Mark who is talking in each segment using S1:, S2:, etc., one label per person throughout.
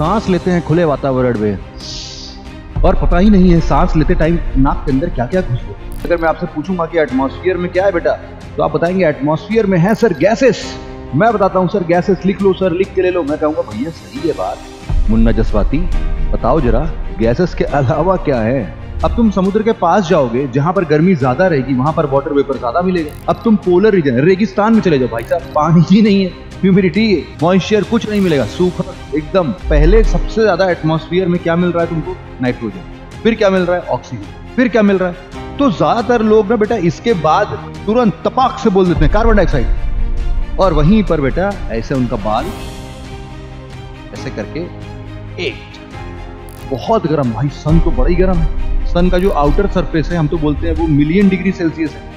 S1: सांस लेते हैं खुले वातावरण में और पता ही नहीं है सांस लेते टाइम नाक के अंदर क्या क्या घुस गया। अगर मैं आपसे पूछूंगा कि एटमॉस्फेयर में क्या है बेटा, तो आप बताएंगे एटमॉस्फेयर में है सर गैसेस। मैं बताता हूँ सर गैसेस लिख लो सर, लिख के ले लो। मैं कहूंगा भैया सही है बात। मुन्ना जसवाती बताओ जरा गैसेस के अलावा क्या है। अब तुम समुद्र के पास जाओगे जहां पर गर्मी ज्यादा रहेगी, वहां पर वाटर वेपर ज्यादा मिलेगा। अब तुम पोलर रीजन रेगिस्तान में चले जाओ, भाई साहब पानी ही नहीं है, ह्यूमिडिटी मॉइस्चर कुछ नहीं मिलेगा, सूखा एकदम। पहले सबसे ज्यादा एटमॉस्फेयर में क्या मिल रहा है तुमको? नाइट्रोजन। फिर क्या मिल रहा है? ऑक्सीजन। फिर क्या मिल रहा है? तो ज्यादातर लोग ना बेटा इसके बाद तुरंत तपाक से बोल देते हैं कार्बन डाइऑक्साइड, और वहीं पर बेटा ऐसे उनका बाल ऐसे करके एक बहुत गर्म। भाई सन तो बड़ा ही गर्म है। सन का जो आउटर सरफेस है हम तो बोलते हैं वो मिलियन डिग्री सेल्सियस है।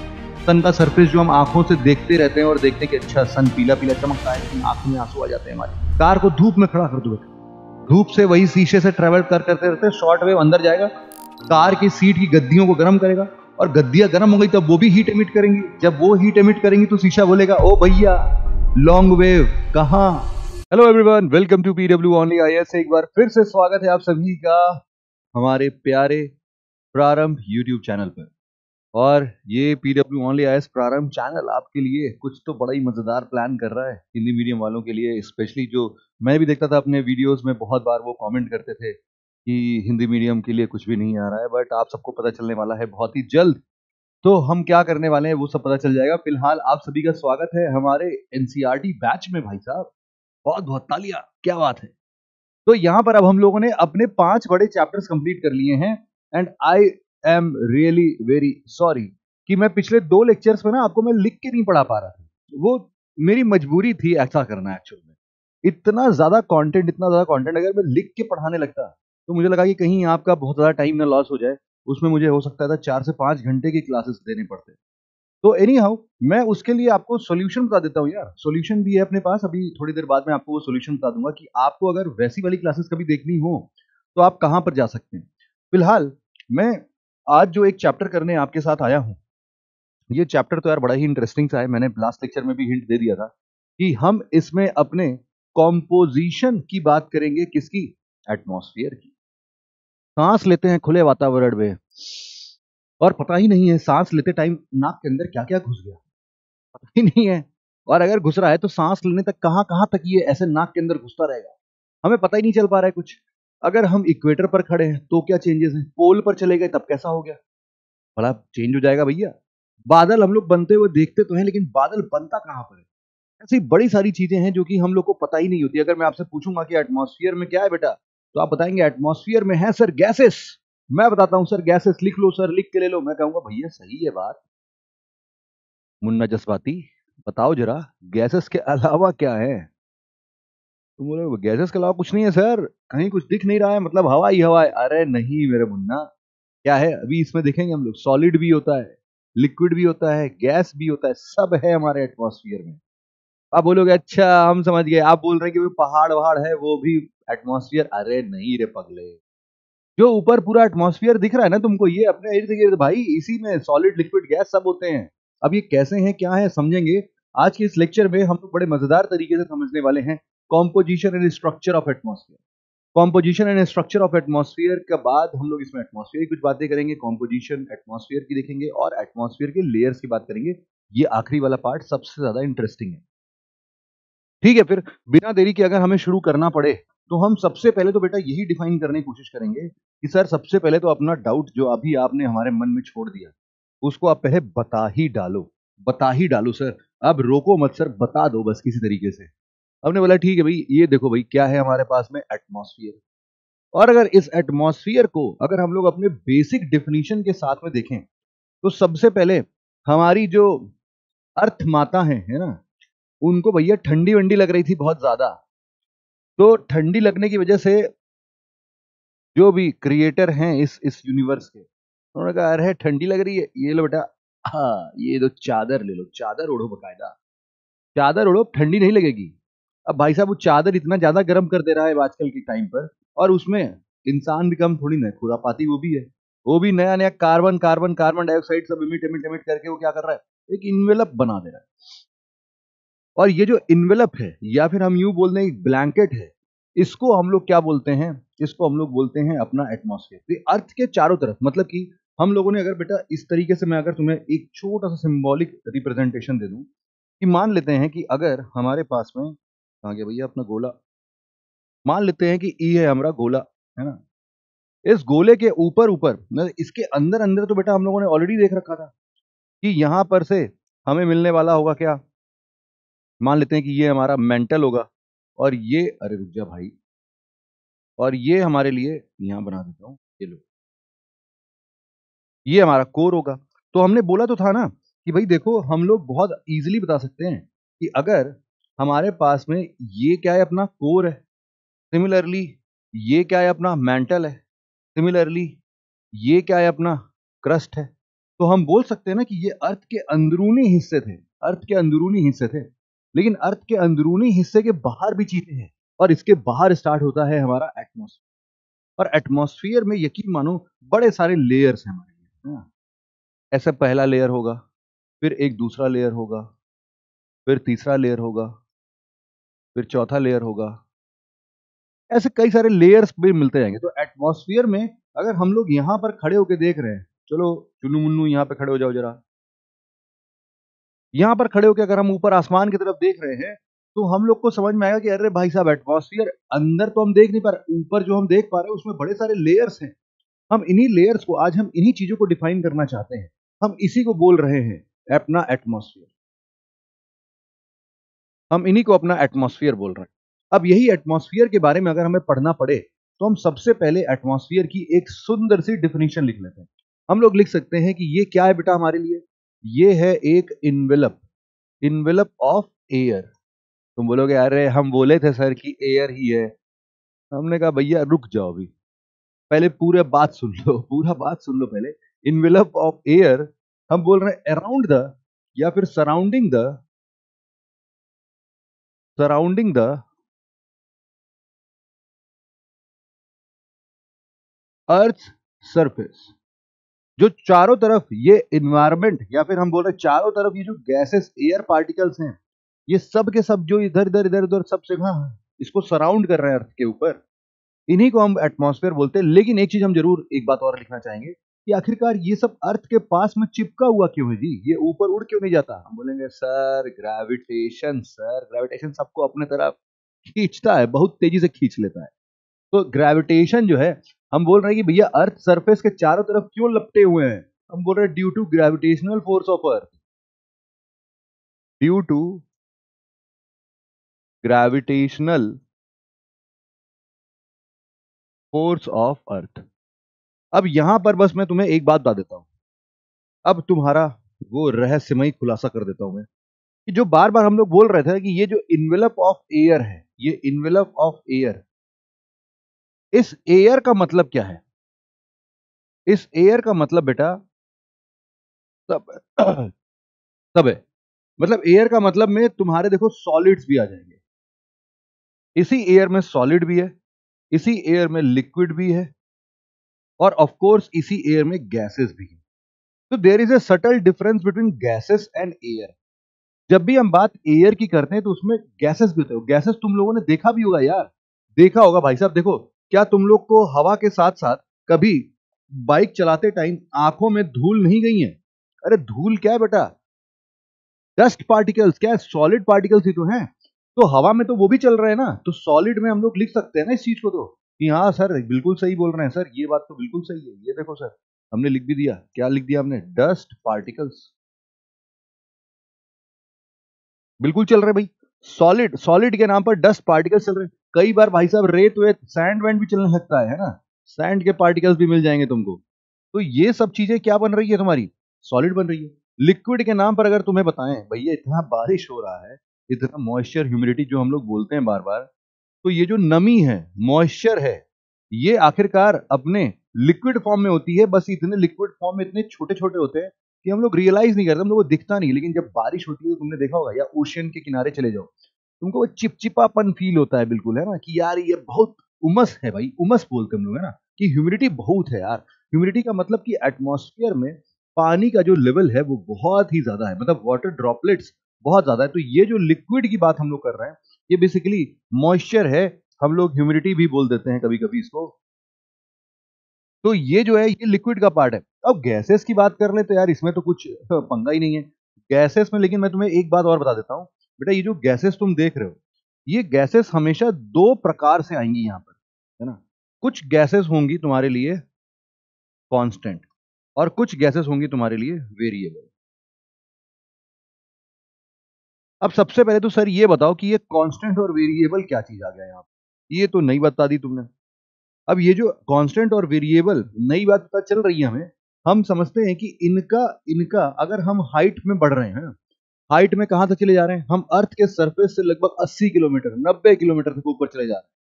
S1: सन का सरफेस जो हम आंखों से देखते रहते हैं और देखते हैं कि अच्छा सन पीला पीला चमकता है, लेकिन आंखों में आंसू आ जाते हैं हमारे। कार को धूप में खड़ा कर दो बेटा, धूप से वही शीशे से ट्रेवल करते रहते शॉर्ट वेव अंदर जाएगा, कार की सीट की गद्दियों को गर्म करेगा, और गद्दियां गर्म हो गई तब वो भी हीट एमिट करेंगी। जब वो हीट एमिट करेंगी तो शीशा बोलेगा ओ भैया लॉन्ग वेव कहां। Hello everyone, welcome to PW only IAS. एक बार फिर से स्वागत है आप सभी का हमारे प्यारे प्रारंभ यूट्यूब चैनल पर। और ये पीडब्ल्यू ओनली आईएएस प्रारंभ चैनल आपके लिए कुछ तो बड़ा ही मजेदार प्लान कर रहा है हिंदी मीडियम वालों के लिए स्पेशली। जो मैं भी देखता था अपने वीडियोस में, बहुत बार वो कमेंट करते थे कि हिंदी मीडियम के लिए कुछ भी नहीं आ रहा है, बट आप सबको पता चलने वाला है बहुत ही जल्द। तो हम क्या करने वाले हैं वो सब पता चल जाएगा। फिलहाल आप सभी का स्वागत है हमारे एनसीईआरटी बैच में। भाई साहब बहुत बहुत तालियां, क्या बात है। तो यहाँ पर अब हम लोगों ने अपने 5 बड़े चैप्टर्स कंप्लीट कर लिए हैं, and I am really very sorry कि मैं पिछले 2 लेक्चर्स में ना आपको मैं लिख के नहीं पढ़ा पा रहा था। वो मेरी मजबूरी थी ऐसा करना। एक्चुअल में इतना ज्यादा कंटेंट अगर मैं लिख के पढ़ाने लगता तो मुझे लगा कि कहीं आपका बहुत ज्यादा टाइम ना लॉस हो जाए। उसमें मुझे हो सकता था 4 से 5 घंटे की क्लासेस देने पड़ते। तो एनी हाउ मैं उसके लिए आपको सॉल्यूशन बता देता हूँ यार। सॉल्यूशन भी है अपने पास, अभी थोड़ी देर बाद मैं आपको वो सॉल्यूशन बता दूंगा कि आपको अगर वैसी वाली क्लासेस कभी देखनी हो तो आप कहाँ पर जा सकते हैं। फिलहाल मैं आज जो एक चैप्टर करने आपके साथ आया हूँ, ये चैप्टर तो यार बड़ा ही इंटरेस्टिंग सा है। मैंने लास्ट लेक्चर में भी हिंट दे दिया था कि हम इसमें अपने कॉम्पोजिशन की बात करेंगे। किसकी? एटमॉस्फेयर की। सांस लेते हैं खुले वातावरण में और पता ही नहीं है सांस लेते टाइम नाक के अंदर क्या क्या घुस गया, पता ही नहीं है। और अगर घुस रहा है तो सांस लेने तक कहां कहां तक ये ऐसे नाक के अंदर घुसता रहेगा, हमें पता ही नहीं चल पा रहा है कुछ। अगर हम इक्वेटर पर खड़े हैं तो क्या चेंजेस हैं, पोल पर चले गए तब कैसा हो गया, बड़ा चेंज हो जाएगा भैया। बादल हम लोग बनते हुए देखते तो हैं, लेकिन बादल बनता कहां पर है। ऐसी बड़ी सारी चीजें हैं जो कि हम लोग को पता ही नहीं होती। अगर मैं आपसे पूछूंगा कि एटमॉस्फेयर में क्या है बेटा, तो आप बताएंगे एटमॉस्फेयर में है सर गैसेस। मैं बताता हूं सर गैसेस लिख लो सर, लिख के ले लो। मैं कहूंगा भैया सही है बात। मुन्ना जसवाती बताओ जरा गैसेस के अलावा क्या है। तुम बोले गैसेस के अलावा कुछ नहीं है सर, कहीं कुछ दिख नहीं रहा है, मतलब हवा ही हवा है। अरे नहीं मेरे मुन्ना, क्या है अभी इसमें देखेंगे हम लोग। सॉलिड भी होता है, लिक्विड भी होता है, गैस भी होता है, सब है हमारे एटमॉस्फेयर में। आप बोलोगे अच्छा हम समझ गए, आप बोल रहे हैं कि वो पहाड़ वहाड़ है वो भी एटमॉस्फेयर। अरे नहीं रे पगले, जो ऊपर पूरा एटमॉस्फेयर दिख रहा है ना तुमको, ये अपने इर्द गिर्द भाई, इसी में सॉलिड लिक्विड गैस सब होते हैं। अब ये कैसे हैं क्या है समझेंगे आज के इस लेक्चर में। हम लोग बड़े मजेदार तरीके से समझने वाले हैं composition and structure of atmosphere. Composition and structure of atmosphere के बाद हम लोग इसमें एटमॉस्फेयर की कुछ बातें करेंगे, कॉम्पोजिशन एटमॉस्फेयर की देखेंगे, और एटमॉस्फेयर के लेयर्स की बात करेंगे। ये आखिरी वाला पार्ट सबसे ज्यादा इंटरेस्टिंग है। ठीक है, फिर बिना देरी के अगर हमें शुरू करना पड़े तो हम सबसे पहले तो बेटा यही डिफाइन करने की कोशिश करेंगे कि सर सबसे पहले तो अपना डाउट जो अभी आपने हमारे मन में छोड़ दिया उसको आप पहले बता ही डालो। बता ही डालो सर, अब रोको मत सर, बता दो बस किसी तरीके से। हमने बोला ठीक है भाई, ये देखो भाई क्या है हमारे पास में एटमॉस्फेयर। और अगर इस एटमॉस्फेयर को अगर हम लोग अपने बेसिक डेफिनेशन के साथ में देखें तो सबसे पहले हमारी जो अर्थ माता है ना, उनको भैया ठंडी वंडी लग रही थी बहुत ज्यादा। तो ठंडी लगने की वजह से जो भी क्रिएटर हैं इस यूनिवर्स के, उन्होंने कहा अरे ठंडी लग रही है, ये लो बेटा, हाँ ये दो चादर ले लो, चादर ओढ़ो बकायदा, चादर ओढ़ो ठंडी नहीं लगेगी। अब भाई साहब वो चादर इतना ज्यादा गर्म कर दे रहा है आजकल के टाइम पर, और उसमें इंसान भी कम थोड़ी ना, खुरापाती वो भी है। वो भी नया नया कार्बन कार्बन कार्बन डाइऑक्साइड सब इमिट इमिट इमिट करके वो क्या कर रहा है, एक इन्वेलप बना दे रहा है। और ये जो इन्वेलप है, या फिर हम यूं बोल दें एक ब्लैंकेट है, इसको हम लोग क्या बोलते हैं? इसको हम लोग बोलते हैं अपना एटमॉस्फेयर। अर्थ के चारों तरफ, मतलब कि हम लोगों ने अगर बेटा इस तरीके से, मैं अगर तुम्हें एक छोटा सा सिंबॉलिक रिप्रेजेंटेशन दे दूं कि मान लेते हैं कि अगर हमारे पास में, कहाँ गया भैया अपना गोला, मान लेते हैं कि ई है हमारा गोला, है ना। इस गोले के ऊपर ऊपर मतलब इसके अंदर अंदर तो बेटा हम लोगों ने ऑलरेडी देख रखा था कि यहां पर से हमें मिलने वाला होगा क्या। मान लेते हैं कि ये हमारा मेंटल होगा और ये, अरे रुक जा भाई, और ये हमारे लिए यहां बना देता हूं, ये लो, ये हमारा कोर होगा। तो हमने बोला तो था ना कि भाई देखो हम लोग बहुत इजीली बता सकते हैं कि अगर हमारे पास में ये क्या है, अपना कोर है, सिमिलरली ये क्या है, अपना मेंटल है, सिमिलरली ये क्या है, अपना क्रस्ट है। तो हम बोल सकते हैं ना कि ये अर्थ के अंदरूनी हिस्से थे, अर्थ के अंदरूनी हिस्से थे। लेकिन अर्थ के अंदरूनी हिस्से के बाहर भी चीजें हैं, और इसके बाहर स्टार्ट होता है हमारा एटमॉस्फेयर। और एटमॉस्फेयर में यकीन मानो बड़े सारे लेयर्स हैं हमारे लिए, है ना। ऐसा पहला लेयर होगा, फिर एक दूसरा लेयर होगा, फिर तीसरा लेयर होगा, फिर चौथा लेयर होगा, ऐसे कई सारे लेयर्स भी मिलते जाएंगे। तो एटमॉस्फेयर में अगर हम लोग यहां पर खड़े होकर देख रहे हैं, चलो चुन्नू मुन्नू यहाँ पे खड़े हो जाओ जरा, यहां पर खड़े होकर अगर हम ऊपर आसमान की तरफ देख रहे हैं तो हम लोग को समझ में आएगा कि अरे भाई साहब, एटमॉस्फेयर अंदर तो हम देख नहीं पा रहे, ऊपर जो हम देख पा रहे हैं उसमें बड़े सारे लेयर्स हैं। हम इन्हीं लेयर्स को, आज हम इन्हीं चीजों को डिफाइन करना चाहते हैं, हम इसी को बोल रहे हैं अपना एटमॉस्फेयर। हम इन्हीं को अपना एटमॉस्फेयर बोल रहे हैं। अब यही एटमॉस्फेयर के बारे में अगर हमें पढ़ना पड़े तो हम सबसे पहले एटमॉस्फेयर की एक सुंदर सी डिफिनीशन लिख लेते हैं। हम लोग लिख सकते हैं कि ये क्या है बेटा हमारे लिए, ये है एक इनवेलप, इनवेलप ऑफ एयर। तुम बोलोगे अरे हम बोले थे सर कि एयर ही है। हमने कहा भैया रुक जाओ, अभी पहले पूरा बात सुन लो, पूरा बात सुन लो पहले। इनवेलप ऑफ एयर हम बोल रहे हैं अराउंड द, या फिर surrounding the, surrounding the earth surface. जो चारों तरफ ये इन्वायरमेंट, या फिर हम बोल रहे हैं चारों तरफ ये जो गैसेस, एयर पार्टिकल्स हैं, ये सब के सब जो इधर इधर इधर उधर सब जगह इसको सराउंड कर रहे हैं अर्थ के ऊपर, इन्हीं को हम एटमॉस्फेयर बोलते हैं। लेकिन एक चीज हम जरूर एक बात और लिखना चाहेंगे कि आखिरकार ये सब अर्थ के पास में चिपका हुआ क्यों है जी, ये ऊपर उड़ क्यों नहीं जाता। हम बोलेंगे सर ग्रेविटेशन, सर ग्रेविटेशन सबको अपने तरफ खींचता है, बहुत तेजी से खींच लेता है। तो ग्रेविटेशन जो है, हम बोल रहे हैं कि भैया अर्थ सरफेस के चारों तरफ क्यों लपटे हुए हैं, हम बोल रहे हैं due to gravitational force of earth, due to gravitational force of earth. अब यहां पर बस मैं तुम्हें एक बात बता देता हूं, अब तुम्हारा वो रहस्यमय खुलासा कर देता हूं मैं, कि जो बार बार हम लोग बोल रहे थे कि ये जो इनवेलप ऑफ एयर है, ये इनवेलप ऑफ एयर, इस एयर का मतलब क्या है। इस एयर का मतलब बेटा सब सब है। मतलब एयर का मतलब में तुम्हारे देखो सॉलिड्स भी आ जाएंगे, इसी एयर में सॉलिड भी है, इसी एयर में लिक्विड भी है, और ऑफ कोर्स इसी एयर में गैसेस भी है। तो there is a subtle difference between gases and air. जब भी हम बात एयर की करते हैं तो उसमें गैसेस भी होते हैं। गैसेस तुम लोगों ने देखा भी होगा यार, देखा होगा भाई साहब। देखो, क्या तुम लोग को हवा के साथ साथ कभी बाइक चलाते टाइम आंखों में धूल नहीं गई है? अरे धूल क्या है बेटा, डस्ट पार्टिकल्स, क्या सॉलिड पार्टिकल्स ही तो हैं। तो हवा में तो वो भी चल रहे हैं ना, तो सॉलिड में हम लोग लिख सकते हैं ना इस चीज को, तो कि हाँ सर बिल्कुल सही बोल रहे हैं सर, ये बात तो बिल्कुल सही है। ये देखो सर, हमने लिख भी दिया, क्या लिख दिया हमने, डस्ट पार्टिकल्स। बिल्कुल चल रहे भाई, सॉलिड, सॉलिड के नाम पर डस्ट पार्टिकल्स चल रहे हैं। कई बार भाई साहब रेत वेत सैंड वैंड भी चलने लगता है ना, सैंड के पार्टिकल्स भी मिल जाएंगे तुमको। तो ये सब चीजें क्या बन रही है तुम्हारी, सॉलिड बन रही है। लिक्विड के नाम पर अगर तुम्हें बताएं भैया इतना बारिश हो रहा है, इतना मॉइस्चर ह्यूमिडिटी जो हम लोग बोलते हैं बार बार, तो ये जो नमी है, मॉइस्चर है, ये आखिरकार अपने लिक्विड फॉर्म में होती है। बस इतने लिक्विड फॉर्म में इतने छोटे छोटे होते हैं कि हम लोग रियलाइज नहीं करते, हम लोग को दिखता नहीं। लेकिन जब बारिश होती है तो तुमने देखा होगा, या ओशियन के किनारे चले जाओ, तुमको वो चिपचिपापन फील होता है, बिल्कुल है ना, कि यार ये बहुत उमस है भाई, उमस बोलते हम लोग, है ना, कि ह्यूमिडिटी बहुत है यार। ह्यूमिडिटी का मतलब कि एटमॉस्फेयर में पानी का जो लेवल है वो बहुत ही ज्यादा है, मतलब वाटर ड्रॉपलेट्स बहुत ज्यादा है। तो ये जो लिक्विड की बात हम लोग कर रहे हैं, ये बेसिकली मॉइस्चर है हम लोग ह्यूमिडिटी भी बोल देते हैं कभी कभी इसको। तो ये जो है ये लिक्विड का पार्ट है। अब गैसेस की बात कर ले तो यार इसमें तो कुछ पंगा ही नहीं है गैसेस में। लेकिन मैं तुम्हें एक बात और बता देता हूँ बेटा, ये जो गैसेस तुम देख रहे हो, ये गैसेस हमेशा दो प्रकार से आएंगी यहाँ पर, है ना। कुछ गैसेस होंगी तुम्हारे लिए कांस्टेंट और कुछ गैसेस होंगी तुम्हारे लिए वेरिएबल। अब सबसे पहले तो सर ये बताओ कि ये कांस्टेंट और वेरिएबल क्या चीज आ गया यहाँ पर, ये तो नई बता दी तुमने। अब ये जो कांस्टेंट और वेरिएबल नई बात पता चल रही है हमें, हम समझते हैं कि इनका इनका अगर हम हाइट में बढ़ रहे हैं, हाइट में कहां तक चले जा रहे हैं, हम अर्थ के सरफेस से लगभग 80 किलोमीटर 90 किलोमीटर तक ऊपर चले जा रहे हैं।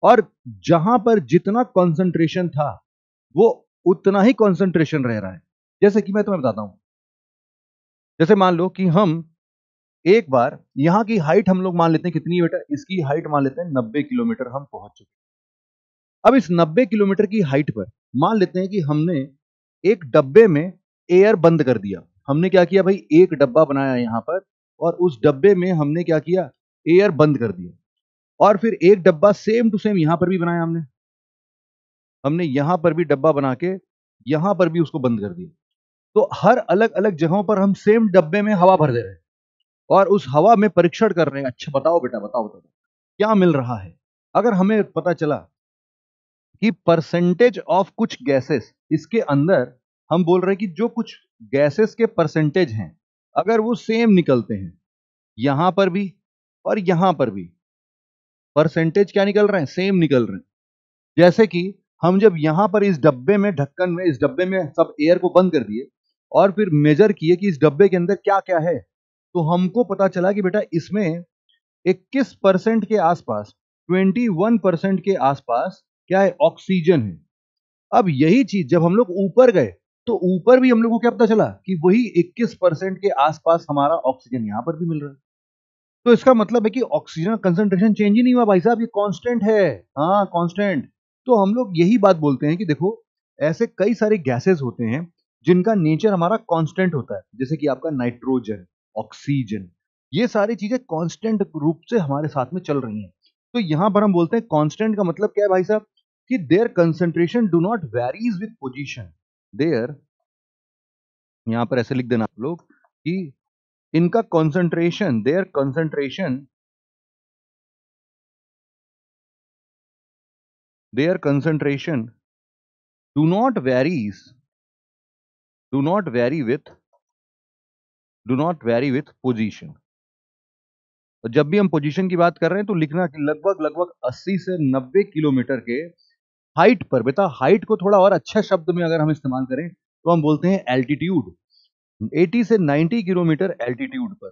S1: और जहां पर जितना कंसंट्रेशन था वो उतना ही कंसंट्रेशन रह रहा है। जैसे कि मैं तुम्हें बताता हूं, जैसे मान लो कि हम एक बार यहां की हाइट हम लोग मान लेते हैं कितनी बेटा, इसकी हाइट मान लेते हैं 90 किलोमीटर हम पहुंच चुके। अब इस 90 किलोमीटर की हाइट पर मान लेते हैं कि हमने एक डब्बे में एयर बंद कर दिया। हमने क्या किया भाई, एक डब्बा बनाया यहां पर और उस डब्बे में हमने क्या किया, एयर बंद कर दिया। और फिर एक डब्बा सेम टू सेम यहां पर भी बनाया हमने हमने यहां पर भी डब्बा बना के यहां पर भी उसको बंद कर दिया। तो हर अलग अलग जगहों पर हम सेम डब्बे में हवा भर दे रहे हैं और उस हवा में परीक्षण कर रहे हैं। अच्छा बताओ बेटा, बताओ बताओ क्या मिल रहा है। अगर हमें पता चला कि परसेंटेज ऑफ कुछ गैसेस इसके अंदर, हम बोल रहे हैं कि जो कुछ गैसेस के परसेंटेज हैं अगर वो सेम निकलते हैं यहां पर भी और यहां पर भी, परसेंटेज क्या निकल रहे हैं, सेम निकल रहे हैं। जैसे कि हम जब यहां पर इस डब्बे में ढक्कन में इस डब्बे में सब एयर को बंद कर दिए और फिर मेजर किए कि इस डब्बे के अंदर क्या क्या है, तो हमको पता चला कि बेटा इसमें 21% के आसपास, 21% के आसपास क्या है, ऑक्सीजन है। अब यही चीज जब हम लोग ऊपर गए तो ऊपर भी हम लोग को क्या पता चला कि वही 21% के आसपास हमारा ऑक्सीजन यहां पर भी मिल रहा है। तो इसका मतलब है कि ऑक्सीजन कंसंट्रेशन चेंज ही नहीं हुआ भाई साहब, ये कांस्टेंट है। हाँ कांस्टेंट। तो हम लोग यही बात बोलते हैं कि देखो ऐसे कई सारे गैसेस होते हैं जिनका नेचर हमारा कांस्टेंट होता है, जैसे कि आपका नाइट्रोजन, ऑक्सीजन, ये सारी चीजें कांस्टेंट रूप से हमारे साथ में चल रही हैं। तो यहां पर हम बोलते हैं कांस्टेंट का मतलब क्या है भाई साहब, कि their concentration do not varies with position. Their, यहां पर ऐसे लिख देना आप लोग कि इनका concentration, their concentration, their concentration do not varies do not vary with do not vary with position। और जब भी हम पोजीशन की बात कर रहे हैं तो लिखना कि लगभग लगभग 80 से 90 किलोमीटर के हाइट पर। बेटा हाइट को थोड़ा और अच्छा शब्द में अगर हम इस्तेमाल करें तो हम बोलते हैं एल्टीट्यूड। 80 से 90 किलोमीटर एल्टीट्यूड पर।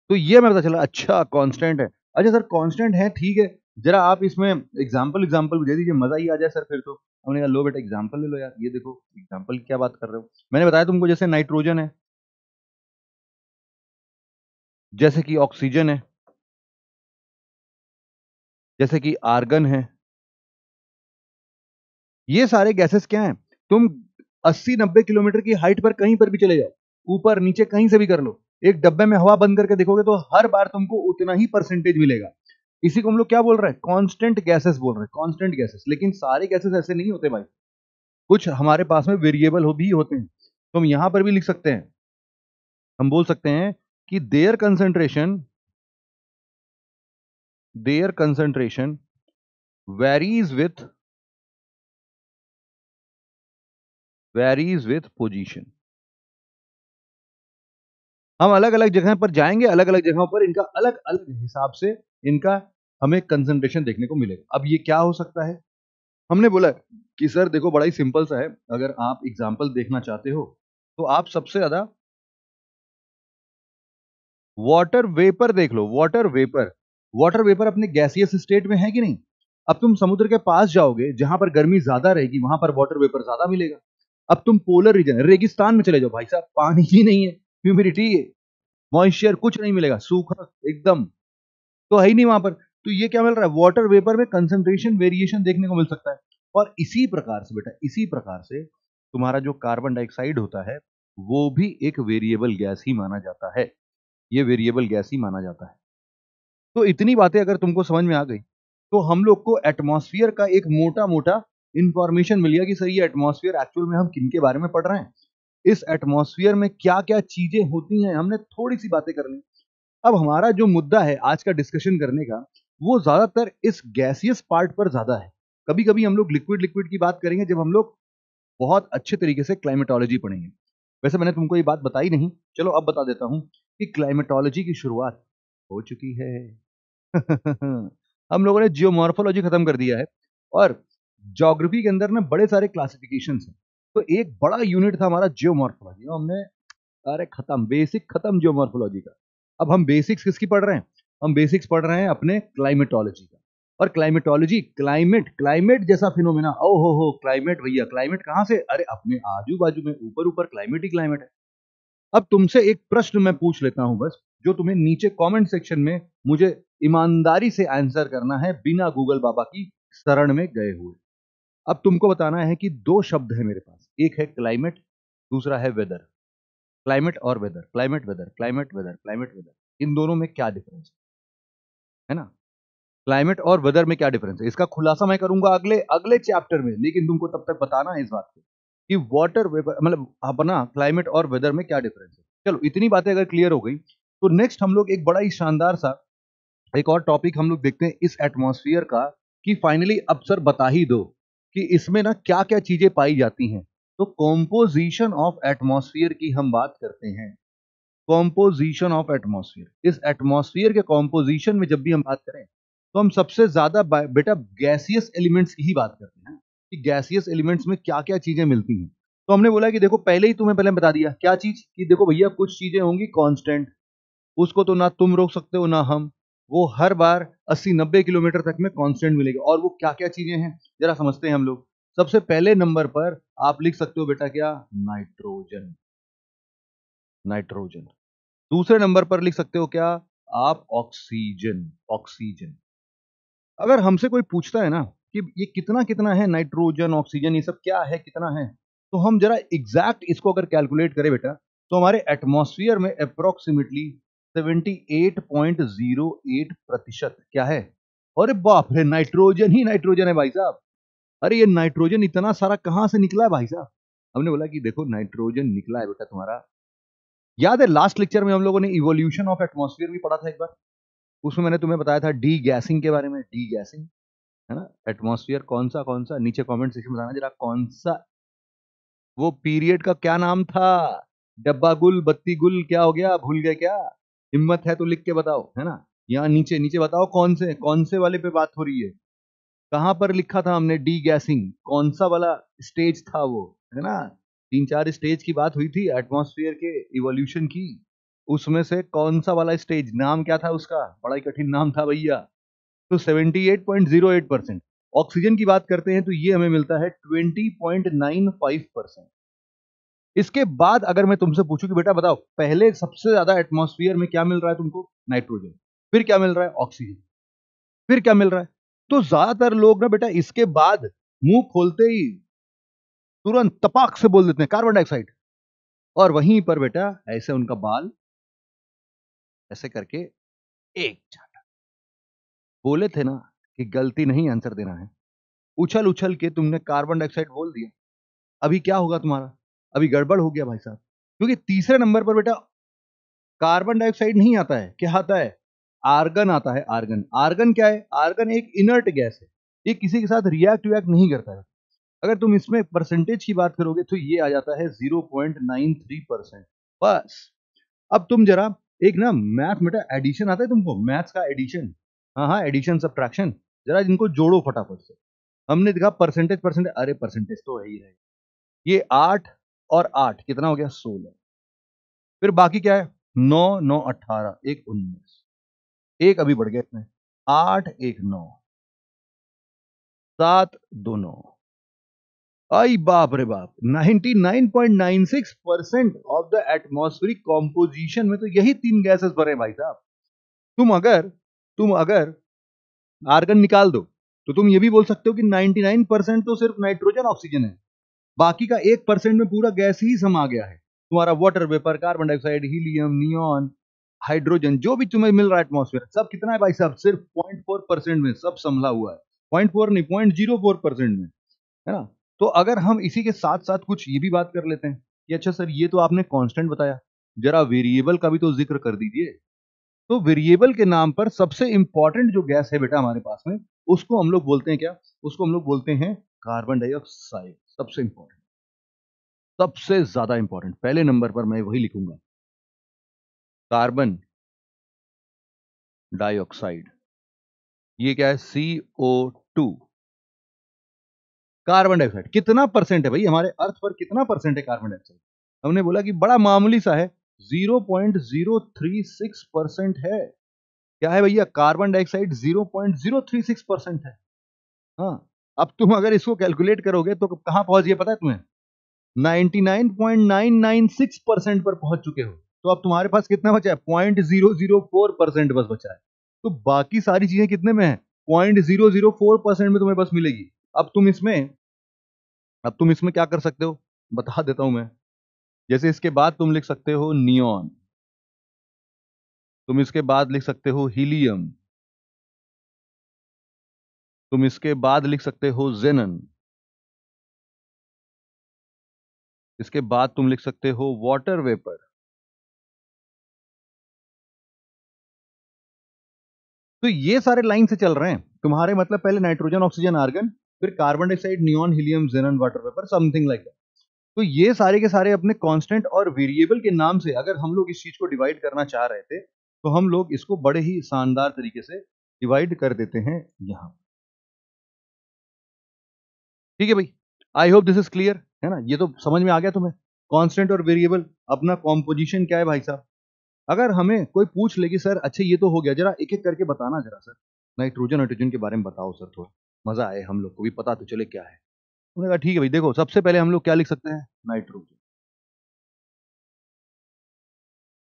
S1: तो ये हमें पता चला अच्छा कांस्टेंट है। अच्छा सर कांस्टेंट है, ठीक है, जरा आप इसमें एग्जांपल एग्जांपल दे दीजिए, मजा ही आ जाए सर फिर तो। हमने कहा लो बेटा एग्जांपल ले लो यार, ये देखो एग्जांपल क्या बात कर रहे हो। मैंने बताया तुमको जैसे नाइट्रोजन है, जैसे कि ऑक्सीजन है, जैसे कि आर्गन है, ये सारे गैसेस क्या हैं। तुम 80-90 किलोमीटर की हाइट पर कहीं पर भी चले जाओ, ऊपर नीचे कहीं से भी कर लो, एक डब्बे में हवा बंद करके देखोगे तो हर बार तुमको उतना ही परसेंटेज मिलेगा। इसी को हम लोग क्या बोल रहे हैं, कांस्टेंट गैसेस बोल रहे हैं, कांस्टेंट गैसेस। लेकिन सारे गैसेस ऐसे नहीं होते भाई, कुछ हमारे पास में वेरिएबल हो भी होते हैं। तो हम यहां पर भी लिख सकते हैं, हम बोल सकते हैं कि their concentration varies with position. हम अलग अलग जगह पर जाएंगे, अलग अलग जगहों पर इनका अलग अलग हिसाब से इनका हमें कंसंट्रेशन देखने को मिलेगा। अब ये क्या हो सकता है, हमने बोला कि सर देखो बड़ा ही सिंपल सा है, अगर आप एग्जाम्पल देखना चाहते हो तो आप सबसे ज्यादा वाटर वेपर देख लो। वाटर वेपर अपने गैसियस स्टेट में है कि नहीं। अब तुम समुद्र के पास जाओगे जहां पर गर्मी ज्यादा रहेगी वहां पर वाटर वेपर ज्यादा मिलेगा। अब तुम पोलर रीजन रेगिस्तान में चले जाओ, भाई साहब पानी ही नहीं है, ह्यूमिडिटी है, मॉइस्चर कुछ नहीं मिलेगा, सूखा एकदम, तो है ही नहीं वहां पर। तो ये क्या मिल रहा है, वाटर वेपर में कंसंट्रेशन वेरिएशन देखने को मिल सकता है। और इसी प्रकार से बेटा, इसी प्रकार से तुम्हारा जो कार्बन डाइऑक्साइड होता है वो भी एक वेरिएबल गैस ही माना जाता है, ये वेरिएबल गैस ही माना जाता है। तो इतनी बातें अगर तुमको समझ में आ गई तो हम लोग को एटमॉस्फेयर का एक मोटा मोटा इंफॉर्मेशन मिल गया कि सर ये एटमॉस्फेयर एक्चुअल में हम किन के बारे में पढ़ रहे हैं, इस एटमॉस्फेयर में क्या क्या चीजें होती हैं, हमने थोड़ी सी बातें कर ली। अब हमारा जो मुद्दा है आज का डिस्कशन करने का, वो ज्यादातर इस गैसियस पार्ट पर ज्यादा है। कभी कभी हम लोग लिक्विड लिक्विड की बात करेंगे जब हम लोग बहुत अच्छे तरीके से क्लाइमेटोलॉजी पढ़ेंगे। वैसे मैंने तुमको ये बात बताई नहीं, चलो अब बता देता हूं कि क्लाइमेटोलॉजी की शुरुआत हो चुकी है। हम लोगों ने जियोमॉर्फोलॉजी खत्म कर दिया है और ज्योग्राफी के अंदर ना बड़े सारे क्लासिफिकेशंस हैं। तो एक बड़ा यूनिट था हमारा जियोमॉर्फोलॉजी, हमने अरे खत्म, बेसिक खत्म जियोमॉर्फोलॉजी का। अब हम बेसिक्स किसकी पढ़ रहे हैं? हम बेसिक्स पढ़ रहे हैं अपने क्लाइमेटोलॉजी का। और क्लाइमेटोलॉजी, क्लाइमेट, क्लाइमेट जैसा फिनोमेना, ओ हो क्लाइमेट भैया, क्लाइमेट कहां से? अरे अपने आजू बाजू में ऊपर ऊपर क्लाइमेट ही क्लाइमेट है। अब तुमसे एक प्रश्न मैं पूछ लेता हूं बस, जो तुम्हें नीचे कमेंट सेक्शन में मुझे ईमानदारी से आंसर करना है बिना गूगल बाबा की शरण में गए हुए। अब तुमको बताना है कि दो शब्द है मेरे पास, एक है क्लाइमेट, दूसरा है वेदर। क्लाइमेट और weather, climate weather, climate weather, climate weather, इन दोनों में क्या डिफरेंस है ना? क्लाइमेट और वेदर में क्या डिफरेंस है, इसका खुलासा मैं करूंगा अगले अगले चैप्टर में, लेकिन तुमको तब तक बताना है इस बात को कि वाटर वेपर मतलब अपना क्लाइमेट और वेदर में क्या डिफरेंस है। चलो इतनी बातें अगर क्लियर हो गई तो नेक्स्ट हम लोग एक बड़ा ही शानदार सा एक और टॉपिक हम लोग देखते हैं इस एटमॉस्फेयर का, कि फाइनली अब सर बता ही दो कि इसमें ना क्या क्या चीजें पाई जाती हैं। तो कॉम्पोजिशन ऑफ एटमॉस्फेयर की हम बात करते हैं। कॉम्पोजिशन ऑफ एटमॉस्फेयर, इस एटमॉस्फेयर के कॉम्पोजिशन में जब भी हम बात करें तो हम सबसे ज्यादा बेटा गैसियस एलिमेंट्स की ही बात करते हैं कि गैसियस एलिमेंट्स में क्या क्या चीजें मिलती हैं। तो हमने बोला कि देखो पहले ही तुम्हें पहले बता दिया क्या चीज, कि देखो भैया कुछ चीजें होंगी कांस्टेंट, उसको तो ना तुम रोक सकते हो ना हम, वो हर बार 80-90 किलोमीटर तक में कांस्टेंट मिलेगा। और वो क्या क्या चीजें हैं जरा समझते हैं हम लोग। सबसे पहले नंबर पर आप लिख सकते हो बेटा क्या? Nitrogen, nitrogen. दूसरे नंबर पर लिख सकते हो क्या आप? Oxygen, oxygen. अगर हमसे कोई पूछता है ना कि ये कितना कितना है, नाइट्रोजन ऑक्सीजन ये सब क्या है, कितना है, तो हम जरा एग्जैक्ट इसको अगर कैलकुलेट करें बेटा, तो हमारे एटमॉस्फेयर में अप्रोक्सीमेटली 78.08% क्या है? अरे बाप रे, नाइट्रोजन ही नाइट्रोजन है भाई साहब। अरे ये नाइट्रोजन इतना सारा कहां से निकला है भाई साहब? हमने बोला कि देखो नाइट्रोजन निकला है बेटा तुम्हारा, याद है लास्ट लेक्चर में हम लोगों ने इवोल्यूशन ऑफ एटमॉस्फेयर भी पढ़ा था एक बार, उसमें मैंने तुम्हें बताया था डी गैसिंग के बारे में, डी गैसिंग, है ना? एटमॉस्फेयर कौन सा नीचे कमेंट सेक्शन में बताना जरा, कौन सा वो पीरियड का क्या नाम था? डब्बा गुल, बत्ती गुल, क्या हो गया, भूल गए क्या? हिम्मत है तो लिख के बताओ, है ना? यहाँ नीचे नीचे बताओ कौन से वाले पे बात हो रही है, कहां पर लिखा था हमने डी गैसिंग, कौन सा वाला स्टेज था वो, है ना? 3-4 स्टेज की बात हुई थी एटमॉस्फेयर के इवोल्यूशन की, उसमें से कौन सा वाला स्टेज, नाम क्या था उसका? बड़ा ही कठिन नाम था भैया। तो 78.08%। ऑक्सीजन की बात करते हैं तो ये हमें मिलता है 20.95%। इसके बाद अगर मैं तुमसे पूछूं कि बेटा बताओ पहले सबसे ज्यादा एटमॉस्फेयर में क्या मिल रहा है तुमको? नाइट्रोजन। फिर क्या मिल रहा है? ऑक्सीजन। फिर क्या मिल रहा है? तो ज्यादातर लोग ना बेटा इसके बाद मुंह खोलते ही तुरंत तपाक से बोल देते हैं कार्बन डाइऑक्साइड, और वहीं पर बेटा ऐसे उनका बाल ऐसे करके एक झाटा। बोले थे ना कि गलती नहीं आंसर देना है, उछल उछल के तुमने कार्बन डाइऑक्साइड बोल दिया, अभी क्या होगा तुम्हारा? अभी गड़बड़ हो गया भाई साहब, क्योंकि तीसरे नंबर पर बेटा कार्बन डाइऑक्साइड नहीं आता है, क्या आता है? आर्गन आता है। आर्गन, आर्गन क्या है? आर्गन एक इनर्ट गैस है, ये किसी के साथ रिएक्ट विएक्ट नहीं करता है। अगर तुम इसमें परसेंटेज की बात करोगे तो ये आ जाता है 0.93%। बस। अब तुम जरा एक ना मैथ, बेटा एडिशन आता है तुमको, मैथ्स का एडिशन, हाँ हाँ एडिशन सब्ट्रैक्शन, जरा इनको जोड़ो फटाफट से। हमने देखा परसेंटेज, परसेंटेज, अरे परसेंटेज तो है ही है, ये 8 और 8 कितना हो गया? 16। फिर बाकी क्या है? 9 9 18, एक 19, एक अभी बढ़ गया इसमें, 8 1 9, 7 2 9। आई बाप रे बाप, 99.96% ऑफ द एटमॉस्फेरिक कॉम्पोजिशन में तो यही तीन गैसेस भरे हैं भाई साहब। तुम अगर आर्गन निकाल दो तो तुम ये भी बोल सकते हो कि 99% तो सिर्फ नाइट्रोजन ऑक्सीजन है, बाकी का 1% में पूरा गैस ही समा गया है, तुम्हारा water vapour, carbon dioxide, helium, neon, hydrogen जो भी तुम्हें मिल रहा है एटमॉस्फेयर, सब कितना है भाई साहब, सिर्फ 0.4% में सब संभला हुआ है, 0.4 नहीं 0.04% में, है ना। तो अगर हम इसी के साथ साथ कुछ ये भी बात कर लेते हैं कि अच्छा सर ये तो आपने कांस्टेंट बताया, जरा वेरिएबल का भी तो जिक्र कर दीजिए। तो वेरिएबल के नाम पर सबसे इंपॉर्टेंट जो गैस है बेटा हमारे पास में, उसको हम लोग बोलते हैं क्या, उसको हम लोग बोलते हैं कार्बन डाइऑक्साइड। सबसे इंपॉर्टेंट, सबसे ज्यादा इंपॉर्टेंट, पहले नंबर पर मैं वही लिखूंगा, कार्बन डाइऑक्साइड। ये क्या है, CO2। कार्बन डाइऑक्साइड कितना परसेंट है भाई, हमारे अर्थ पर कितना परसेंट है कार्बन डाइऑक्साइड? हमने बोला कि बड़ा मामूली सा है, 0.036% है। क्या है भैया, कार्बन डाइऑक्साइड 0.036% है। हाँ, अब तुम अगर इसको कैलकुलेट करोगे तो कहां पहुंच गए पता है तुम्हें, 99.996% पर पहुंच चुके हो। तो अब तुम्हारे पास कितना बचा है, 0.004% बस बचा है। तो बाकी सारी चीजें कितने में है, 0.004% में तुम्हें बस मिलेगी। अब तुम इसमें अब तुम इसमें क्या कर सकते हो, बता देता हूं मैं। जैसे इसके बाद तुम लिख सकते हो नियॉन, तुम इसके बाद लिख सकते हो हीलियम, तुम इसके बाद लिख सकते हो जेनन, इसके बाद तुम लिख सकते हो वाटर वेपर। तो ये सारे लाइन से चल रहे हैं तुम्हारे, मतलब पहले नाइट्रोजन ऑक्सीजन आर्गन, फिर carbon dioxide neon helium जेनन water vapour, something like that. तो ये सारे के सारे अपने कांस्टेंट और वेरिएबल के नाम से अगर हम लोग इस चीज को डिवाइड करना चाह रहे थे, तो हम लोग इसको बड़े ही शानदार तरीके से डिवाइड कर देते हैं यहां। ठीक है भाई, I hope this is clear, है ना, ये तो समझ में आ गया तुम्हें, कांस्टेंट और वेरिएबल अपना कॉम्पोजिशन क्या है भाई साहब। अगर हमें कोई पूछ ले कि सर अच्छा ये तो हो गया, जरा एक एक करके बताना जरा सर, नाइट्रोजन नाइट्रोजन के बारे में बताओ सर, थोड़ा मजा आए, हम लोग को भी पता तो चले क्या है। उन्होंने कहा ठीक है भाई, देखो सबसे पहले हम लोग क्या लिख सकते हैं, नाइट्रोजन।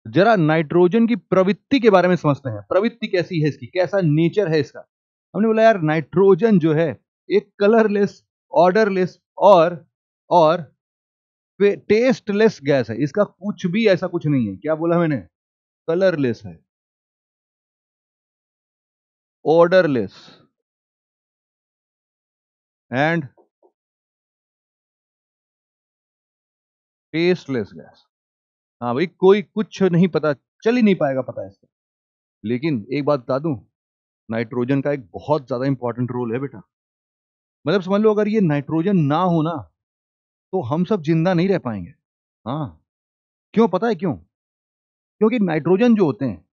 S1: जरा नाइट्रोजन की प्रवृत्ति के बारे में समझते हैं, प्रवृत्ति कैसी है इसकी, कैसा नेचर है इसका। हमने बोला यार नाइट्रोजन जो है एक कलरलेस, ऑर्डरलेस और टेस्टलेस गैस है, इसका कुछ भी ऐसा कुछ नहीं है, क्या बोला मैंने, कलरलेस है, ऑर्डरलेस एंड टेस्टलेस गैस। हाँ भाई, कोई कुछ नहीं पता, चल ही नहीं पाएगा पता है इसका। लेकिन एक बात बता दूं, नाइट्रोजन का एक बहुत ज्यादा इंपॉर्टेंट रोल है बेटा। मतलब समझ लो अगर ये नाइट्रोजन ना हो ना, तो हम सब जिंदा नहीं रह पाएंगे। हाँ, क्यों पता है क्यों, क्योंकि नाइट्रोजन जो होते हैं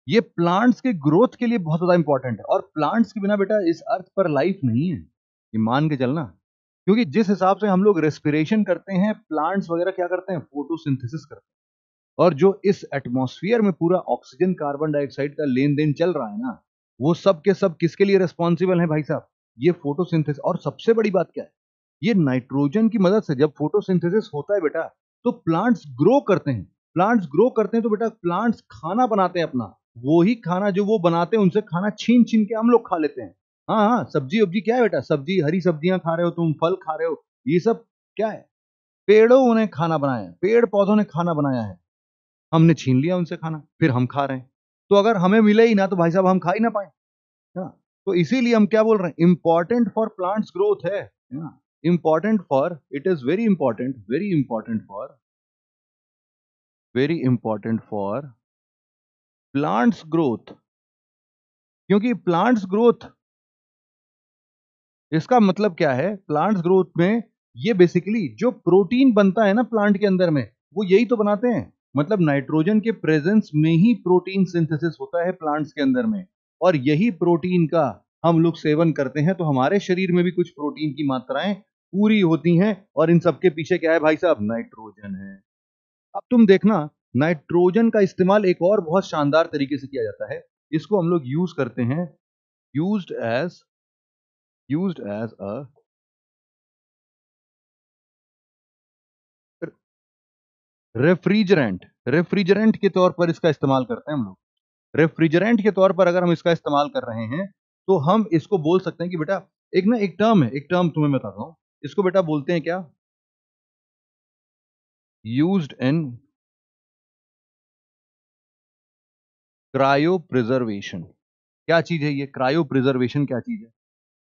S1: ये प्लांट्स के ग्रोथ के लिए बहुत ज्यादा इंपॉर्टेंट है, और प्लांट्स के बिना बेटा इस अर्थ पर लाइफ नहीं है, ये मान के चलना। क्योंकि जिस हिसाब से हम लोग रेस्पिरेशन करते हैं, प्लांट्स वगैरह क्या करते हैं, फोटोसिंथेसिस करते हैं। और जो इस एटमॉस्फेयर में पूरा ऑक्सीजन कार्बन डाइऑक्साइड का लेन देन चल रहा है ना, वो सब के सब किसके लिए रेस्पॉन्सिबल है भाई साहब, ये फोटोसिंथेसिस। और सबसे बड़ी बात क्या है, ये नाइट्रोजन की मदद से जब फोटोसिंथेसिस होता है बेटा, तो प्लांट्स ग्रो करते हैं। प्लांट्स ग्रो करते हैं तो बेटा प्लांट्स खाना बनाते हैं अपना, वो ही खाना जो वो बनाते हैं उनसे खाना छीन छीन के हम लोग खा लेते हैं। हाँ हाँ, सब्जी वब्जी क्या है बेटा, सब्जी हरी सब्जियां खा रहे हो तुम, फल खा रहे हो, ये सब क्या है, पेड़ों ने खाना बनाया है, पेड़ पौधों ने खाना बनाया है, हमने छीन लिया उनसे खाना, फिर हम खा रहे हैं। तो अगर हमें मिले ही ना तो भाई साहब हम खा ही ना पाए, है ना। तो इसीलिए हम क्या बोल रहे हैं, इंपॉर्टेंट फॉर प्लांट्स ग्रोथ है ना, important for, it is very important, very important for, very important for plants growth. क्योंकि प्लांट्स ग्रोथ, इसका मतलब क्या है, प्लांट्स ग्रोथ में ये बेसिकली जो प्रोटीन बनता है ना प्लांट के अंदर में, वो यही तो बनाते हैं। मतलब नाइट्रोजन के प्रेजेंस में ही प्रोटीन सिंथेसिस होता है प्लांट्स के अंदर में, और यही प्रोटीन का हम लोग सेवन करते हैं, तो हमारे शरीर में भी कुछ प्रोटीन की मात्राएं पूरी होती हैं, और इन सबके पीछे क्या है भाई साहब, नाइट्रोजन है। अब तुम देखना, नाइट्रोजन का इस्तेमाल एक और बहुत शानदार तरीके से किया जाता है, इसको हम लोग यूज करते हैं, used as a refrigerant. Refrigerant के तौर पर इसका इस्तेमाल करते हैं हम लोग। रेफ्रिजरेंट के तौर पर अगर हम इसका इस्तेमाल कर रहे हैं, तो हम इसको बोल सकते हैं कि बेटा, एक ना एक टर्म है, एक टर्म तुम्हें बताता हूं, इसको बेटा बोलते हैं क्या, यूज्ड इन क्रायो प्रिजर्वेशन क्या चीज है? ये क्रायो प्रिजर्वेशन क्या चीज है?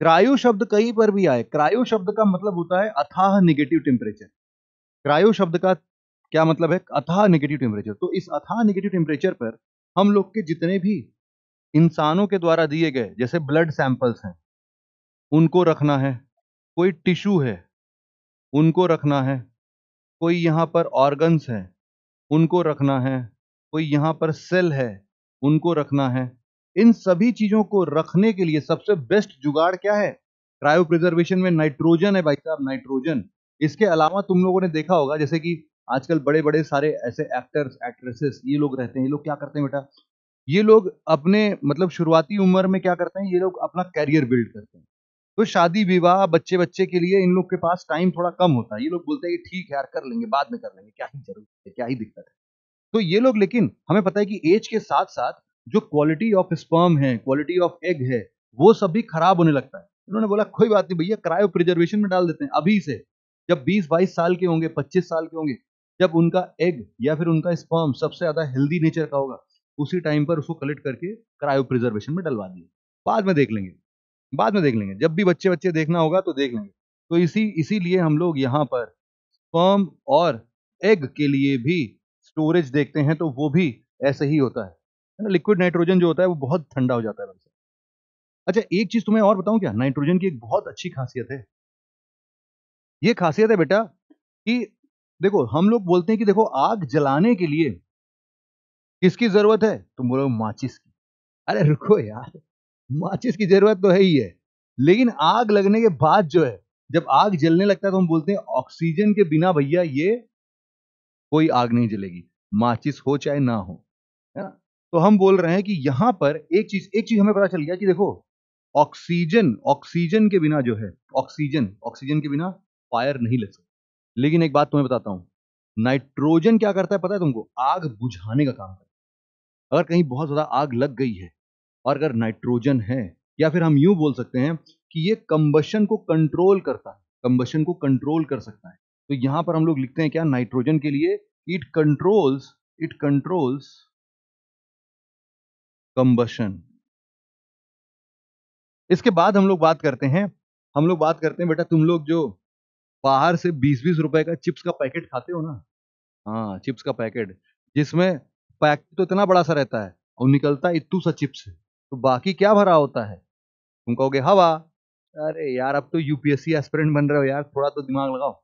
S1: क्रायो शब्द कहीं पर भी आए, क्रायो शब्द का मतलब होता है अथाह नेगेटिव टेम्परेचर। क्रायो शब्द का क्या मतलब है? अथाह नेगेटिव टेम्परेचर। तो इस अथाह नेगेटिव टेम्परेचर पर हम लोग के जितने भी इंसानों के द्वारा दिए गए जैसे ब्लड सैंपल्स हैं उनको रखना है, कोई टिश्यू है उनको रखना है, कोई यहाँ पर ऑर्गन्स है उनको रखना है, कोई यहाँ पर सेल है उनको रखना है। इन सभी चीजों को रखने के लिए सबसे बेस्ट जुगाड़ क्या है? क्रायो प्रिजर्वेशन में नाइट्रोजन है भाई साहब, नाइट्रोजन। इसके अलावा तुम लोगों ने देखा होगा जैसे कि आजकल बड़े बड़े सारे ऐसे एक्टर्स एक्ट्रेसेस ये लोग रहते हैं, ये लोग क्या करते हैं बेटा? ये लोग अपने मतलब शुरुआती उम्र में क्या करते हैं? ये लोग अपना कैरियर बिल्ड करते हैं। तो शादी विवाह बच्चे बच्चे के लिए इन लोग के पास टाइम थोड़ा कम होता है। ये लोग बोलते हैं कि ठीक है यार कर लेंगे, बाद में कर लेंगे, क्या ही जरूरत है, क्या ही दिक्कत है। तो ये लोग, लेकिन हमें पता है कि एज के साथ साथ जो क्वालिटी ऑफ स्पर्म है, क्वालिटी ऑफ एग है, वो सब भी खराब होने लगता है। उन्होंने बोला कोई बात नहीं भैया, क्रायो प्रिजर्वेशन में डाल देते हैं अभी से। जब 20-22 साल के होंगे, 25 साल के होंगे, जब उनका एग या फिर उनका स्पर्म सबसे ज्यादा हेल्दी नेचर का होगा, उसी टाइम पर उसको कलेक्ट करके क्रायो प्रिजर्वेशन में डलवा दिए। बाद में देख लेंगे, बाद में देख लेंगे, जब भी बच्चे बच्चे देखना होगा तो देख लेंगे। तो इसीलिए हम लोग यहाँ पर स्पर्म और एग के लिए भी स्टोरेज देखते हैं, तो वो भी ऐसे ही होता है ना। लिक्विड नाइट्रोजन जो होता है वो बहुत ठंडा हो जाता है भाई साहब। अच्छा एक चीज तुम्हें और बताऊं क्या? नाइट्रोजन की एक बहुत अच्छी खासियत है। ये खासियत है बेटा कि देखो हम लोग बोलते हैं कि देखो आग जलाने के लिए किसकी जरूरत है? तुम बोलो माचिस की। अरे रुको यार, माचिस की जरूरत तो है ही है, लेकिन आग लगने के बाद जो है, जब आग जलने लगता है तो हम बोलते हैं ऑक्सीजन के बिना भैया ये कोई आग नहीं जलेगी, माचिस हो चाहे ना हो, है ना। तो हम बोल रहे हैं कि यहां पर एक चीज हमें पता चल गया कि देखो ऑक्सीजन ऑक्सीजन के बिना जो है, ऑक्सीजन ऑक्सीजन के बिना फायर नहीं लग सकता। लेकिन एक बात तुम्हें बताता हूं, नाइट्रोजन क्या करता है पता है तुमको? आग बुझाने का काम करता है। अगर कहीं बहुत ज्यादा आग लग गई है और अगर नाइट्रोजन है, या फिर हम यूं बोल सकते हैं कि ये कंबशन को कंट्रोल करता है, कंबशन को कंट्रोल कर सकता है। तो यहां पर हम लोग लिखते हैं क्या नाइट्रोजन के लिए? It controls combustion. इसके बाद हम लोग बात करते हैं बेटा, तुम लोग जो बाहर से 20-20 रुपए का चिप्स का पैकेट खाते हो ना, हाँ चिप्स का पैकेट, जिसमें पैक तो इतना बड़ा सा रहता है और निकलता इतू सा चिप्स है, तो बाकी क्या भरा होता है? तुम कहोगे हवा। अरे यार अब तो यूपीएससी एस्पिरेंट बन रहे हो यार, थोड़ा तो दिमाग लगाओ।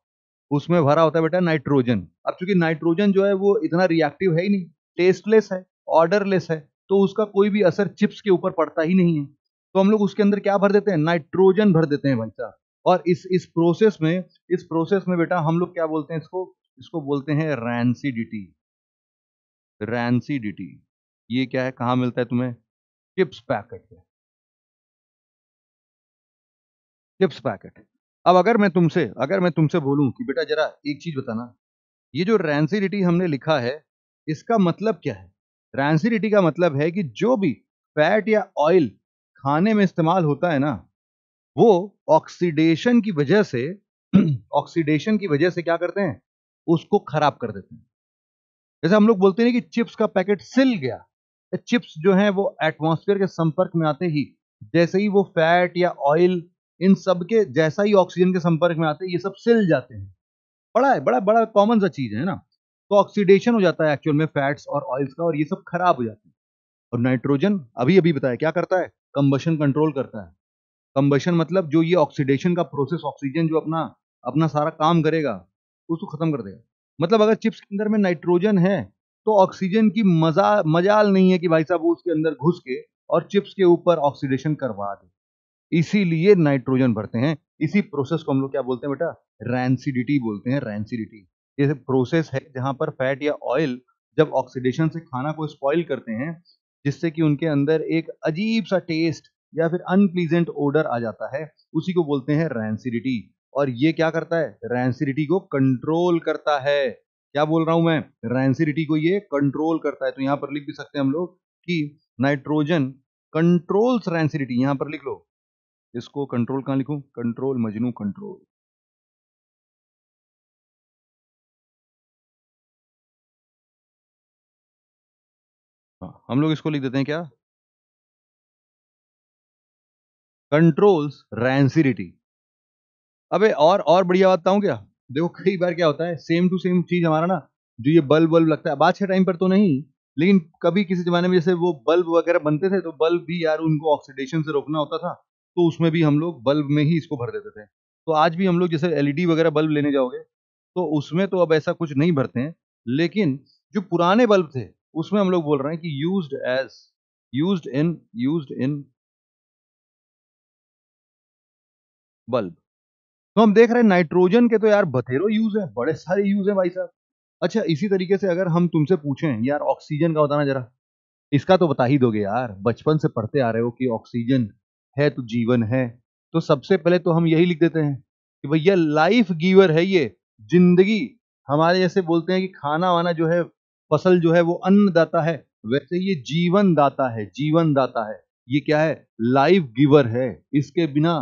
S1: उसमें भरा होता है बेटा नाइट्रोजन। अब चूंकि नाइट्रोजन जो है वो इतना रिएक्टिव है ही नहीं, टेस्टलेस है, ऑर्डरलेस है, तो उसका कोई भी असर चिप्स के ऊपर पड़ता ही नहीं है। तो हम लोग उसके अंदर क्या भर देते हैं? नाइट्रोजन भर देते हैं भाई साहब। और इस प्रोसेस में बेटा हम लोग क्या बोलते हैं इसको? इसको बोलते हैं रैंसिडिटी। रैंसिडिटी ये क्या है, कहाँ मिलता है तुम्हें? चिप्स पैकेट पे, चिप्स पैकेट। अब अगर मैं तुमसे बोलूं कि बेटा जरा एक चीज बताना, ये जो रैंसिडिटी हमने लिखा है इसका मतलब क्या है? रैंसिडिटी का मतलब है कि जो भी फैट या ऑयल खाने में इस्तेमाल होता है ना, वो ऑक्सीडेशन की वजह से ऑक्सीडेशन की वजह से क्या करते हैं? उसको खराब कर देते हैं। जैसे हम लोग बोलते हैं कि चिप्स का पैकेट सिल गया। चिप्स जो है वो एटमॉस्फेयर के संपर्क में आते ही, जैसे ही वो फैट या ऑयल इन सब के जैसा ही ऑक्सीजन के संपर्क में आते हैं, ये सब सिल जाते हैं। बड़ा है, बड़ा बड़ा कॉमन सा चीज है ना। तो ऑक्सीडेशन हो जाता है एक्चुअल में फैट्स और ऑयल्स का, और ये सब खराब हो जाते हैं। और नाइट्रोजन अभी अभी बताया क्या करता है? कंबशन कंट्रोल करता है। कंबशन मतलब जो ये ऑक्सीडेशन का प्रोसेस, ऑक्सीजन जो अपना अपना सारा काम करेगा उसको खत्म कर देगा। मतलब अगर चिप्स के अंदर में नाइट्रोजन है तो ऑक्सीजन की मजाल नहीं है कि भाई साहब वो उसके अंदर घुस के और चिप्स के ऊपर ऑक्सीडेशन करवा दे। इसीलिए नाइट्रोजन भरते हैं। इसी प्रोसेस को हम लोग क्या बोलते हैं बेटा? रैंसिडिटी बोलते हैं, रैंसिडिटी। ये प्रोसेस है जहां पर फैट या ऑयल जब ऑक्सीडेशन से खाना को स्पॉइल करते हैं, जिससे कि उनके अंदर एक अजीब सा टेस्ट या फिर अनप्लीजेंट ओडर आ जाता है, उसी को बोलते हैं रैंसिडिटी। और ये क्या करता है? रैंसिडिटी को कंट्रोल करता है। क्या बोल रहा हूं मैं? रैंसिडिटी को ये कंट्रोल करता है। तो यहां पर लिख भी सकते हैं हम लोग कि नाइट्रोजन कंट्रोल्स रैंसिडिटी, यहां पर लिख लो। इसको कंट्रोल कहाँ लिखूं? Control Majnu control. हाँ, हम लोग इसको लिख देते हैं क्या, कंट्रोल्स रैंसिडिटी। अबे और बढ़िया बात बताऊं क्या, देखो कई बार क्या होता है, सेम टू सेम चीज हमारा ना, जो ये बल्ब बल्ब लगता है आज के टाइम पर तो नहीं, लेकिन कभी किसी जमाने में जैसे वो बल्ब वगैरह बनते थे, तो बल्ब भी यार उनको ऑक्सीडेशन से रोकना होता था, तो उसमें भी हम लोग बल्ब में ही इसको भर देते थे। तो आज भी हम लोग जैसे एलईडी वगैरह बल्ब लेने जाओगे, तो उसमें तो अब ऐसा कुछ नहीं भरते हैं, लेकिन जो पुराने बल्ब थे उसमें हम लोग बोल रहे हैं कि यूज्ड इन बल्ब। तो हम देख रहे हैं नाइट्रोजन के तो यार बथेरो यूज है, बड़े सारे यूज है भाई साहब। अच्छा, इसी तरीके से अगर हम तुमसे पूछें यार ऑक्सीजन का बताना जरा, इसका तो बता ही दोगे यार, बचपन से पढ़ते आ रहे हो कि ऑक्सीजन है तो जीवन है। तो सबसे पहले तो हम यही लिख देते हैं कि भैया लाइफ गिवर है ये, जिंदगी। हमारे जैसे बोलते हैं कि खाना वाना जो है, फसल जो है वो अन्नदाता है, वैसे ये जीवन दाता है, जीवन दाता है। ये क्या है, लाइफ गिवर है, इसके बिना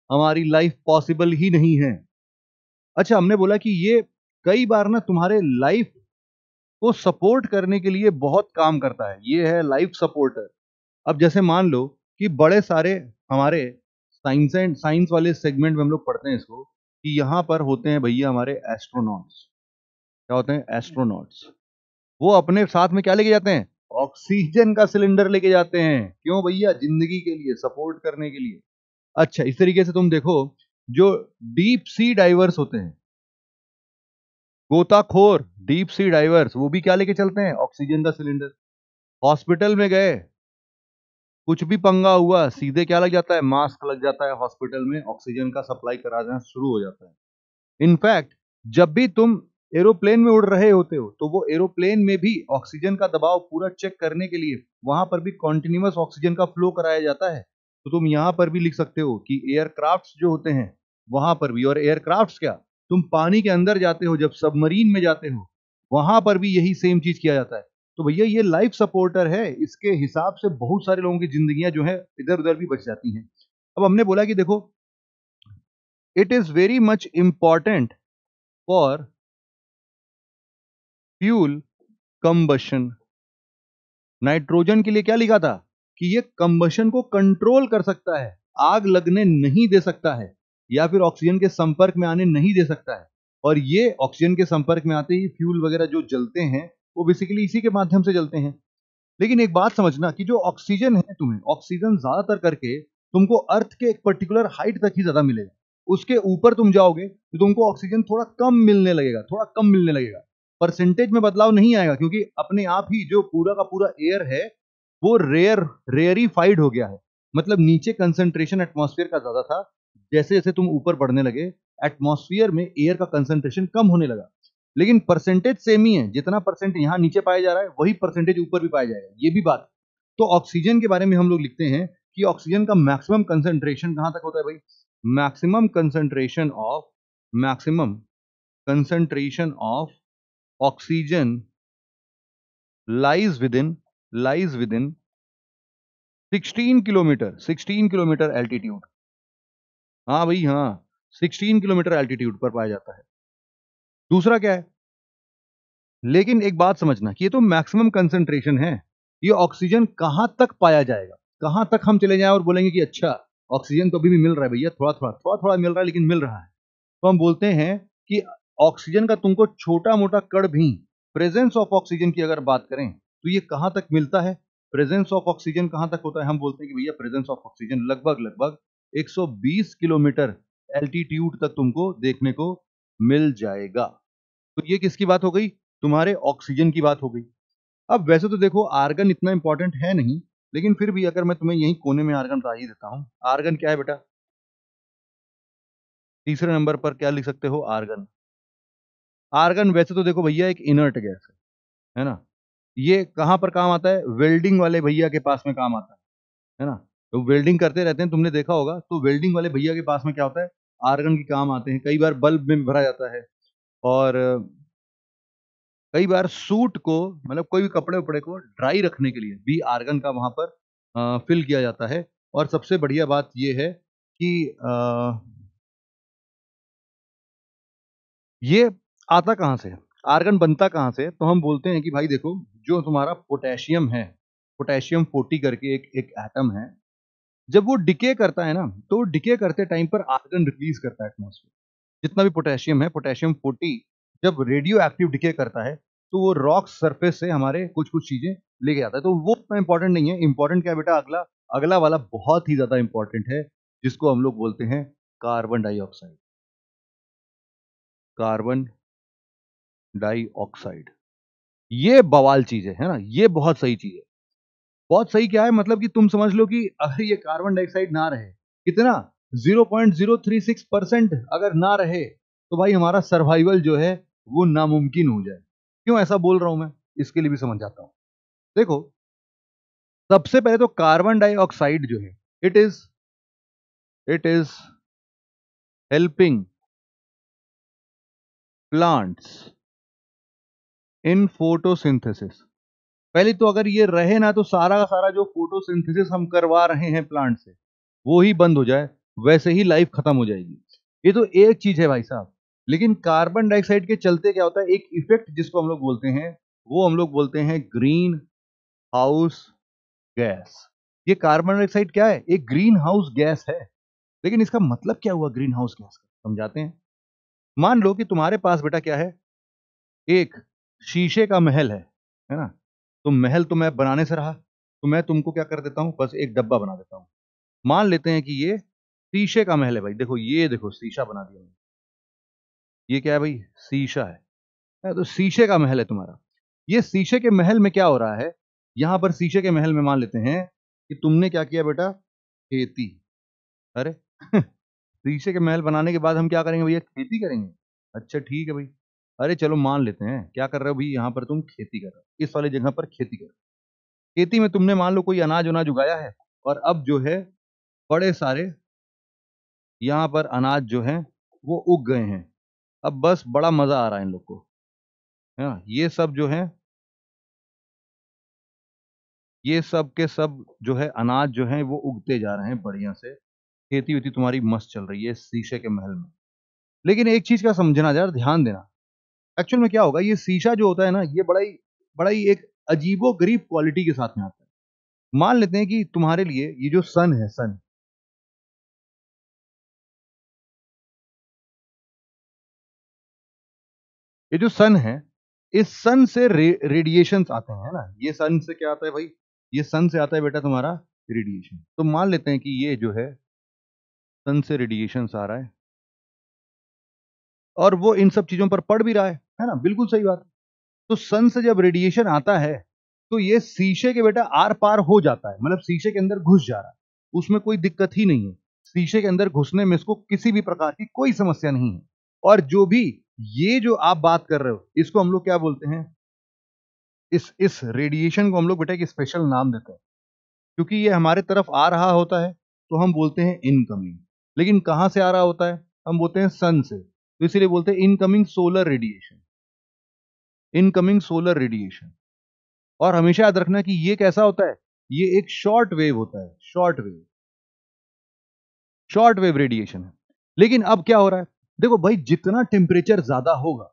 S1: हमारी लाइफ पॉसिबल ही नहीं है। अच्छा, हमने बोला कि ये कई बार ना तुम्हारे लाइफ को सपोर्ट करने के लिए बहुत काम करता है, ये है लाइफ सपोर्टर। अब जैसे मान लो कि बड़े सारे हमारे साइंस वाले सेगमेंट में हम लोग पढ़ते हैं इसको, कि यहाँ पर होते हैं भैया हमारे एस्ट्रोनॉट्स। क्या होते हैं, एस्ट्रोनॉट्स। वो अपने साथ में क्या लेके जाते हैं, ऑक्सीजन का सिलेंडर लेके जाते हैं। क्यों भैया, जिंदगी के लिए, सपोर्ट करने के लिए। अच्छा, इस तरीके से तुम देखो, जो डीप सी डाइवर्स होते हैं, गोताखोर डीप सी डाइवर्स, वो भी क्या लेके चलते हैं, ऑक्सीजन का सिलेंडर। हॉस्पिटल में गए, कुछ भी पंगा हुआ, सीधे क्या लग जाता है, मास्क लग जाता है, हॉस्पिटल में ऑक्सीजन का सप्लाई कराना शुरू हो जाता है। इनफैक्ट जब भी तुम एरोप्लेन में उड़ रहे होते हो, तो वो एरोप्लेन में भी ऑक्सीजन का दबाव पूरा चेक करने के लिए वहां पर भी कॉन्टिन्यूअस ऑक्सीजन का फ्लो कराया जाता है। तो तुम यहां पर भी लिख सकते हो कि एयरक्राफ्ट्स जो होते हैं वहां पर भी, और एयरक्राफ्ट्स क्या, तुम पानी के अंदर जाते हो, जब सबमरीन में जाते हो, वहां पर भी यही सेम चीज किया जाता है। तो भैया ये लाइफ सपोर्टर है, इसके हिसाब से बहुत सारे लोगों की जिंदगियां जो है इधर उधर भी बच जाती हैं। अब हमने बोला कि देखो, it is very much important for fuel combustion. Nitrogen के लिए क्या लिखा था, कि ये कंबशन को कंट्रोल कर सकता है, आग लगने नहीं दे सकता है, या फिर ऑक्सीजन के संपर्क में आने नहीं दे सकता है। और ये ऑक्सीजन के संपर्क में आते ही फ्यूल वगैरह जो जलते हैं, वो बेसिकली इसी के माध्यम से जलते हैं। लेकिन एक बात समझना कि जो ऑक्सीजन है, तुम्हें ऑक्सीजन ज्यादातर करके तुमको अर्थ के एक पर्टिकुलर हाइट तक ही ज्यादा मिलेगा। उसके ऊपर तुम जाओगे तो तुमको ऑक्सीजन थोड़ा कम मिलने लगेगा, थोड़ा कम मिलने लगेगा। परसेंटेज में बदलाव नहीं आएगा, क्योंकि अपने आप ही जो पूरा का पूरा एयर है वो रेयरिफाइड हो गया है। मतलब नीचे कंसंट्रेशन एटमॉस्फेयर का ज्यादा था, जैसे जैसे तुम ऊपर बढ़ने लगे, एटमॉस्फेयर में एयर का कंसंट्रेशन कम होने लगा। लेकिन परसेंटेज सेम ही है, जितना परसेंट यहाँ नीचे पाया जा रहा है वही परसेंटेज ऊपर भी पाया जाएगा, ये भी बात। तो ऑक्सीजन के बारे में हम लोग लिखते हैं कि ऑक्सीजन का मैक्सिमम कंसंट्रेशन कहां तक होता है भाई, maximum concentration of oxygen lies with in 16 kilometre altitude. हाँ भाई हाँ, 16 किलोमीटर एल्टीट्यूड पर पाया जाता है। दूसरा क्या है, लेकिन एक बात समझना कि ये तो मैक्सिमम कंसंट्रेशन है, ये ऑक्सीजन कहां तक पाया जाएगा, कहां तक हम चले जाएं और बोलेंगे कि अच्छा ऑक्सीजन तो अभी भी मिल रहा है भैया, थोड़ा थोड़ा मिल रहा है, लेकिन मिल रहा है। तो हम बोलते हैं कि ऑक्सीजन का तुमको छोटा मोटा कण भी, प्रेजेंस ऑफ ऑक्सीजन की अगर बात करें तो ये कहां तक मिलता है, प्रेजेंस ऑफ ऑक्सीजन कहां तक होता है, हम बोलते हैं कि भैया प्रेजेंस ऑफ ऑक्सीजन लगभग लगभग 120 किलोमीटर एल्टीट्यूड तक तुमको देखने को मिल जाएगा। तो ये किसकी बात हो गई, तुम्हारे ऑक्सीजन की बात हो गई। अब वैसे तो देखो आर्गन इतना इंपॉर्टेंट है नहीं, लेकिन फिर भी अगर मैं तुम्हें यही कोने में आर्गन बता ही देता हूं। आर्गन क्या है बेटा, तीसरे नंबर पर क्या लिख सकते हो, आर्गन। आर्गन वैसे तो देखो भैया एक इनर्ट गैस है ना। ये कहां पर काम आता है, वेल्डिंग वाले भैया के पास में काम आता है ना। तो वेल्डिंग करते रहते हैं, तुमने देखा होगा, तो वेल्डिंग वाले भैया के पास में क्या होता है, आर्गन के काम आते हैं। कई बार बल्ब में भरा जाता है, और कई बार सूट को, मतलब कोई भी कपड़े उपड़े को ड्राई रखने के लिए भी आर्गन का वहां पर फिल किया जाता है। और सबसे बढ़िया बात यह है कि ये आता कहाँ से, आर्गन बनता कहाँ से, तो हम बोलते हैं कि भाई देखो, जो तुम्हारा पोटेशियम है, पोटेशियम 40 करके एक एटम है, जब वो डिके करता है ना, तो डिके करते टाइम पर आर्गन रिलीज करता है एटमॉस्फेयर। जितना भी पोटेशियम है, पोटेशियम 40 जब रेडियो एक्टिव डिके करता है, तो वो रॉक सरफेस से हमारे कुछ कुछ चीजें लेके आता है। तो वो उतना इंपॉर्टेंट नहीं है। इंपॉर्टेंट क्या है बेटा, अगला अगला वाला बहुत ही ज्यादा इंपॉर्टेंट है, जिसको हम लोग बोलते हैं कार्बन डाइऑक्साइड। कार्बन डाइऑक्साइड, ये बवाल चीज है ना, ये बहुत सही चीज है। बहुत सही क्या है, मतलब कि तुम समझ लो कि अगर ये कार्बन डाइऑक्साइड ना रहे, कितना 0.036% अगर ना रहे, तो भाई हमारा सर्वाइवल जो है वो नामुमकिन हो जाए। क्यों ऐसा बोल रहा हूं मैं, इसके लिए भी समझ जाता हूं। देखो, सबसे पहले तो कार्बन डाइऑक्साइड जो है, it is helping plants in photosynthesis. पहले तो अगर ये रहे ना, तो सारा का सारा जो फोटोसिंथेसिस हम करवा रहे हैं प्लांट से, वो ही बंद हो जाए, वैसे ही लाइफ खत्म हो जाएगी। ये तो एक चीज है भाई साहब। लेकिन कार्बन डाइऑक्साइड के चलते क्या होता है, एक इफेक्ट जिसको हम लोग बोलते हैं, वो हम लोग बोलते हैं ग्रीन हाउस गैस। ये कार्बन डाइऑक्साइड क्या है, एक ग्रीन हाउस गैस है। लेकिन इसका मतलब क्या हुआ ग्रीन हाउस गैस का, समझाते हैं। मान लो कि तुम्हारे पास बेटा क्या है, एक शीशे का महल है ना। तो महल तो मैं बनाने से रहा, तो मैं तुमको क्या कर देता हूं, बस एक डब्बा बना देता हूं। मान लेते हैं कि ये शीशे का महल है भाई। देखो, ये देखो शीशा बना दिया मैंने। ये क्या है भाई, शीशा है। तो शीशे का महल है तुम्हारा। ये शीशे के महल में क्या हो रहा है, यहां पर शीशे के महल में मान लेते हैं कि तुमने क्या किया बेटा, खेती। अरे शीशे के महल बनाने के बाद हम क्या करेंगे भैया, खेती करेंगे। अच्छा ठीक है भाई। अरे चलो मान लेते हैं, क्या कर रहे हो भाई, यहाँ पर तुम खेती कर रहे हो, इस वाली जगह पर खेती कर रहे हो। खेती में तुमने मान लो कोई अनाज उनाज उगाया है, और अब जो है बड़े सारे यहाँ पर अनाज जो है वो उग गए हैं। अब बस बड़ा मजा आ रहा है इन लोग को, है ना। ये सब जो है, ये सब के सब जो है अनाज जो है वो उगते जा रहे हैं बढ़िया से। खेती वेती तुम्हारी मस्त चल रही है शीशे के महल में। लेकिन एक चीज का समझना यार, ध्यान देना। एक्चुअल में क्या होगा, ये शीशा जो होता है ना, ये बड़ा ही एक अजीबो गरीब क्वालिटी के साथ में आता है। मान लेते हैं कि तुम्हारे लिए ये जो सन है, सन, ये जो सन है, इस सन से रेडिएशंस आते हैं ना। ये सन से क्या आता है भाई, ये सन से आता है बेटा तुम्हारा रेडिएशन। तो मान लेते हैं कि ये जो है सन से रेडिएशंस आ रहा है, और वो इन सब चीजों पर पड़ भी रहा है ना, बिल्कुल सही बात है। तो सन से जब रेडिएशन आता है, तो ये शीशे के बेटा आर पार हो जाता है, मतलब शीशे के अंदर घुस जा रहा है। उसमें कोई दिक्कत ही नहीं है। शीशे के अंदर घुसने में इसको किसी भी प्रकार की कोई समस्या नहीं है। और जो भी ये जो आप बात कर रहे हो, इसको हम लोग क्या बोलते हैं, इस रेडिएशन को हम लोग बेटा एक स्पेशल नाम देते हैं। क्योंकि ये हमारे तरफ आ रहा होता है, तो हम बोलते हैं इनकमिंग। लेकिन कहां से आ रहा होता है, हम बोलते हैं सन से, तो इसीलिए बोलते हैं incoming solar radiation. Incoming solar radiation. और हमेशा याद रखना कि ये कैसा होता है, ये एक शॉर्ट वेव होता है, शॉर्ट वेव रेडिएशन है। लेकिन अब क्या हो रहा है, देखो भाई, जितना टेम्परेचर ज्यादा होगा,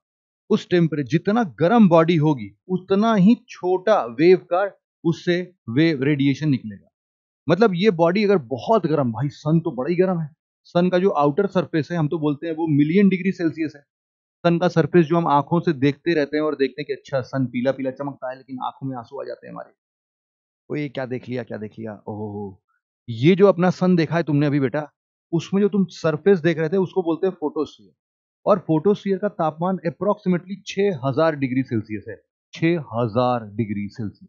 S1: उस टेम्परेचर जितना गर्म बॉडी होगी, उतना ही छोटा वेव का उससे वेव रेडिएशन निकलेगा। मतलब ये बॉडी अगर बहुत गर्म, भाई सन तो बड़ा ही गर्म है। सन का जो आउटर सरफेस है, हम तो बोलते हैं वो मिलियन डिग्री सेल्सियस है। सन का सरफेस जो हम आंखों से देखते रहते हैं और देखते हैं कि अच्छा सन पीला पीला चमकता है, लेकिन आंखों में आंसू आ जाते हैं हमारे। वो ये क्या देख लिया, क्या देख लिया, ओहो। ये जो अपना सन देखा है तुमने अभी बेटा, उसमें जो तुम सरफेस देख रहे थे उसको बोलते हैं फोटोस्फीयर। और फोटोस्फीयर का तापमान अप्रोक्सीमेटली 6000 डिग्री सेल्सियस है। 6000 डिग्री सेल्सियस।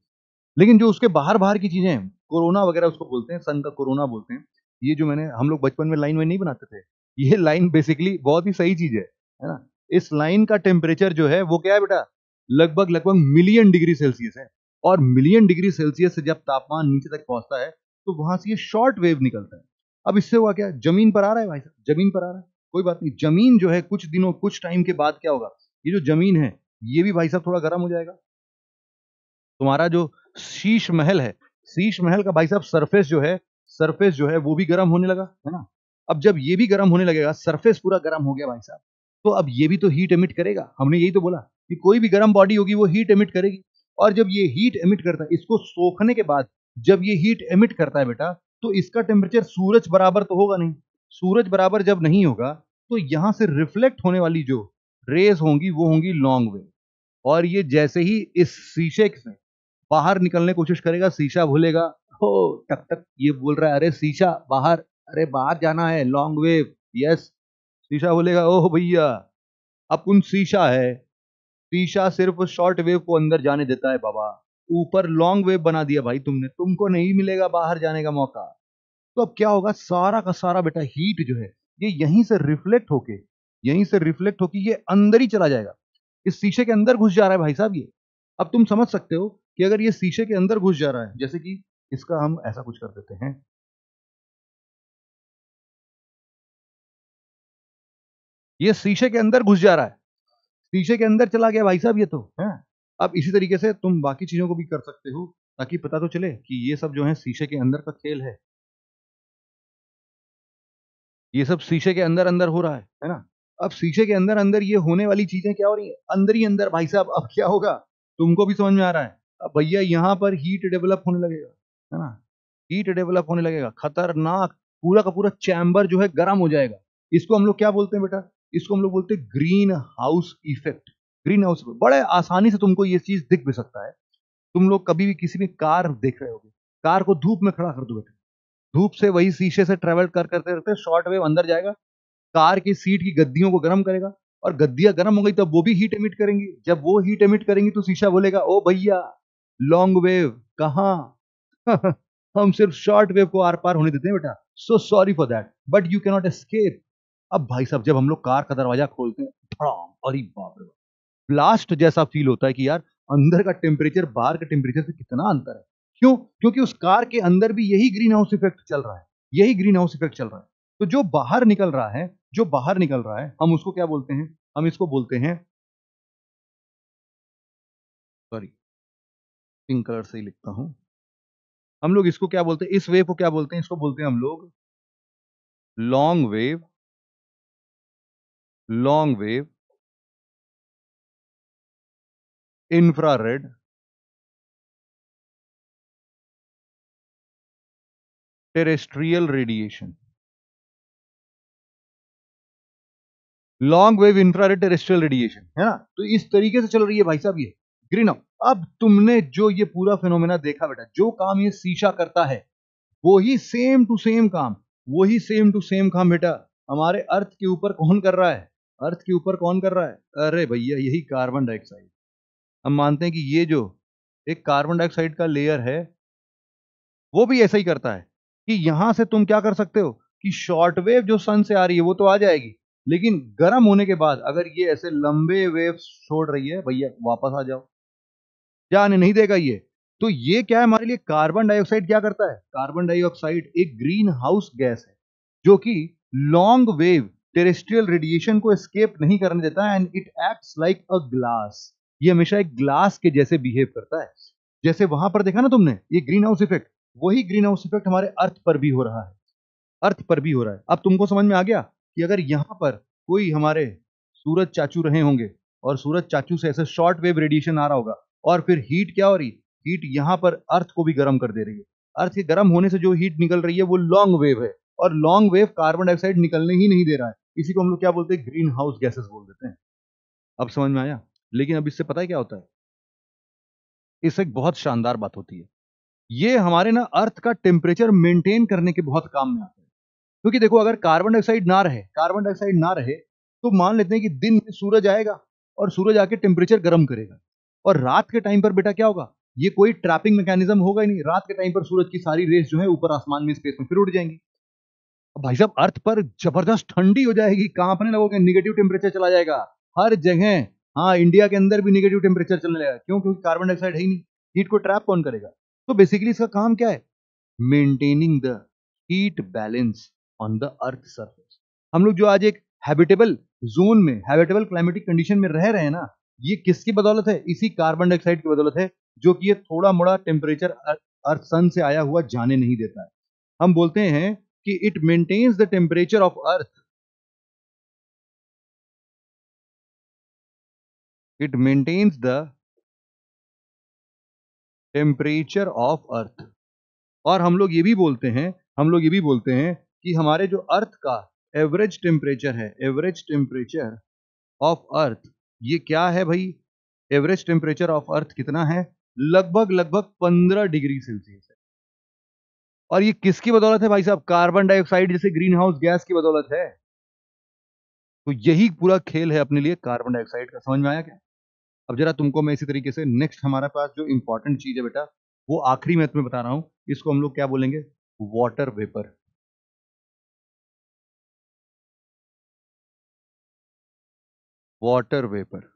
S1: लेकिन जो उसके बाहर बाहर की चीजें हैं, कोरोना वगैरह उसको बोलते हैं, सन का कोरोना बोलते हैं। ये जो मैंने, हम लोग बचपन में लाइन में नहीं बनाते थे, ये लाइन बेसिकली बहुत ही सही चीज है ना। इस लाइन का टेम्परेचर जो है वो क्या है बेटा, लगभग लगभग मिलियन डिग्री सेल्सियस है। और मिलियन डिग्री सेल्सियस से जब तापमान नीचे तक पहुंचता है, तो वहां से ये शॉर्ट वेव निकलता है। अब इससे हुआ क्या, जमीन पर आ रहा है भाई साहब, जमीन पर आ रहा है। कोई बात नहीं, जमीन जो है कुछ दिनों कुछ टाइम के बाद क्या होगा, ये जो जमीन है, ये भी भाई साहब थोड़ा गर्म हो जाएगा। तुम्हारा जो शीश महल है, शीश महल का भाई साहब सरफेस जो है वो भी गर्म होने लगा, है ना। अब जब ये भी गर्म होने लगेगा, सरफेस पूरा गर्म हो गया भाई साहब, तो अब ये भी तो हीट एमिट करेगा। हमने यही तो बोला कि कोई भी गर्म बॉडी होगी वो हीट एमिट करेगी। और जब ये हीट एमिट करता है, इसको सोखने के बाद जब ये हीट एमिट करता है बेटा, तो इसका टेम्परेचर सूरज बराबर तो होगा नहीं। सूरज बराबर जब नहीं होगा तो यहां से रिफ्लेक्ट होने वाली जो रेज होंगी वो होंगी लॉन्ग वेव, और ये जैसे ही इस शीशे से बाहर निकलने की कोशिश करेगा, शीशा भूलेगा, हो तक तक ये बोल रहा है अरे शीशा बाहर, अरे बाहर जाना है, लॉन्ग वेव, यस। शीशा बोलेगा ओह भैया अपन शीशा है, शीशा सिर्फ शॉर्ट वेव को अंदर जाने देता है बाबा, ऊपर लॉन्ग वेव बना दिया भाई तुमने, तुमको नहीं मिलेगा बाहर जाने का मौका। तो अब क्या होगा, सारा का सारा बेटा हीट जो है ये यहीं से रिफ्लेक्ट होके ये अंदर ही चला जाएगा, इस शीशे के अंदर घुस जा रहा है भाई साहब ये। अब तुम समझ सकते हो कि अगर ये शीशे के अंदर घुस जा रहा है, जैसे कि इसका हम ऐसा कुछ कर देते हैं, ये शीशे के अंदर घुस जा रहा है, शीशे के अंदर चला गया भाई साहब ये तो है। अब इसी तरीके से तुम बाकी चीजों को भी कर सकते हो, ताकि पता तो चले कि ये सब जो है शीशे के अंदर का खेल है, ये सब शीशे के अंदर अंदर हो रहा है ना। अब शीशे के अंदर अंदर ये होने वाली चीजें क्या हो रही है, अंदर ही अंदर भाई साहब। अब क्या होगा तुमको भी समझ में आ रहा है, अब भैया यहाँ पर हीट डेवलप होने लगेगा, है ना, हीट डेवलप होने लगेगा, खतरनाक, पूरा का पूरा चैम्बर जो है गर्म हो जाएगा। इसको हम लोग क्या बोलते हैं बेटा, इसको हम लोग बोलते हैं green house effect. Green house effect बड़े आसानी से तुमको ये चीज दिख भी सकता है। तुम लोग कभी भी किसी भी कार देख रहे होगे, कार को धूप में खड़ा कर दो बेटा, धूप से वही शीशे से ट्रेवल करते रहते शॉर्ट वेव अंदर जाएगा, कार की सीट की गद्दियों को गर्म करेगा, और गद्दियां गर्म हो गई तब वो भी हीट एमिट करेंगी, जब वो हीट एमिट करेंगी तो शीशा बोलेगा ओ भैया लॉन्ग वेव कहाँ हम सिर्फ शॉर्ट वेव को आर पार होने देते हैं बेटा, so sorry for that but you cannot escape. अब भाई साहब जब हम लोग कार का दरवाजा खोलते हैं, धड़ाम, अरे बाप रे, ब्लास्ट जैसा फील होता है कि यार अंदर का टेम्परेचर बाहर के टेम्परेचर से कितना अंतर है। क्यों? क्योंकि उस कार के अंदर भी यही ग्रीन हाउस इफेक्ट चल रहा है, यही ग्रीन हाउस इफेक्ट चल रहा है। तो जो बाहर निकल रहा है, जो बाहर निकल रहा है, हम उसको क्या बोलते हैं, हम इसको बोलते हैं, सॉरी पिंक कलर से ही लिखता हूं, हम लोग इसको क्या बोलते हैं, इस वेव को क्या बोलते हैं, इसको बोलते हैं हम लोग long wave, long wave infrared terrestrial radiation, long wave infrared terrestrial radiation, है ना। तो इस तरीके से चल रही है भाई साहब ये ग्रीन हाउस। अब तुमने जो ये पूरा फिनोमेना देखा बेटा, जो काम ये शीशा करता है वही सेम टू सेम काम, वही सेम टू सेम काम बेटा हमारे अर्थ के ऊपर कौन कर रहा है, अर्थ के ऊपर कौन कर रहा है, अरे भैया यही कार्बन डाइऑक्साइड। हम मानते हैं कि ये जो एक कार्बन डाइऑक्साइड का लेयर है वो भी ऐसा ही करता है, कि यहां से तुम क्या कर सकते हो कि शॉर्ट वेव जो सन से आ रही है वो तो आ जाएगी, लेकिन गर्म होने के बाद अगर ये ऐसे लंबे वेव छोड़ रही है, भैया वापस आ जाओ, जाने नहीं देगा ये। तो ये क्या है हमारे लिए, कार्बन डाइऑक्साइड क्या करता है, कार्बन डाइऑक्साइड एक ग्रीन हाउस गैस है जो कि लॉन्ग वेव टेरेस्ट्रियल रेडिएशन को एस्केप नहीं करने देता है, and it acts like a glass. ये हमेशा एक ग्लास के जैसे बिहेव करता है। जैसे वहां पर देखा ना तुमने ये ग्रीन हाउस इफेक्ट, वही ग्रीन हाउस इफेक्ट हमारे अर्थ पर भी हो रहा है, अर्थ पर भी हो रहा है। अब तुमको समझ में आ गया कि अगर यहाँ पर कोई हमारे सूरज चाचू रहे होंगे और सूरज चाचू से ऐसे शॉर्ट वेव रेडिएशन आ रहा होगा, और फिर हीट क्या हो रही, हीट यहाँ पर अर्थ को भी गर्म कर दे रही है, अर्थ के गर्म होने से जो हीट निकल रही है वो लॉन्ग वेव है, और लॉन्ग वेव कार्बन डाइऑक्साइड निकलने ही नहीं दे रहा है, इसी को हम लोग क्या बोलते हैं, ग्रीन हाउस गैसेस बोल देते हैं। अब समझ में आया। लेकिन अब इससे पता है क्या होता है, इससे एक बहुत शानदार बात होती है, ये हमारे ना अर्थ का टेम्परेचर मेंटेन करने के बहुत काम में आता है। क्योंकि देखो अगर कार्बन डाइऑक्साइड ना रहे, कार्बन डाइऑक्साइड ना रहे तो मान लेते हैं कि दिन में सूरज आएगा और सूरज आके टेम्परेचर गर्म करेगा, और रात के टाइम पर बेटा क्या होगा, ये कोई ट्रैपिंग मैकेनिज्म होगा ही नहीं, रात के टाइम पर सूरज की सारी रेस जो है ऊपर आसमान में स्पेस में फिर उड़ जाएंगी। अब भाई साहब अर्थ पर जबरदस्त ठंडी हो जाएगी, कांपने लगोगे, निगेटिव टेम्परेचर चला जाएगा हर जगह। हाँ इंडिया के अंदर भी निगेटिव टेम्परेचर चलने लगेगा, क्यों, क्योंकि कार्बन डाइऑक्साइड है ही नहीं, हीट को ट्रैप कौन करेगा। तो बेसिकली इसका काम क्या है, maintaining the heat balance on the earth surface. हम लोग जो आज एक हैबिटेबल जोन में, हैबिटेबल क्लाइमेटिक कंडीशन में रह रहे हैं ना, ये किसकी बदौलत है, इसी कार्बन डाइऑक्साइड की बदौलत है, जो कि ये थोड़ा मोड़ा टेम्परेचर अर्थ सन से आया हुआ जाने नहीं देता है। हम बोलते हैं कि it maintains the temperature of earth, it maintains the temperature of earth. और हम लोग ये भी बोलते हैं कि हमारे जो अर्थ का एवरेज टेम्परेचर है, एवरेज टेम्परेचर ऑफ अर्थ, ये क्या है भाई? एवरेज टेम्परेचर ऑफ अर्थ कितना है? लगभग लगभग 15 डिग्री सेल्सियस है। और ये किसकी बदौलत है भाई साहब? कार्बन डाइऑक्साइड जैसे ग्रीन हाउस गैस की बदौलत है। तो यही पूरा खेल है अपने लिए कार्बन डाइऑक्साइड का। समझ में आया क्या? अब जरा तुमको मैं इसी तरीके से नेक्स्ट हमारे पास जो इंपॉर्टेंट चीज है बेटा, वो आखिरी में तुम्हें बता रहा हूं। इसको हम लोग क्या बोलेंगे? Water vapour. वाटर वेपर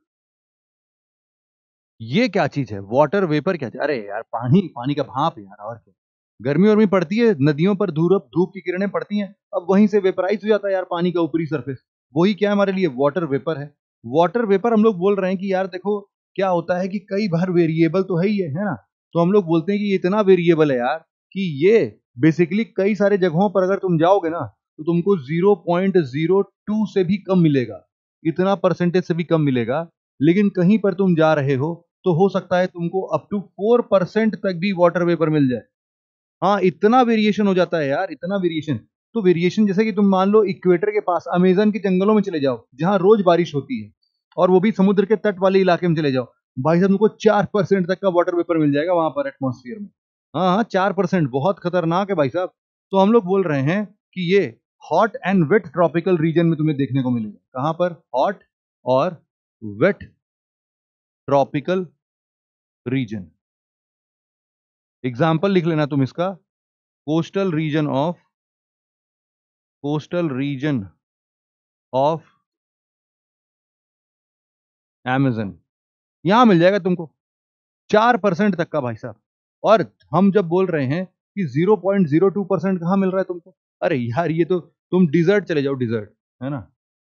S1: ये क्या चीज है? वाटर वेपर क्या चीज? अरे यार, पानी, पानी का भाप यार, और क्या। गर्मी वर्मी पड़ती है, नदियों पर धूप धूप की किरणें पड़ती हैं, अब वहीं से वेपराइज हो जाता है यार पानी का ऊपरी सरफेस। वही क्या है हमारे लिए? वाटर वेपर है। वाटर वेपर हम लोग बोल रहे हैं कि यार देखो, क्या होता है कि कई बार वेरिएबल तो है ही है ना। तो हम लोग बोलते हैं कि ये इतना वेरिएबल है यार कि ये बेसिकली कई सारे जगहों पर अगर तुम जाओगे ना, तो तुमको 0.02 से भी कम मिलेगा, इतना परसेंटेज से भी कम मिलेगा। लेकिन कहीं पर तुम जा रहे हो तो हो सकता है तुमको अप टू 4% तक भी वाटर वेपर मिल जाए। हाँ, इतना वेरिएशन हो जाता है यार, इतना वेरिएशन। तो वेरिएशन जैसे कि तुम मान लो इक्वेटर के पास अमेजन के जंगलों में चले जाओ, जहां रोज बारिश होती है, और वो भी समुद्र के तट वाले इलाके में चले जाओ, भाई साहब तुमको 4% तक का वाटर वेपर मिल जाएगा वहां पर एटमॉस्फेयर में। हाँ हाँ, 4%, बहुत खतरनाक है भाई साहब। तो हम लोग बोल रहे हैं कि ये hot and wet tropical region में तुम्हें देखने को मिलेगा। कहां पर? हॉट और वेट ट्रॉपिकल रीजन। एग्जाम्पल लिख लेना तुम इसका, coastal region of, coastal region of Amazon, यहां मिल जाएगा तुमको 4% तक का भाई साहब। और हम जब बोल रहे हैं कि 0.02% कहां मिल रहा है तुमको, अरे यार ये तो तुम डिजर्ट चले जाओ, डिजर्ट है ना,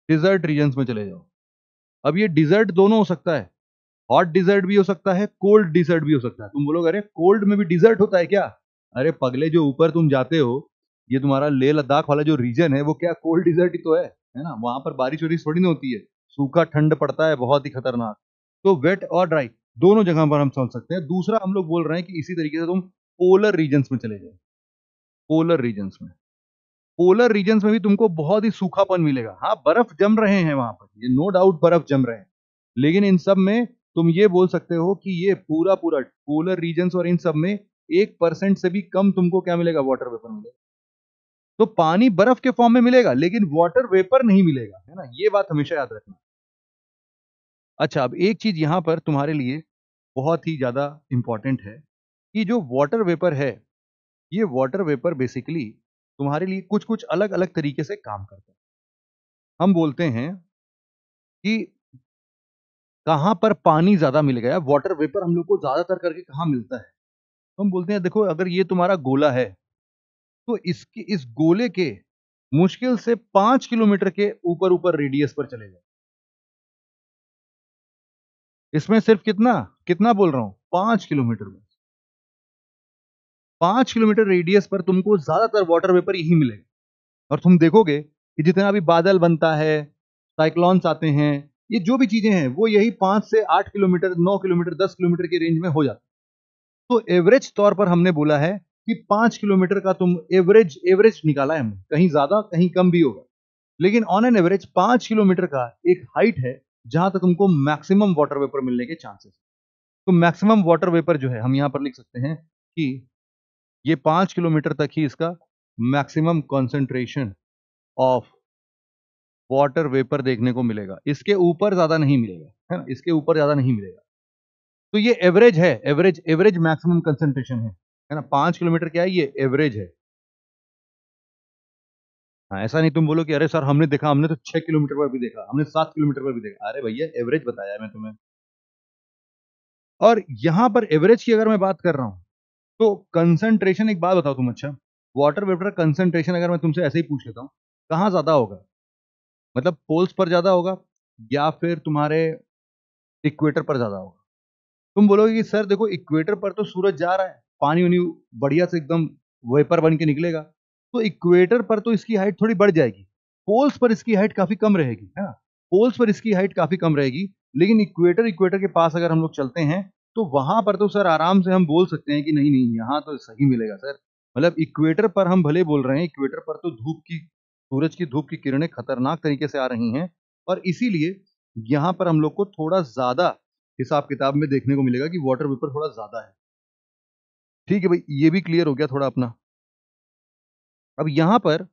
S1: डिजर्ट रीजन्स में चले जाओ। अब ये डिजर्ट दोनों हो सकता है, हॉट डिजर्ट भी हो सकता है, कोल्ड डिजर्ट भी हो सकता है। तुम बोलोगे अरे कोल्ड में भी डिजर्ट होता है क्या? अरे पगले, जो ऊपर तुम जाते हो, ये तुम्हारा लेह लद्दाख वाला जो रीजन है, वो क्या कोल्ड डिजर्ट ही तो है ना। वहां पर बारिश वारिश थोड़ी ना होती है, सूखा ठंड पड़ता है, बहुत ही खतरनाक। तो वेट और ड्राई दोनों जगह पर हम समझ सकते हैं। दूसरा हम लोग बोल रहे हैं कि इसी तरीके से तुम पोलर रीजन्स में चले जाओ। पोलर रीजन्स में, पोलर रीजन्स में भी तुमको बहुत ही सूखापन मिलेगा। हाँ, बर्फ जम रहे हैं वहां पर, ये नो डाउट बर्फ जम रहे हैं, लेकिन इन सब में तुम ये बोल सकते हो कि ये पूरा पूरा पोलर रीजन्स, और इन सब में 1% से भी कम तुमको क्या मिलेगा? वाटर वेपर मिलेगा। तो पानी बर्फ के फॉर्म में मिलेगा, लेकिन वाटर वेपर नहीं मिलेगा, है ना, ये बात हमेशा याद रखना। अच्छा, अब एक चीज यहां पर तुम्हारे लिए बहुत ही ज्यादा इंपॉर्टेंट है कि जो वाटर वेपर है, ये वाटर वेपर बेसिकली तुम्हारे लिए कुछ कुछ अलग अलग तरीके से काम करता है। हम बोलते हैं कि कहां पर पानी ज्यादा मिलेगा, या वाटर वेपर हम लोग को ज्यादातर करके कहां मिलता है। तो हम बोलते हैं देखो, अगर ये तुम्हारा गोला है, तो इसके इस गोले के मुश्किल से 5 किलोमीटर के ऊपर ऊपर रेडियस पर चले जाओ। इसमें सिर्फ कितना कितना बोल रहा हूं? 5 किलोमीटर में, 5 किलोमीटर रेडियस पर तुमको ज्यादातर वाटर वेपर यही मिलेगा। और तुम देखोगे कि जितना भी बादल बनता है, साइक्लोन्स आते हैं, ये जो भी चीजें हैं, वो यही 5 से 8 किलोमीटर, 9 किलोमीटर, 10 किलोमीटर की रेंज में हो जाता है। तो एवरेज तौर पर हमने बोला है कि 5 किलोमीटर का तुम एवरेज एवरेज निकाला है हमने, कहीं ज्यादा कहीं कम भी होगा, लेकिन ऑन एन एवरेज 5 किलोमीटर का एक हाइट है जहां तक तुमको मैक्सिमम वाटर वेपर मिलने के चांसेस। तो मैक्सिमम वाटर वेपर जो है, हम यहां पर लिख सकते हैं कि ये 5 किलोमीटर तक ही इसका maximum concentration of water vapour देखने को मिलेगा। इसके ऊपर ज्यादा नहीं मिलेगा, है ना, इसके ऊपर ज्यादा नहीं मिलेगा। तो ये एवरेज है, एवरेज एवरेज मैक्सिमम कंसंट्रेशन है ना। 5 किलोमीटर क्या है? ये एवरेज है। हाँ, ऐसा नहीं तुम बोलो कि अरे सर हमने देखा, हमने तो 6 किलोमीटर पर भी देखा, हमने 7 किलोमीटर पर भी देखा। अरे भैया, एवरेज बताया मैं तुम्हें। और यहां पर एवरेज की अगर मैं बात कर रहा हूं, तो कंसंट्रेशन, एक बात बताओ तुम, अच्छा, वाटर वेपर कंसंट्रेशन अगर मैं तुमसे ऐसे ही पूछ लेता हूं, कहां ज्यादा होगा? मतलब पोल्स पर ज्यादा होगा, या फिर तुम्हारे इक्वेटर पर ज्यादा होगा? तुम बोलोगे कि सर देखो, इक्वेटर पर तो सूरज जा रहा है, पानी उनी बढ़िया से एकदम वेपर बन के निकलेगा, तो इक्वेटर पर तो इसकी हाइट थोड़ी बढ़ जाएगी, पोल्स पर इसकी हाइट काफी कम रहेगी, है ना। पोल्स पर इसकी हाइट काफी कम रहेगी, लेकिन इक्वेटर इक्वेटर के पास अगर हम लोग चलते हैं, तो वहां पर तो सर आराम से हम बोल सकते हैं कि नहीं नहीं यहाँ तो सही मिलेगा सर। मतलब इक्वेटर पर हम भले बोल रहे हैं, इक्वेटर पर तो सूरज की धूप की किरणें खतरनाक तरीके से आ रही हैं, और इसीलिए यहाँ पर हम लोग को थोड़ा ज्यादा हिसाब किताब में देखने को मिलेगा कि वाटर वेपर थोड़ा ज्यादा है। ठीक है भाई, ये भी क्लियर हो गया थोड़ा अपना। अब यहाँ पर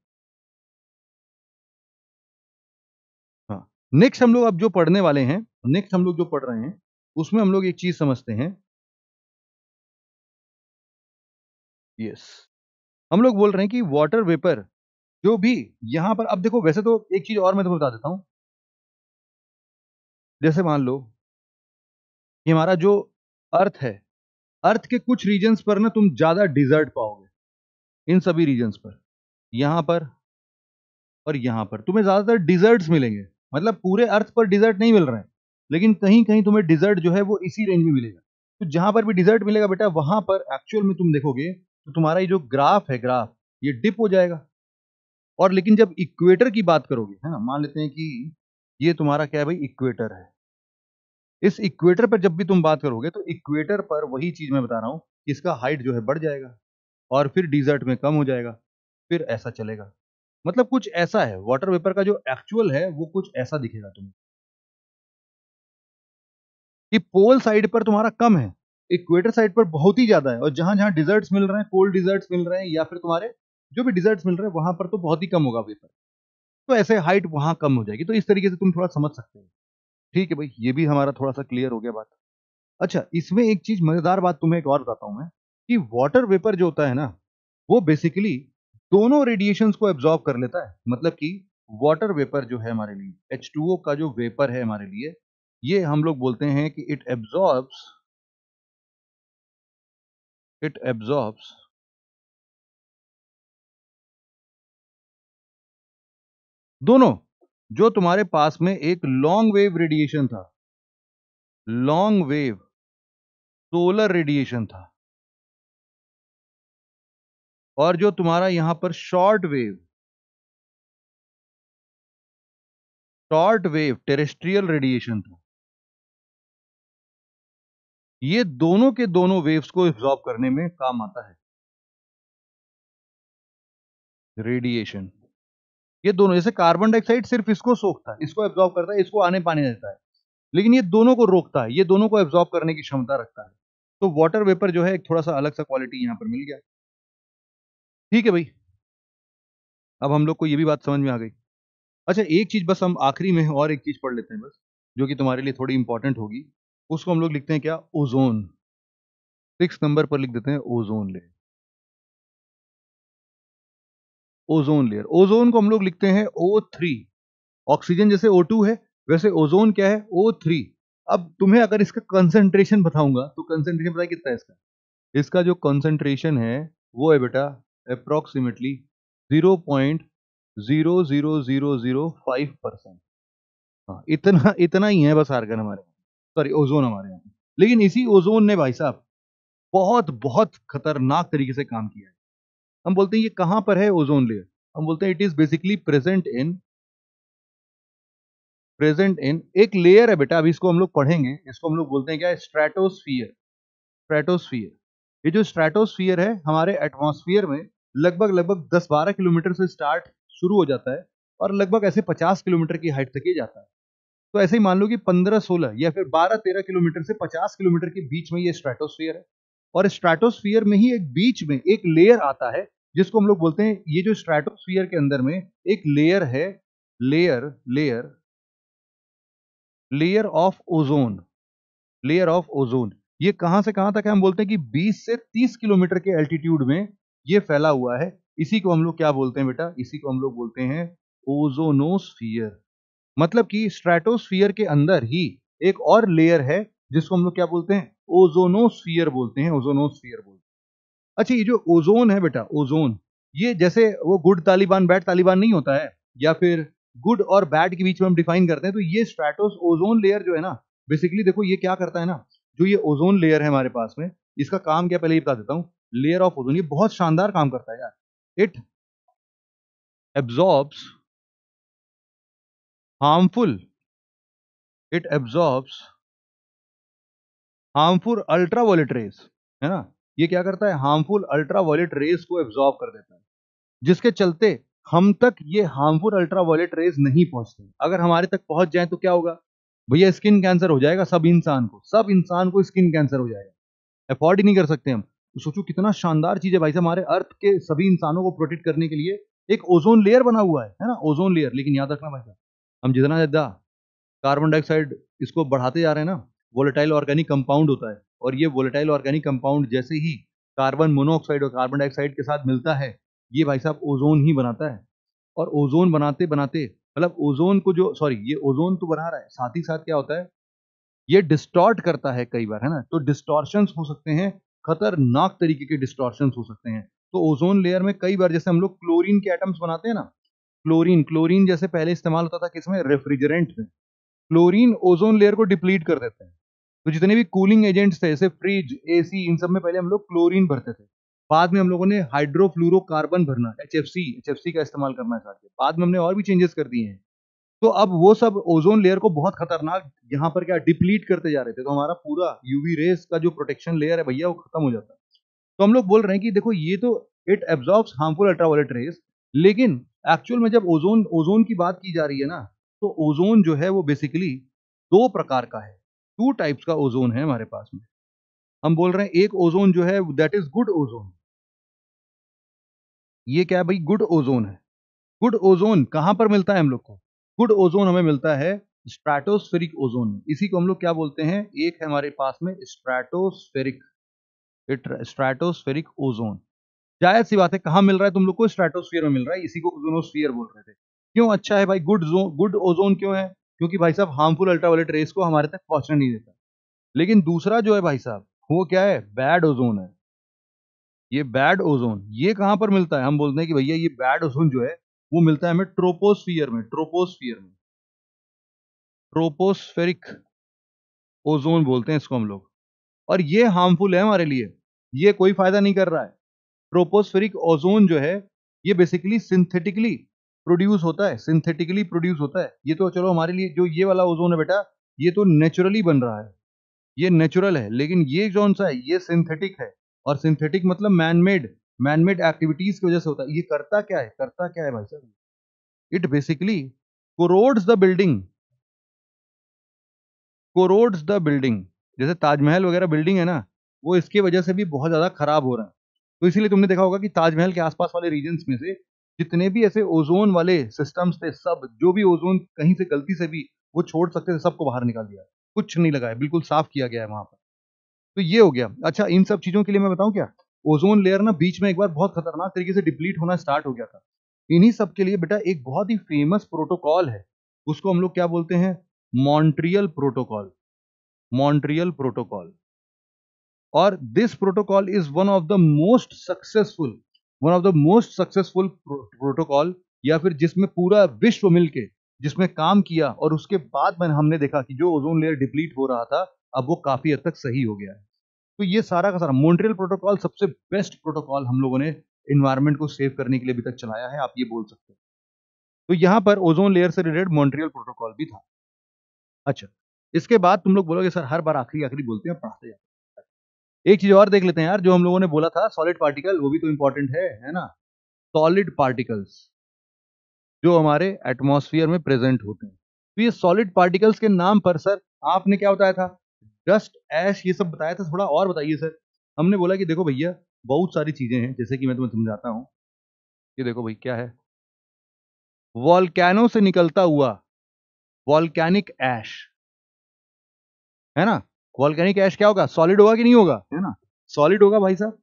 S1: हाँ, नेक्स्ट हम लोग अब जो पढ़ने वाले हैं, नेक्स्ट हम लोग जो पढ़ रहे हैं उसमें हम लोग एक चीज समझते हैं। यस, हम लोग बोल रहे हैं कि वाटर वेपर जो भी यहां पर, अब देखो वैसे तो एक चीज और मैं तुम्हें बता देता हूं। जैसे मान लो कि हमारा जो अर्थ है, अर्थ के कुछ रीजन्स पर ना तुम ज्यादा डिजर्ट पाओगे। इन सभी रीजन्स पर, यहां पर और यहां पर तुम्हें ज्यादातर डिजर्ट्स मिलेंगे। मतलब पूरे अर्थ पर डिजर्ट नहीं मिल रहे हैं, लेकिन कहीं कहीं तुम्हें डिजर्ट जो है वो इसी रेंज में मिलेगा। तो जहां पर भी डिजर्ट मिलेगा बेटा, वहां पर एक्चुअल में तुम देखोगे तो तुम्हारा ये जो ग्राफ है, ग्राफ ये डिप हो जाएगा। और लेकिन जब इक्वेटर की बात करोगे, है ना, मान लेते हैं कि ये तुम्हारा क्या है भाई, इक्वेटर है। इस इक्वेटर पर जब भी तुम बात करोगे तो इक्वेटर पर वही चीज मैं बता रहा हूं कि इसका हाइट जो है बढ़ जाएगा, और फिर डिजर्ट में कम हो जाएगा, फिर ऐसा चलेगा। मतलब कुछ ऐसा है, वाटर वेपर का जो एक्चुअल है वो कुछ ऐसा दिखेगा तुम्हें कि पोल साइड पर तुम्हारा कम है, इक्वेटर साइड पर बहुत ही ज्यादा है, और जहां जहां डिजर्ट्स मिल रहे हैं, कोल्ड डिजर्ट्स मिल रहे हैं, या फिर तुम्हारे जो भी डिजर्ट्स मिल रहे हैं वहां पर तो बहुत ही कम होगा वेपर। तो ऐसे हाइट वहां कम हो जाएगी। तो इस तरीके से तुम थोड़ा समझ सकते हो। ठीक है भाई, ये भी हमारा थोड़ा सा क्लियर हो गया बात। अच्छा, इसमें एक चीज मजेदार बात तुम्हें एक और बताता हूं मैं, कि वाटर वेपर जो होता है ना, वो बेसिकली दोनों रेडिएशंस को एब्जॉर्ब कर लेता है। मतलब कि वाटर वेपर जो है हमारे लिए, H2O का जो वेपर है हमारे लिए, ये हम लोग बोलते हैं कि इट एब्जॉर्ब्स दोनों। जो तुम्हारे पास में एक लॉन्ग वेव रेडिएशन था, लॉन्ग वेव सोलर रेडिएशन था, और जो तुम्हारा यहां पर शॉर्ट वेव टेरेस्ट्रियल रेडिएशन था, ये दोनों के दोनों वेव्स को एब्जॉर्ब करने में काम आता है रेडिएशन। ये दोनों, जैसे कार्बन डाइऑक्साइड सिर्फ इसको सोखता है, इसको एब्जॉर्ब करता है, इसको आने पानी देता है, लेकिन ये दोनों को रोकता है, ये दोनों को एब्जॉर्ब करने की क्षमता रखता है। तो वाटर वेपर जो है एक थोड़ा सा अलग सा क्वालिटी यहां पर मिल गया। ठीक है भाई, अब हम लोग को ये भी बात समझ में आ गई। अच्छा, एक चीज बस हम आखिरी में और एक चीज पढ़ लेते हैं बस, जो कि तुम्हारे लिए थोड़ी इंपॉर्टेंट होगी। उसको हम लोग लिखते हैं क्या, ओजोन। 6 नंबर पर लिख देते हैं ozone layer. Ozone layer, ozone को हम लोग लिखते हैं O3। ऑक्सीजन जैसे O2 है, वैसे ओजोन क्या है, O3। अब तुम्हें अगर इसका कंसंट्रेशन बताऊंगा तो कंसंट्रेशन पता है कितना है इसका? इसका जो कंसंट्रेशन है वो है बेटा अप्रोक्सीमेटली 0.00005%। हाँ, इतना इतना ही है बस आर्गन हमारे, सॉरी ओजोन हमारे यहाँ। लेकिन इसी ओजोन ने भाई साहब बहुत बहुत खतरनाक तरीके से काम किया है। हम बोलते हैं ये कहां पर है ओजोन लेयर, हम बोलते हैं it is basically present in एक लेयर है बेटा। अभी इसको हम लोग पढ़ेंगे, इसको हम लोग बोलते हैं क्या, स्ट्रेटोस्फियर। स्ट्रेटोस्फियर, ये जो स्ट्रेटोस्फियर है हमारे एटमॉस्फियर में लगभग लगभग 10-12 किलोमीटर से स्टार्ट शुरू हो जाता है, और लगभग ऐसे 50 किलोमीटर की हाइट तक ही जाता है। तो ऐसे ही मान लो कि 15-16 या फिर 12-13 किलोमीटर से 50 किलोमीटर के बीच में ये स्ट्रेटोस्फियर है। और स्ट्रेटोस्फियर में ही एक बीच में एक लेयर आता है, जिसको हम लोग बोलते हैं, ये जो स्ट्रेटोस्फियर के अंदर में एक लेयर है, layer layer layer of ozone. Layer of ozone, ये कहां से कहां तक है, हम बोलते हैं कि 20 से 30 किलोमीटर के एल्टीट्यूड में ये फैला हुआ है। इसी को हम लोग क्या बोलते हैं बेटा, इसी को हम लोग बोलते हैं ओजोनोस्फियर। मतलब कि स्ट्रेटोस्फियर के अंदर ही एक और लेयर है, जिसको हम लोग क्या बोलते हैं, ओजोनोस्फियर बोलते हैं, ओजोनोस्फियर बोलते हैं। अच्छा, ये जो ओजोन है बेटा, ओजोन, ये जैसे वो गुड तालिबान बैड तालिबान नहीं होता है, या फिर गुड और बैड के बीच में हम डिफाइन करते हैं, तो ये स्ट्रेटोस ओजोन लेयर जो है ना, बेसिकली देखो ये क्या करता है ना, जो ये ओजोन लेयर है हमारे पास में, इसका काम क्या पहले ही बता देता हूं। लेयर ऑफ ओजोन ये बहुत शानदार काम करता है यार। It absorbs harmful it absorbs harmful ultraviolet rays, है ना, ये क्या करता है, हार्मफुल अल्ट्रावायलेट रेस को एब्जॉर्ब कर देता है, जिसके चलते हम तक ये हार्मफुल अल्ट्रावायलेट रेस नहीं पहुंचते। अगर हमारे तक पहुंच जाए तो क्या होगा भैया, स्किन कैंसर हो जाएगा सब इंसान को स्किन कैंसर हो जाएगा, अफोर्ड ही नहीं कर सकते हम। तो सोचो कितना शानदार चीज है भाई साहब, हमारे अर्थ के सभी इंसानों को प्रोटेक्ट करने के लिए एक ओजोन लेयर बना हुआ है ना, ओजोन लेयर। लेकिन याद रखना भाई साहब, हम जितना ज्यादा कार्बन डाइऑक्साइड इसको बढ़ाते जा रहे हैं ना, वोलेटाइल ऑर्गेनिक कंपाउंड होता है, और ये वोलेटाइल ऑर्गेनिक कंपाउंड जैसे ही कार्बन मोनोऑक्साइड और कार्बन डाइऑक्साइड के साथ मिलता है, ये भाई साहब ओजोन ही बनाता है। और ओजोन बनाते बनाते, मतलब ओजोन को जो, सॉरी, ये ओजोन तो बना रहा है, साथ ही साथ क्या होता है, ये डिस्टॉर्ट करता है कई बार, है ना, तो डिस्टॉर्शंस हो सकते हैं, खतरनाक तरीके के डिस्टॉर्शंस हो सकते हैं। तो ओजोन लेयर में कई बार, जैसे हम लोग क्लोरीन के एटम्स बनाते हैं ना, क्लोरीन क्लोरीन जैसे पहले इस्तेमाल होता था किसमें, रेफ्रिजरेंट में, क्लोरीन ओजोन लेयर को डिप्लीट कर देते हैं। तो जितने भी कूलिंग एजेंट्स थे, जैसे फ्रिज, एसी, इन सब में पहले हम लोग क्लोरीन भरते थे, बाद में हम लोगों ने हाइड्रोफ्लोरोकार्बन भरना, एचएफसी का इस्तेमाल करना स्टार्ट किया, बाद में हमने और भी चेंजेस कर दिए हैं। तो अब वो सब ओजोन लेयर को बहुत खतरनाक यहाँ पर क्या डिप्लीट करते जा रहे थे, तो हमारा पूरा यूवी रेस का जो प्रोटेक्शन लेयर है भैया वो खत्म हो जाता है। तो हम लोग बोल रहे हैं कि देखो ये तो it absorbs harmful ultraviolet rays, लेकिन एक्चुअल में जब ओजोन ओजोन की बात की जा रही है ना, तो ओजोन जो है वो बेसिकली दो प्रकार का है, टू टाइप्स का ओजोन है हमारे पास में। हम बोल रहे हैं एक ओजोन जो है दैट इज गुड ओजोन, ये क्या है भाई, गुड ओजोन है। गुड ओजोन कहां पर मिलता है हम लोग को, गुड ओजोन हमें मिलता है स्ट्रेटोस्फेरिक ओजोन में, इसी को हम लोग क्या बोलते हैं, एक है हमारे पास में स्ट्रेटोस्फेरिक, स्ट्रेटोस्फेरिक ओजोन। जायज सी बात है, कहां मिल रहा है तुम लोग को, स्ट्रेटोस्फीयर में मिल रहा है, इसी को ओजोनोस्फीयर बोल रहे थे। क्यों अच्छा है भाई, गुड ओजोन क्यों है, क्योंकि भाई साहब हार्मफुल अल्ट्रावायलेट रेस को हमारे तक पहुंचने नहीं देता। लेकिन दूसरा जो है भाई साहब, वो क्या है, बैड ओजोन है। ये बैड ओजोन ये कहां पर मिलता है, हम बोलते हैं कि भैया ये बैड ओजोन जो है वो मिलता है हमें ट्रोपोस्फेरिक ओजोन बोलते हैं इसको हम लोग। और ये हार्मफुल है हमारे लिए, ये कोई फायदा नहीं कर रहा है। ट्रोपोस्फेरिक ओजोन जो है ये बेसिकली सिंथेटिकली प्रोड्यूस होता है। ये तो चलो हमारे लिए जो ये वाला ओजोन है बेटा, ये तो नेचुरली बन रहा है, ये नेचुरल है, लेकिन ये कौन सा है, ये सिंथेटिक है। और सिंथेटिक मतलब मैनमेड एक्टिविटीज की वजह से होता है। ये करता क्या है भाई साहब, इट बेसिकली कोरोड्स द बिल्डिंग। जैसे ताजमहल वगैरह बिल्डिंग है ना, वो इसके वजह से भी बहुत ज्यादा खराब हो रहा है। तो इसीलिए तुमने देखा होगा कि ताजमहल के आसपास वाले रीजन्स में से जितने भी ऐसे ओजोन वाले सिस्टम्स थे, सब जो भी ओजोन कहीं से गलती से भी वो छोड़ सकते थे, सबको बाहर निकाल दिया, कुछ नहीं लगा है, बिल्कुल साफ किया गया है वहां पर। तो ये हो गया। अच्छा, इन सब चीजों के लिए मैं बताऊं क्या, ओजोन लेयर ना बीच में एक बार बहुत खतरनाक तरीके से डिप्लीट होना स्टार्ट हो गया था। इन्हीं सब के लिए बेटा एक बहुत ही फेमस प्रोटोकॉल है, उसको हम लोग क्या बोलते हैं, मॉन्ट्रियल प्रोटोकॉल। Montreal protocol. और this protocol is one of the most successful protocol, या फिर जिसमें पूरा विश्व मिलके जिसमें काम किया, और उसके बाद में हमने देखा कि जो ओजोन लेयर डिप्लीट हो रहा था अब वो काफी हद तक सही हो गया है। तो ये सारा का सारा मॉन्ट्रियल प्रोटोकॉल सबसे बेस्ट प्रोटोकॉल हम लोगों ने इन्वायरमेंट को सेव करने के लिए अभी तक चलाया है, आप ये बोल सकते हैं। तो यहां पर ओजोन लेयर से रिलेटेड मॉन्ट्रियल प्रोटोकॉल भी था। अच्छा, इसके बाद तुम लोग बोलोगे सर हर बार आखिरी आखिरी बोलते हैं, पढ़ाते जाते हैं। एक चीज और देख लेते हैं यार, जो हम लोगों ने बोला था सॉलिड पार्टिकल, वो भी तो इंपॉर्टेंट है ना। सॉलिड पार्टिकल्स जो हमारे एटमॉस्फेयर में प्रेजेंट होते हैं, तो ये सॉलिड पार्टिकल्स के नाम पर सर आपने क्या बताया था, डस्ट, ऐश, ये सब बताया था, थोड़ा और बताइए सर। हमने बोला कि देखो भैया बहुत सारी चीजें हैं, जैसे कि मैं तुम्हें समझाता हूँ। ये देखो भाई क्या है, वॉल्केनो से निकलता हुआ वॉल्केनिक ऐश, है ना। वॉल्केनिक ऐश क्या होगा, सॉलिड होगा कि नहीं होगा, है ना, सॉलिड होगा भाई साहब।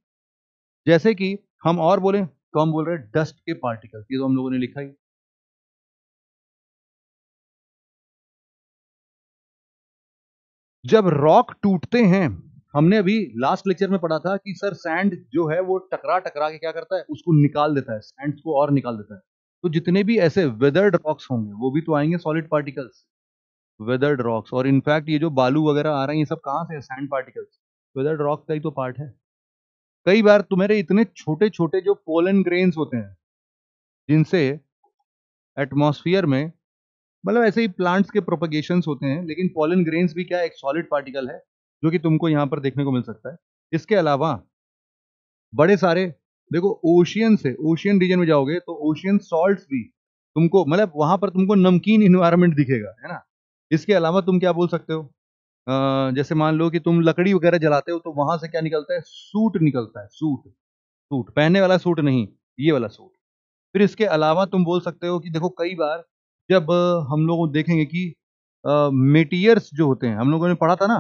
S1: जैसे कि हम और बोले तो हम बोल रहे हैं डस्ट के पार्टिकल्स, ये तो हम लोगों ने लिखा ही। जब रॉक टूटते हैं, हमने अभी लास्ट लेक्चर में पढ़ा था कि सर सैंड जो है वो टकरा टकरा के क्या करता है, उसको निकाल देता है, सैंड को और निकाल देता है। तो जितने भी ऐसे वेदर्ड रॉक्स होंगे वो भी तो आएंगे सॉलिड पार्टिकल्स, वेदर्ड रॉक्स। और इनफैक्ट ये जो बालू वगैरह आ रहे हैं ये सब कहाँ से, सैंड पार्टिकल्स, वेदर्ड रॉक का ही तो पार्ट है। कई बार तुम्हारे इतने छोटे छोटे जो पोलन ग्रेन्स होते हैं, जिनसे एटमॉस्फेयर में, मतलब ऐसे ही प्लांट्स के प्रोपगेशंस होते हैं, लेकिन पोलन ग्रेन्स भी क्या एक सॉलिड पार्टिकल है। जो कि तुमको यहाँ पर देखने को मिल सकता है। इसके अलावा बड़े सारे, देखो ओशियन से, ओशियन रीजन में जाओगे तो ओशियन सॉल्ट्स भी तुमको, मतलब वहां पर तुमको नमकीन इन्वायरमेंट दिखेगा, है ना। इसके अलावा तुम क्या बोल सकते हो, जैसे मान लो कि तुम लकड़ी वगैरह जलाते हो तो वहां से क्या निकलता है, सूट निकलता है, सूट। सूट पहनने वाला सूट नहीं, ये वाला सूट। फिर इसके अलावा तुम बोल सकते हो कि देखो कई बार जब हम लोग देखेंगे कि मेटियर्स जो होते हैं, हम लोगों ने पढ़ा था ना,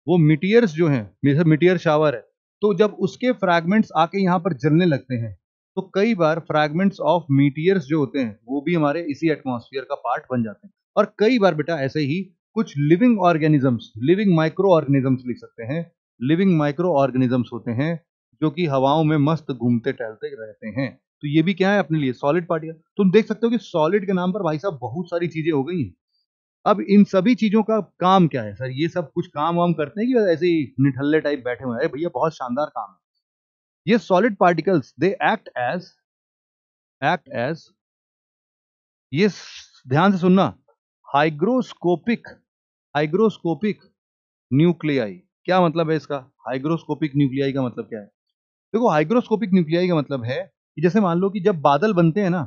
S1: वो मिटियर्स जो हैं, जैसे मिटियर शावर है, तो जब उसके फ्रैगमेंट्स आके यहाँ पर जलने लगते हैं तो कई बार फ्रैगमेंट्स ऑफ मीटियर्स जो होते हैं वो भी हमारे इसी एटमॉस्फेयर का पार्ट बन जाते हैं। और कई बार बेटा ऐसे ही कुछ living organisms, living micro organisms लिख सकते हैं, लिविंग माइक्रो ऑर्गेनिजम्स होते हैं जो कि हवाओं में मस्त घूमते टहलते रहते हैं। तो ये भी क्या है अपने लिए, सॉलिड पार्टिकल। तुम देख सकते हो कि सॉलिड के नाम पर भाई साहब बहुत सारी चीजें हो गई हैं। अब इन सभी चीजों का काम क्या है सर, ये सब कुछ काम वाम करते हैं कि ऐसे ही निठल्ले टाइप बैठे हुए हैं? अरे भैया बहुत शानदार काम है। ये solid particles they act as ये ध्यान से सुनना, हाइग्रोस्कोपिक, हाइग्रोस्कोपिक न्यूक्लियाई। क्या मतलब है इसका, हाइग्रोस्कोपिक न्यूक्लियाई का मतलब क्या है? देखो हाइग्रोस्कोपिक न्यूक्लियाई का मतलब है कि जैसे मान लो कि जब बादल बनते हैं ना,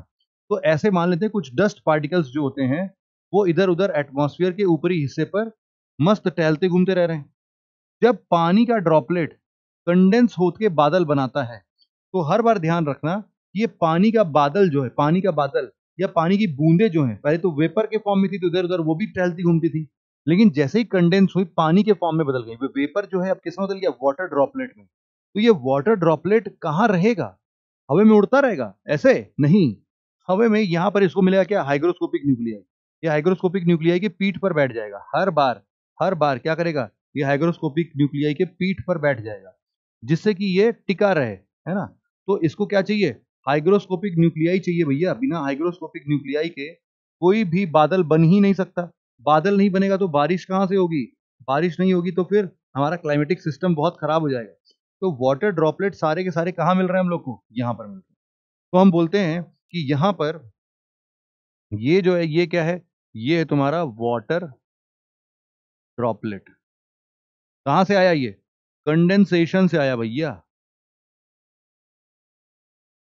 S1: तो ऐसे मान लेते हैं कुछ डस्ट पार्टिकल्स जो होते हैं वो इधर उधर एटमॉस्फेयर के ऊपरी हिस्से पर मस्त टहलते घूमते रह रहे हैं। जब पानी का ड्रॉपलेट कंडेंस होकर के बादल बनाता है तो हर बार ध्यान रखना, ये पानी का बादल जो है, पानी का बादल या पानी की बूंदे जो है, पहले तो वेपर के फॉर्म में थी तो इधर उधर वो भी टहलती घूमती थी, लेकिन जैसे ही कंडेंस हुई पानी के फॉर्म में बदल गई, वो वेपर जो है अब किसमें बदल गया, वाटर ड्रॉपलेट में। तो ये वाटर ड्रॉपलेट कहाँ रहेगा, हवा में उड़ता रहेगा? ऐसे नहीं, हवा में यहाँ पर इसको मिलेगा क्या, हाइग्रोस्कोपिक न्यूक्लियाई। ये हाइग्रोस्कोपिक न्यूक्लियाई की पीठ पर बैठ जाएगा हर बार, हर बार क्या करेगा, ये हाइग्रोस्कोपिक न्यूक्लियाई के पीठ पर बैठ जाएगा, जिससे कि ये टिका रहे, है ना। तो इसको क्या चाहिए, हाइग्रोस्कोपिक न्यूक्लियाई चाहिए भैया। बिना हाइग्रोस्कोपिक न्यूक्लियाई के कोई भी बादल बन ही नहीं सकता। बादल नहीं बनेगा तो बारिश कहाँ से होगी, बारिश नहीं होगी तो फिर हमारा क्लाइमेटिक सिस्टम बहुत खराब हो जाएगा। तो वाटर ड्रॉपलेट सारे के सारे कहाँ मिल रहे हैं हम लोग को, यहाँ पर मिल रहे हैं। तो हम बोलते हैं कि यहाँ पर ये जो है ये क्या है, ये है तुम्हारा वाटर ड्रॉपलेट। कहां से आया ये, कंडेंसेशन से आया भैया।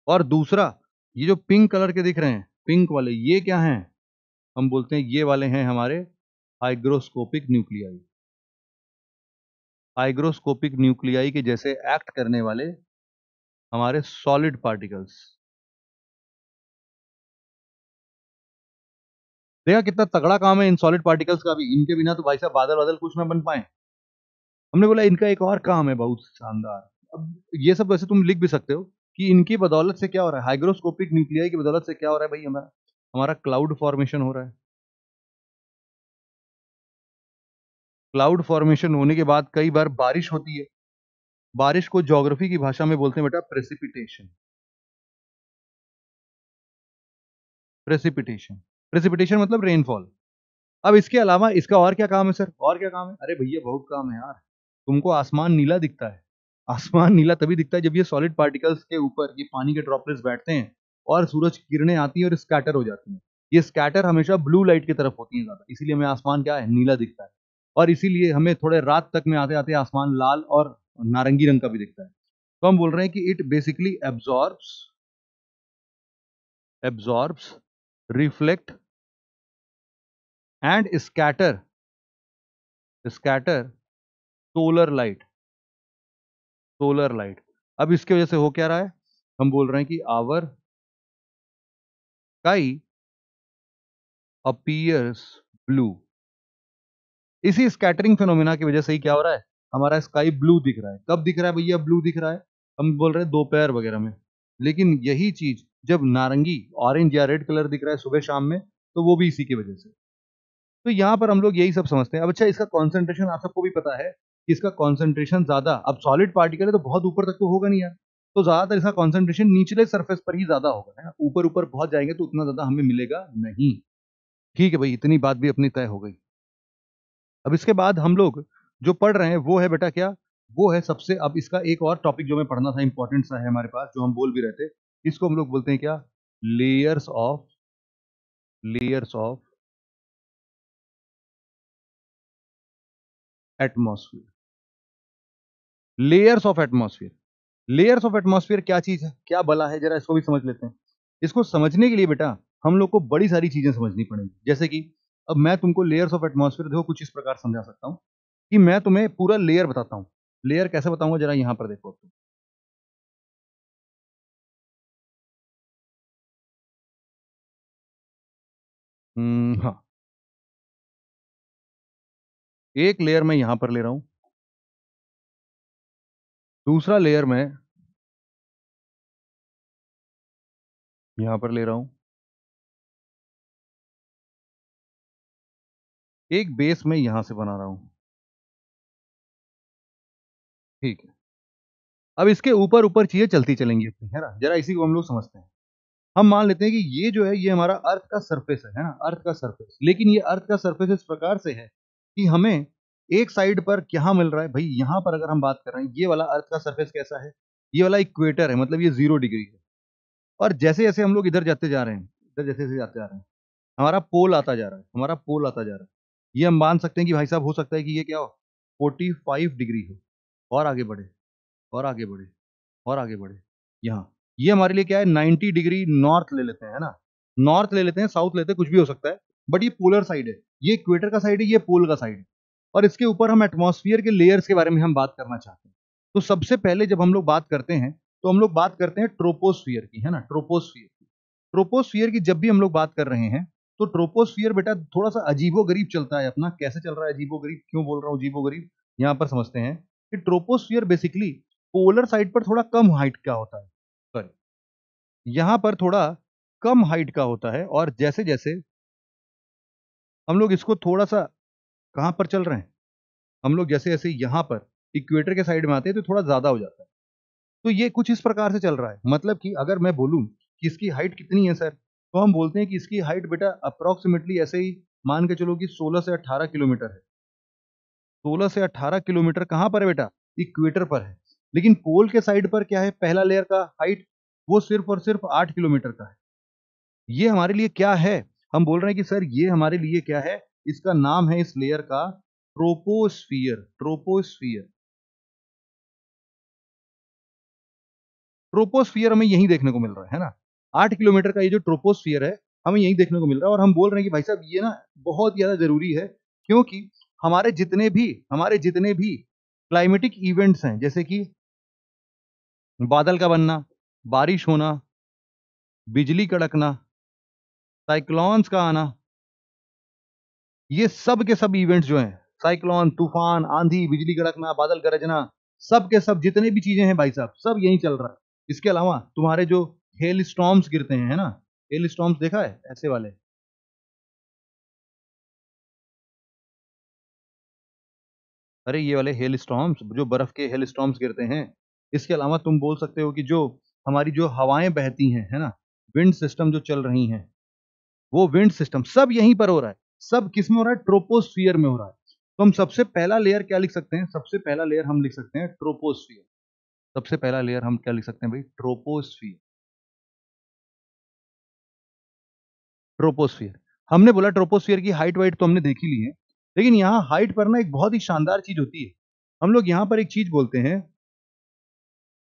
S1: और दूसरा, ये जो पिंक कलर के दिख रहे हैं, पिंक वाले, ये क्या हैं, हम बोलते हैं ये वाले हैं हमारे हाइग्रोस्कोपिक न्यूक्लियाई। हाइग्रोस्कोपिक न्यूक्लियाई के जैसे एक्ट करने वाले हमारे सॉलिड पार्टिकल्स। देखा कितना तगड़ा काम है इन सॉलिड पार्टिकल्स का भी, इनके बिना तो भाई साहब बादल बादल कुछ ना बन पाए। हमने बोला इनका एक और काम है बहुत शानदार। अब ये सब वैसे तुम लिख भी सकते हो कि इनकी बदौलत से क्या हो रहा है, हाइग्रोस्कोपिक न्यूक्लियाई की बदौलत से क्या हो रहा है भाई, हमारा हमारा क्लाउड फॉर्मेशन हो रहा है। क्लाउड फॉर्मेशन होने के बाद कई बार बारिश होती है। बारिश को ज्योग्राफी की भाषा में बोलते हैं बेटा प्रेसिपिटेशन। प्रेसिपिटेशन, प्रेसिपिटेशन मतलब रेनफॉल। अब इसके अलावा इसका और क्या काम है सर, और क्या काम है? अरे भैया बहुत काम है यार। तुमको आसमान नीला दिखता है, आसमान नीला तभी दिखता है जब ये सॉलिड पार्टिकल्स के ऊपर ये पानी के ड्रॉपलेट्स बैठते हैं और सूरज की किरणें आती हैं और स्कैटर हो जाती हैं। ये स्कैटर हमेशा ब्लू लाइट की तरफ होती है ज्यादा, इसीलिए हमें आसमान क्या है, नीला दिखता है। और इसीलिए हमें थोड़े रात तक में आते आते आसमान लाल और नारंगी रंग का भी दिखता है। तो हम बोल रहे हैं कि it basically absorbs, reflect and scatter solar light, solar light. अब इसके वजह से हो क्या रहा है, हम बोल रहे हैं कि आवर स्काई अपीयर्स ब्लू। इसी स्कैटरिंग फिनोमिना की वजह से ही क्या हो रहा है, हमारा स्काई ब्लू दिख रहा है। कब दिख रहा है भैया ब्लू दिख रहा है, हम बोल रहे हैं दोपहर वगैरह में। लेकिन यही चीज जब नारंगी, ऑरेंज या रेड कलर दिख रहा है सुबह शाम में, तो वो भी इसी की वजह से। तो यहाँ पर हम लोग यही सब समझते हैं। अब अच्छा, इसका कॉन्सेंट्रेशन आप सबको भी पता है कि इसका कॉन्सेंट्रेशन ज्यादा, अब सॉलिड पार्टिकल है तो बहुत ऊपर तक तो होगा नहीं यार, तो ज्यादातर इसका कॉन्सेंट्रेशन निचले सरफेस पर ही ज्यादा होगा, है ना। ऊपर ऊपर बहुत जाएंगे तो उतना ज्यादा हमें मिलेगा नहीं। ठीक है भाई, इतनी बात भी अपनी तय हो गई। अब इसके बाद हम लोग जो पढ़ रहे हैं वो है बेटा क्या, वो है सबसे, अब इसका एक और टॉपिक जो मैं पढ़ना था, इंपॉर्टेंट सा है हमारे पास, जो हम बोल भी रहे थे। इसको हम लोग बोलते हैं क्या, layers of atmosphere. Layers of atmosphere. Layers of atmosphere क्या चीज है, क्या बला है, जरा इसको भी समझ लेते हैं। इसको समझने के लिए बेटा हम लोग को बड़ी सारी चीजें समझनी पड़ेंगी। जैसे कि अब मैं तुमको लेयर्स ऑफ एटमॉस्फेयर देखो कुछ इस प्रकार समझा सकता हूँ कि मैं तुम्हें पूरा लेयर बताता हूँ। लेयर कैसे बताऊंगा, जरा यहां पर देखो तुम। हाँ, एक लेयर मैं यहां पर ले रहा हूं, दूसरा लेयर मैं यहां पर ले रहा हूं, एक बेस मैं यहां से बना रहा हूं। ठीक है, अब इसके ऊपर ऊपर चीजें चलती चलेंगी अपनी, है ना। जरा इसी को हम लोग समझते हैं। हम मान लेते हैं कि ये जो है ये हमारा अर्थ का सरफेस है ना, अर्थ का सरफेस। लेकिन ये अर्थ का सरफेस इस प्रकार से है कि हमें एक साइड पर क्या मिल रहा है भाई, यहां पर अगर हम बात कर रहे हैं, ये वाला अर्थ का सरफेस कैसा है, ये वाला इक्वेटर है, मतलब ये 0 डिग्री है। और जैसे जैसे हम लोग इधर जाते जा रहे हैं, इधर जैसे जैसे जाते जा रहे हैं, हमारा पोल आता जा रहा है, हमारा पोल आता जा रहा है। ये हम मान सकते हैं कि भाई साहब हो सकता है कि ये क्या हो, 45 डिग्री हो। और आगे बढ़े, और आगे बढ़े, और आगे बढ़े, यहाँ ये हमारे लिए क्या है, 90 डिग्री नॉर्थ ले लेते हैं, है ना। नॉर्थ ले लेते हैं, साउथ लेते हैं, कुछ भी हो सकता है। बट ये पोलर साइड है, ये इक्वेटर का साइड है, ये पोल का साइड है। और इसके ऊपर हम एटमॉस्फेयर के लेयर्स के बारे में हम बात करना चाहते हैं। तो सबसे पहले जब हम लोग बात करते हैं तो हम लोग बात करते हैं ट्रोपोस्फियर की, है ना, ट्रोपोस्फियर की। ट्रोपोस्फियर की जब भी हम लोग बात कर रहे हैं तो ट्रोपोस्फियर बेटा थोड़ा सा अजीबो गरीब चलता है अपना। कैसे चल रहा है अजीबो गरीब, क्यों बोल रहा हूँ अजीबो गरीब, यहाँ पर समझते हैं कि ट्रोपोस्फियर बेसिकली पोलर साइड पर थोड़ा कम हाइट का होता है, सॉरी, यहाँ पर थोड़ा कम हाइट का होता है। और जैसे जैसे हम लोग इसको थोड़ा सा कहाँ पर चल रहे हैं, हम लोग जैसे जैसे यहाँ पर इक्वेटर के साइड में आते हैं तो थोड़ा ज्यादा हो जाता है। तो ये कुछ इस प्रकार से चल रहा है, मतलब कि अगर मैं बोलूं कि इसकी हाइट कितनी है सर, तो हम बोलते हैं कि इसकी हाइट बेटा अप्रोक्सीमेटली ऐसे ही मान के चलो कि 16 से 18 किलोमीटर है। 16 से 18 किलोमीटर कहाँ पर है बेटा, इक्वेटर पर है। लेकिन पोल के साइड पर क्या है, पहला लेयर का हाइट वो सिर्फ और सिर्फ 8 किलोमीटर का है। ये हमारे लिए क्या है, हम बोल रहे हैं कि सर ये हमारे लिए क्या है, इसका नाम है इस लेयर का ट्रोपोस्फियर। ट्रोपोस्फियर, ट्रोपोस्फियर हमें यही देखने को मिल रहा है ना। 8 किलोमीटर का ये जो ट्रोपोस्फियर है हमें यही देखने को मिल रहा है। और हम बोल रहे हैं कि भाई साहब ये ना बहुत ज्यादा जरूरी है, क्योंकि हमारे जितने भी क्लाइमेटिक इवेंट्स हैं, जैसे कि बादल का बनना, बारिश होना, बिजली कड़कना, साइक्लोन्स का आना, ये सब के सब इवेंट्स जो हैं, साइक्लोन, तूफान, आंधी, बिजली कड़कना, बादल गरजना, सब के सब जितने भी चीजें हैं भाई साहब सब यही चल रहा है। इसके अलावा तुम्हारे जो हेल स्टॉर्म्स गिरते हैं, है ना, हेल स्टॉर्म्स देखा है ऐसे वाले, अरे ये वाले हेल स्टॉर्म्स, जो बर्फ के हेल स्टॉर्म्स गिरते हैं। इसके अलावा तुम बोल सकते हो कि जो हमारी जो हवाएं बहती हैं, है ना, विंड सिस्टम जो चल रही हैं, वो विंड सिस्टम सब यहीं पर हो रहा है। सब किस में हो रहा है, ट्रोपोस्फियर में हो रहा है। तो हम सबसे पहला लेयर क्या लिख सकते हैं, सबसे पहला लेयर हम लिख सकते हैं ट्रोपोस्फियर। सबसे पहला लेयर हम क्या लिख सकते हैं भाई, ट्रोपोस्फियर। ट्रोपोस्फियर, हमने बोला ट्रोपोस्फियर की हाइट वाइट तो हमने देख ही ली है। लेकिन यहाँ हाइट पर ना एक बहुत ही शानदार चीज होती है। हम लोग यहाँ पर एक चीज बोलते हैं,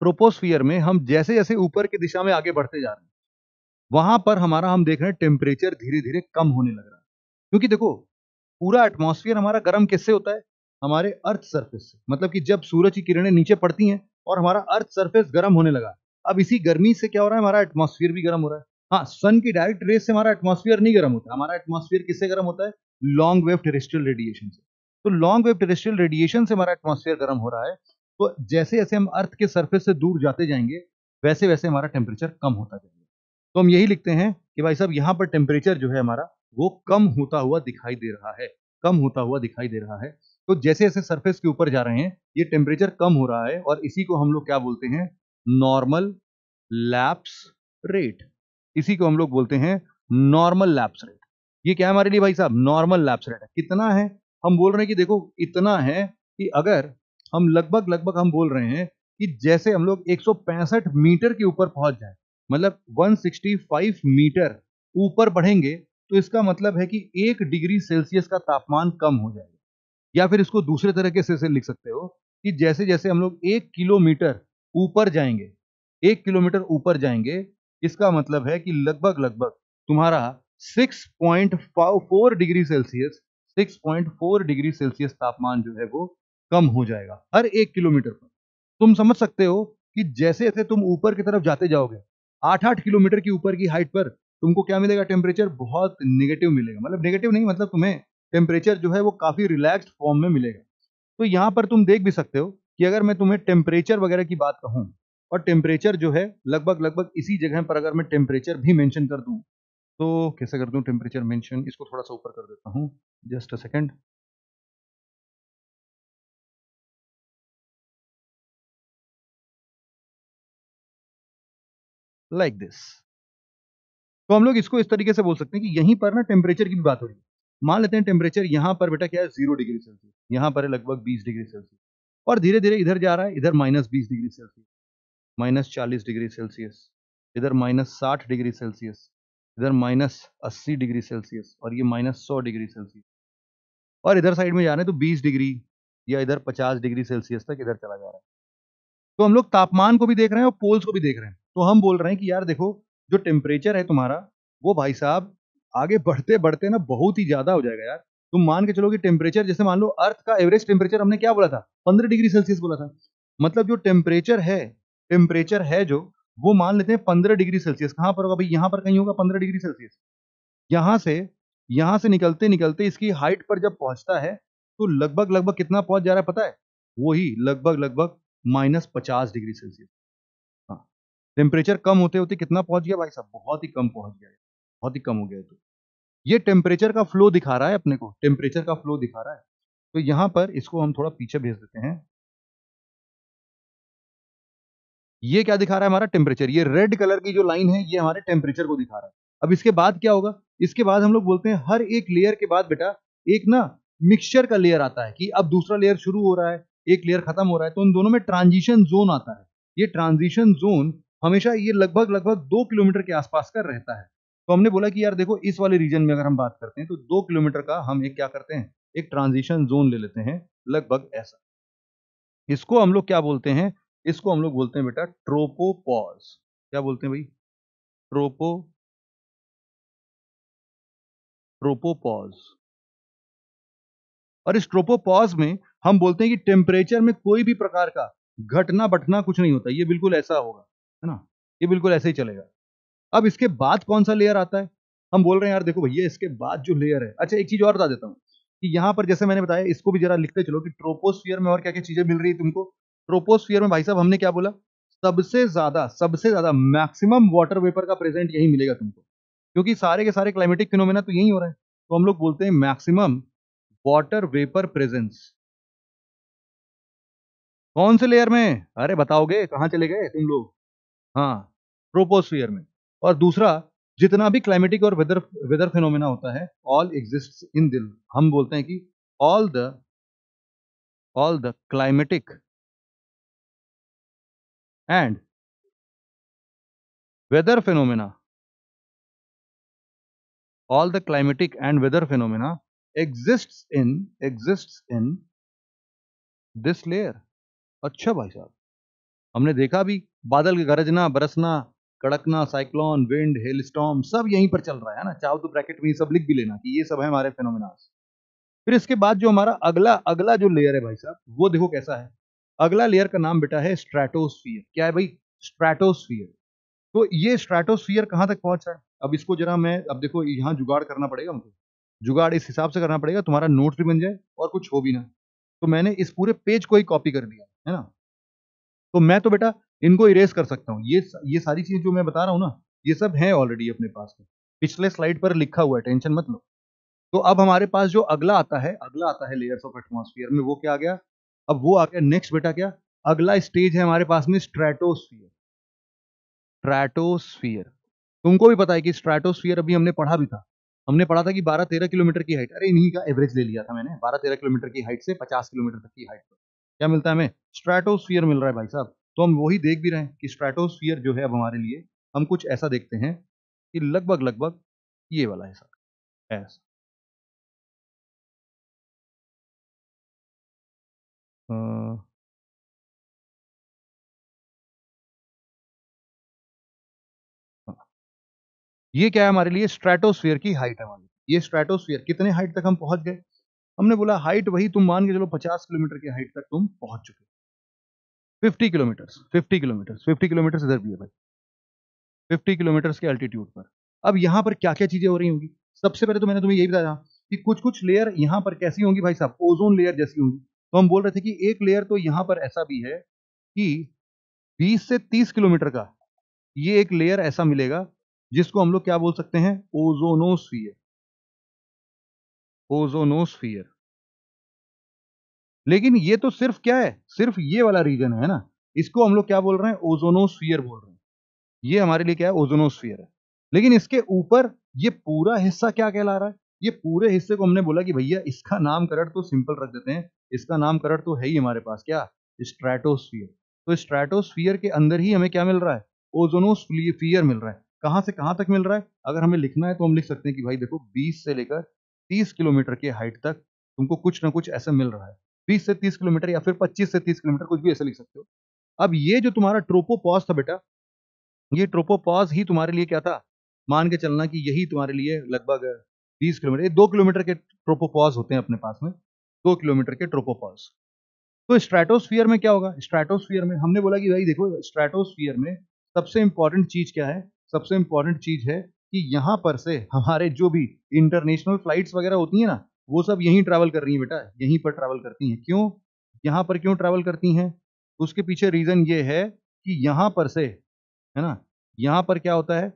S1: ट्रोपोस्फियर में हम जैसे जैसे ऊपर की दिशा में आगे बढ़ते जा रहे हैं, वहां पर हमारा हम देख रहे हैं टेम्परेचर धीरे धीरे कम होने लग रहा है। क्योंकि देखो पूरा एटमॉस्फेयर हमारा गर्म किससे होता है, हमारे अर्थ सरफेस से। मतलब कि जब सूरज की किरणें नीचे पड़ती हैं और हमारा अर्थ सरफेस गर्म होने लगा, अब इसी गर्मी से क्या हो रहा है, हमारा एटमॉस्फेयर भी गर्म हो रहा है। हाँ, सन की डायरेक्ट रेस से हमारा एटमॉस्फेयर नहीं गर्म होता, हमारा एटमॉस्फेयर किससे गर्म होता है, लॉन्ग वेव टेरेस्ट्रियल रेडिएशन से। तो लॉन्ग वेव टेरेस्ट्रियल रेडिएशन से हमारा एटमॉस्फेयर गर्म हो रहा है। तो जैसे जैसे हम अर्थ के सरफेस से दूर जाते जाएंगे वैसे वैसे हमारा टेम्परेचर कम होता जाएगा। तो हम यही लिखते हैं कि भाई साहब यहाँ पर टेम्परेचर जो है हमारा वो कम होता हुआ दिखाई दे रहा है, कम होता हुआ दिखाई दे रहा है। तो जैसे जैसे सरफेस के ऊपर जा रहे हैं ये टेम्परेचर कम हो रहा है, और इसी को हम लोग क्या बोलते हैं, नॉर्मल लैप्स रेट। इसी को हम लोग बोलते हैं नॉर्मल लैप्स रेट। ये क्या है हमारे लिए भाई साहब, नॉर्मल लैप्स रेट है। कितना है, हम बोल रहे हैं कि देखो इतना है कि अगर हम लगभग लगभग हम बोल रहे हैं कि जैसे हम लोग 165 मीटर के ऊपर पहुंच जाए, मतलब 165 मीटर ऊपर बढ़ेंगे, तो इसका मतलब है कि 1 डिग्री सेल्सियस का तापमान कम हो जाएगा। या फिर इसको दूसरे तरीके से लिख सकते हो कि जैसे जैसे हम लोग 1 किलोमीटर ऊपर जाएंगे, 1 किलोमीटर ऊपर जाएंगे, इसका मतलब है कि लगभग लगभग तुम्हारा 6.4 डिग्री सेल्सियस 6.4 डिग्री सेल्सियस तापमान जो है वो कम हो जाएगा हर 1 किलोमीटर पर। तुम समझ सकते हो कि जैसे जैसे तुम ऊपर की तरफ जाते जाओगे, 8-8 किलोमीटर की ऊपर की हाइट पर तुमको क्या मिलेगा, टेम्परेचर बहुत नेगेटिव मिलेगा, मतलब नेगेटिव नहीं, मतलब तुम्हें टेम्परेचर जो है वो काफी रिलैक्स्ड फॉर्म में मिलेगा। तो यहाँ पर तुम देख भी सकते हो कि अगर मैं तुम्हें टेम्परेचर वगैरह की बात कहूँ, और टेम्परेचर जो है लगभग लगभग इसी जगह पर अगर मैं टेम्परेचर भी मेंशन कर दूं, तो कैसे कर दूं टेम्परेचर मेंशन, इसको थोड़ा सा ऊपर कर देता हूँ, just a second. Like this. तो हम लोग इसको इस तरीके से बोल सकते हैं कि यहीं पर ना टेम्परेचर की भी बात हो रही है। मान लेते हैं टेम्परेचर यहाँ पर बेटा क्या है, 0 डिग्री सेल्सियस, यहाँ पर है लगभग 20 डिग्री सेल्सियस, और धीरे धीरे इधर जा रहा है, इधर -20 डिग्री सेल्सियस, -40 डिग्री सेल्सियस, इधर -60 डिग्री सेल्सियस, इधर -80 डिग्री सेल्सियस, और ये -100 डिग्री सेल्सियस, और इधर साइड में जा रहे हैं तो 20 डिग्री, या इधर 50 डिग्री सेल्सियस तक इधर चला जा रहा है। तो हम लोग तापमान को भी देख रहे हैं और पोल्स को भी देख रहे हैं। तो हम बोल रहे हैं कि यार देखो, जो टेम्परेचर है तुम्हारा, वो भाई साहब आगे बढ़ते बढ़ते ना बहुत ही ज्यादा हो जाएगा यार। तुम मान के चलो कि टेम्परेचर, जैसे मान लो अर्थ का एवरेज टेम्परेचर हमने क्या बोला था, 15 डिग्री सेल्सियस बोला था। मतलब जो टेम्परेचर है जो, वो मान लेते हैं 15 डिग्री सेल्सियस। कहां पर होगा भाई, यहां पर कहीं होगा 15 डिग्री सेल्सियस। यहां से यहां से निकलते निकलते इसकी हाइट पर जब पहुंचता है, तो लगभग लगभग कितना पहुंच जा रहा है पता है, वही लगभग लगभग -50 डिग्री सेल्सियस। हाँ, टेम्परेचर कम होते होते कितना पहुंच गया भाई साहब, बहुत ही कम पहुंच गया है, बहुत ही कम हो गया है। तो ये टेम्परेचर का फ्लो दिखा रहा है अपने को, टेम्परेचर का फ्लो दिखा रहा है। तो यहां पर इसको हम थोड़ा पीछे भेज देते हैं। ये क्या दिखा रहा है हमारा टेम्परेचर, ये रेड कलर की जो लाइन है ये हमारे टेम्परेचर को दिखा रहा है। अब इसके बाद क्या होगा, इसके बाद हम लोग बोलते हैं हर एक लेयर के बाद बेटा एक ना मिक्सचर का लेयर आता है, कि अब दूसरा लेयर शुरू हो रहा है, एक लेयर खत्म हो रहा है, तो इन दोनों में ट्रांजिशन जोन आता है। ये ट्रांजिशन जोन हमेशा ये लगभग लगभग 2 किलोमीटर के आसपास का रहता है। तो हमने बोला कि यार देखो, इस वाले रीजन में अगर हम बात करते हैं तो 2 किलोमीटर का हम एक क्या करते हैं, एक ट्रांजिशन जोन ले लेते हैं, लगभग ऐसा। इसको हम लोग क्या बोलते हैं, इसको हम लोग बोलते हैं बेटा ट्रोपोपॉज। क्या बोलते हैं भाई, ट्रोपो ट्रोपोपॉज। और इस ट्रोपोपॉज में हम बोलते हैं कि टेम्परेचर में कोई भी प्रकार का घटना बढ़ना कुछ नहीं होता, ये बिल्कुल ऐसा होगा, है ना, ये बिल्कुल ऐसे ही चलेगा। अब इसके बाद कौन सा लेयर आता है, हम बोल रहे हैं यार देखो भैया, इसके बाद जो लेयर है, अच्छा एक चीज और बता देता हूँ, कि यहाँ पर जैसे मैंने बताया, इसको भी जरा लिखते चलो कि ट्रोपोस्फियर में और क्या क्या चीजें मिल रही है तुमको। ट्रोपोस्फियर में भाई साहब हमने क्या बोला, सबसे ज्यादा मैक्सिमम वाटर वेपर का प्रेजेंट यही मिलेगा तुमको, क्योंकि सारे के सारे क्लाइमेटिक फिनोमेना तो यही हो रहे हैं। तो हम लोग बोलते हैं मैक्सिमम वाटर वेपर प्रेजेंस। कौन से लेयर में, अरे बताओगे, कहाँ चले गए तुम लोग। हाँ, ट्रोपोस्फियर में। और दूसरा, जितना भी क्लाइमेटिक और वेदर वेदर फिनोमेना होता है, ऑल एग्जिस्ट्स इन दिल, हम बोलते हैं कि all the climatic and weather phenomena, all the climatic and weather phenomena exists in this layer. अच्छा भाई साहब, हमने देखा भी, बादल के गरजना बरसना, कड़कना, साइक्लोन, विंड, हेल स्टॉर्म, सब यहीं पर चल रहा है ना। चाहो तो ब्रैकेट में ये सब लिख भी लेना कि ये सब है हमारे फिनोमेना। फिर इसके बाद जो हमारा अगला अगला जो लेयर है भाई साहब, वो देखो कैसा है। अगला लेयर का नाम बेटा है स्ट्रेटोस्फियर। क्या है भाई, स्ट्रेटोस्फियर। तो ये स्ट्रेटोस्फियर कहां तक पहुंचा है, अब इसको जरा मैं, अब देखो यहाँ जुगाड़ करना पड़ेगा हमको, जुगाड़ इस हिसाब से करना पड़ेगा तुम्हारा नोट भी बन जाए और कुछ हो भी ना। तो मैंने इस पूरे पेज को ही कॉपी कर दिया है ना। तो मैं तो बेटा इनको इरेज कर सकता हूँ, ये सारी चीजें जो मैं बता रहा हूँ ना, ये सब है ऑलरेडी अपने पास में, पिछले स्लाइड पर लिखा हुआ है, टेंशन मत लो। तो अब हमारे पास जो अगला आता है लेयर्स ऑफ एटमॉस्फेयर में, वो क्या आ गया, अब वो आ गया नेक्स्ट बेटा, क्या अगला स्टेज है हमारे पास में, स्ट्रेटोस्फियर। स्ट्रेटोस्फियर, तुमको भी पता है कि स्ट्रेटोस्फियर अभी हमने पढ़ा भी था। हमने पढ़ा था कि 12-13 किलोमीटर की हाइट, अरे इन्हीं का एवरेज ले लिया था मैंने, 12-13 किलोमीटर की हाइट से 50 किलोमीटर तक की हाइट पर क्या मिलता है हमें, स्ट्रेटोस्फियर मिल रहा है भाई साहब। तो हम वही देख भी रहे हैं कि स्ट्रेटोस्फियर जो है अब हमारे लिए, हम कुछ ऐसा देखते हैं कि लगभग लगभग ये वाला है सर, ऐसा। ये क्या है हमारे लिए, स्ट्रेटोस्फीयर की हाइट है हमारी। ये स्ट्रेटोस्फीयर कितने हाइट तक हम पहुंच गए, हमने बोला हाइट वही तुम मान के चलो 50 किलोमीटर की हाइट तक तुम पहुंच चुके। 50 किलोमीटर इधर भी है भाई, 50 किलोमीटर के अल्टीट्यूड पर। अब यहाँ पर क्या क्या चीजें हो रही होंगी, सबसे पहले तो मैंने तुम्हें यही बताया कि कुछ कुछ लेयर यहाँ पर कैसी होंगी भाई साहब, ओजोन लेयर जैसी होंगी। तो हम बोल रहे थे कि एक लेयर तो यहाँ पर ऐसा भी है कि 20 से 30 किलोमीटर का ये एक लेयर ऐसा मिलेगा जिसको हम लोग क्या बोल सकते हैं, ओजोनोस्फियर। ओजोनोस्फियर। लेकिन ये तो सिर्फ क्या है, सिर्फ ये वाला रीजन है ना, इसको हम लोग क्या बोल रहे हैं, ओजोनोस्फियर बोल रहे हैं। ये हमारे लिए क्या है, ओजोनोस्फियर है। लेकिन इसके ऊपर ये पूरा हिस्सा क्या कहला रहा है, ये पूरे हिस्से को हमने बोला कि भैया इसका नामकरण तो सिंपल रख देते हैं, इसका नामकरण तो है ही हमारे पास क्या, स्ट्रेटोस्फियर। तो स्ट्रेटोस्फियर के अंदर ही हमें क्या मिल रहा है, ओजोनोस्फियर मिल रहा है। कहां से कहां तक मिल रहा है, अगर हमें लिखना है तो हम लिख सकते हैं कि भाई देखो 20 से लेकर 30 किलोमीटर की हाइट तक तुमको कुछ ना कुछ ऐसा मिल रहा है। 20 से 30 किलोमीटर या फिर 25 से 30 किलोमीटर, कुछ भी ऐसे लिख सकते हो। अब ये जो तुम्हारा ट्रोपोपॉज था बेटा, ये ट्रोपोपॉज ही तुम्हारे लिए क्या था, मान के चलना कि यही तुम्हारे लिए लगभग 20 किलोमीटर, 2 किलोमीटर के ट्रोपोपॉज होते हैं अपने पास में, 2 किलोमीटर के ट्रोपोपॉज। तो स्ट्रेटोस्फियर में क्या होगा, स्ट्रेटोस्फियर में हमने बोला कि भाई देखो स्ट्रेटोस्फियर में सबसे इंपॉर्टेंट चीज क्या है, सबसे इंपॉर्टेंट चीज है कि यहां पर से हमारे जो भी इंटरनेशनल फ्लाइट्स वगैरह होती है ना, वो सब यहीं ट्रैवल कर रही है बेटा, यहीं पर ट्रैवल करती हैं। क्यों, यहां पर क्यों ट्रैवल करती हैं, उसके पीछे रीजन ये है कि यहां पर से, है ना, यहां पर क्या होता है,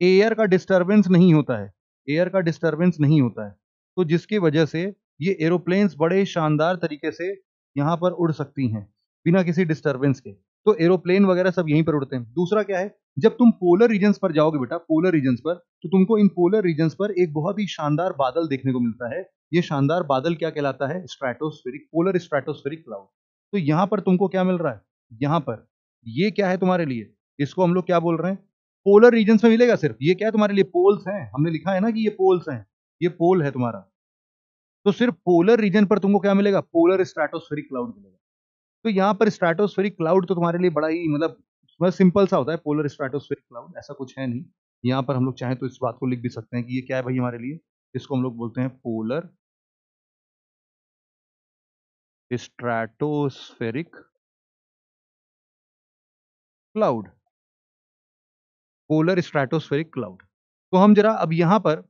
S1: एयर का डिस्टरबेंस नहीं होता है, एयर का डिस्टरबेंस नहीं होता है। तो जिसकी वजह से ये एरोप्लेन्स बड़े शानदार तरीके से यहाँ पर उड़ सकती हैं बिना किसी डिस्टरबेंस के। तो एरोप्लेन वगैरह सब यहीं पर उड़ते हैं। दूसरा क्या है, जब तुम पोलर रीजन्स पर जाओगे बेटा, पोलर रीजन्स पर, तो तुमको इन पोलर रीजन्स पर एक बहुत ही शानदार बादल देखने को मिलता है। ये शानदार बादल क्या कहलाता है, स्ट्रेटोस्फेरिक, पोलर स्ट्रेटोस्फेरिक क्लाउड। तो यहाँ पर तुमको क्या मिल रहा है, यहाँ पर ये क्या है तुम्हारे लिए, इसको हम लोग क्या बोल रहे हैं, पोलर रीजन में मिलेगा सिर्फ। ये क्या है तुम्हारे लिए, पोल्स हैं, हमने लिखा है ना कि ये पोल्स हैं, ये पोल है तुम्हारा। तो सिर्फ पोलर रीजन पर तुमको क्या मिलेगा, पोलर स्ट्रेटोस्फेरिक क्लाउड मिलेगा। तो यहाँ पर स्ट्रेटोस्फेरिक क्लाउड तो तुम्हारे लिए बड़ा ही मतलब सिंपल सा होता है, पोलर स्ट्रेटोस्फेरिक क्लाउड, ऐसा कुछ है नहीं। यहाँ पर हम लोग चाहें तो इस बात को लिख भी सकते हैं कि ये क्या है भाई हमारे लिए, इसको हम लोग बोलते हैं polar stratospheric cloud, polar stratospheric cloud. तो हम जरा अब यहाँ पर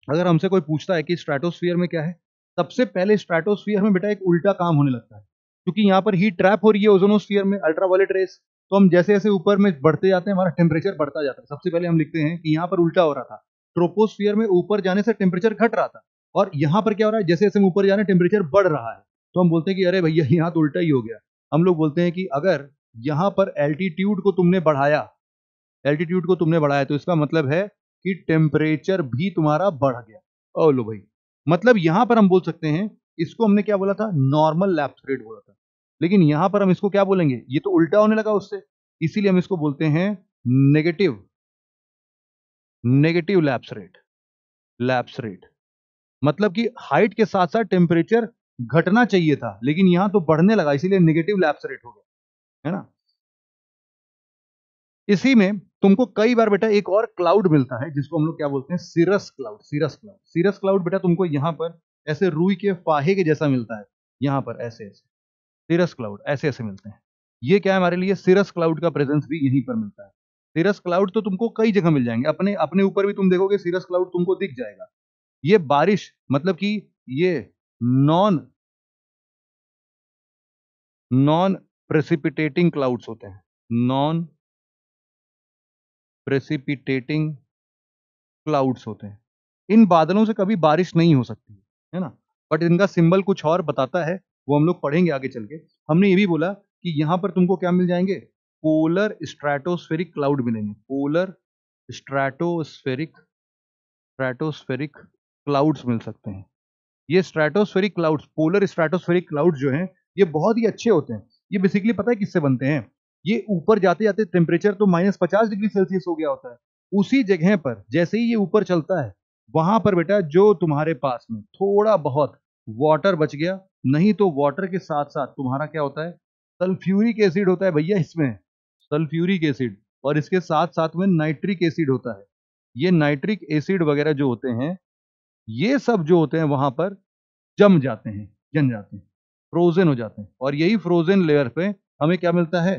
S1: अगर हमसे कोई पूछता है कि स्ट्रेटोस्फियर में क्या है, सबसे पहले स्ट्रेटोस्फियर में बेटा एक उल्टा काम होने लगता है, क्योंकि यहाँ पर हीट ट्रैप हो रही है ओजोनोस्फियर में, अल्ट्रावायलेट रेस। तो हम जैसे जैसे ऊपर में बढ़ते जाते हैं हमारा टेम्परेचर बढ़ता जाता है। सबसे पहले हम लिखते हैं कि यहाँ पर उल्टा हो रहा था, ट्रोपोस्फियर में ऊपर जाने से टेम्परेचर घट रहा था, और यहाँ पर क्या हो रहा है, जैसे जैसे हम ऊपर जा रहे हैं टेम्परेचर बढ़ रहा है। तो हम बोलते हैं कि अरे भैया यहाँ तो उल्टा ही हो गया। हम लोग बोलते हैं कि अगर यहाँ पर एल्टीट्यूड को तुमने बढ़ाया, एल्टीट्यूड को तुमने बढ़ाया, तो इसका मतलब है कि टेम्परेचर भी तुम्हारा बढ़ गया। ओ लो भाई, मतलब यहां पर हम बोल सकते हैं, इसको हमने क्या बोला था, नॉर्मल लैप्स रेट बोला था, लेकिन यहां पर हम इसको क्या बोलेंगे, ये तो उल्टा होने लगा उससे, इसीलिए हम इसको बोलते हैं negative, negative lapse rate. Lapse rate मतलब कि हाइट के साथ साथ टेम्परेचर घटना चाहिए था, लेकिन यहां तो बढ़ने लगा, इसीलिए नेगेटिव लैप्स रेट हो गया, है ना। इसी में तुमको कई बार बेटा एक और क्लाउड मिलता है जिसको हम लोग क्या बोलते हैं, सिरस क्लाउड। सिरस क्लाउड, सिरस क्लाउड बेटा तुमको यहाँ पर ऐसे रुई के फाहे के जैसा मिलता है, यहाँ पर ऐसे ऐसे सिरस क्लाउड ऐसे ऐसे मिलते हैं। ये क्या है हमारे लिए, सिरस क्लाउड का प्रेजेंस भी यहीं पर मिलता है। सिरस क्लाउड तो तुमको कई जगह मिल जाएंगे, अपने अपने ऊपर भी तुम देखोगे सिरस क्लाउड तुमको दिख जाएगा। ये बारिश मतलब कि ये नॉन नॉन प्रेसिपिटेटिंग क्लाउड्स होते हैं, नॉन प्रेसिपिटेटिंग क्लाउड्स होते हैं। इन बादलों से कभी बारिश नहीं हो सकती है ना, बट इनका सिंबल कुछ और बताता है, वो हम लोग पढ़ेंगे आगे चल के। हमने ये भी बोला कि यहाँ पर तुमको क्या मिल जाएंगे, पोलर स्ट्रेटोस्फेरिक क्लाउड मिलेंगे, पोलर स्ट्रेटोस्फेरिक स्ट्रेटोस्फेरिक क्लाउड्स मिल सकते हैं। ये stratospheric clouds, polar stratospheric clouds जो हैं, ये बहुत ही अच्छे होते हैं। ये बेसिकली पता है किससे बनते हैं, ये ऊपर जाते जाते टेम्परेचर तो -50 डिग्री सेल्सियस हो गया होता है, उसी जगह पर जैसे ही ये ऊपर चलता है, वहां पर बेटा जो तुम्हारे पास में थोड़ा बहुत वाटर बच गया, नहीं तो वाटर के साथ साथ तुम्हारा क्या होता है, सल्फ्यूरिक एसिड होता है भैया इसमें, सल्फ्यूरिक एसिड, और इसके साथ साथ में नाइट्रिक एसिड होता है। ये नाइट्रिक एसिड वगैरह जो होते हैं, ये सब जो होते हैं वहां पर जम जाते हैं, जम जाते हैं, फ्रोजन हो जाते हैं, और यही फ्रोजन लेयर पे हमें क्या मिलता है?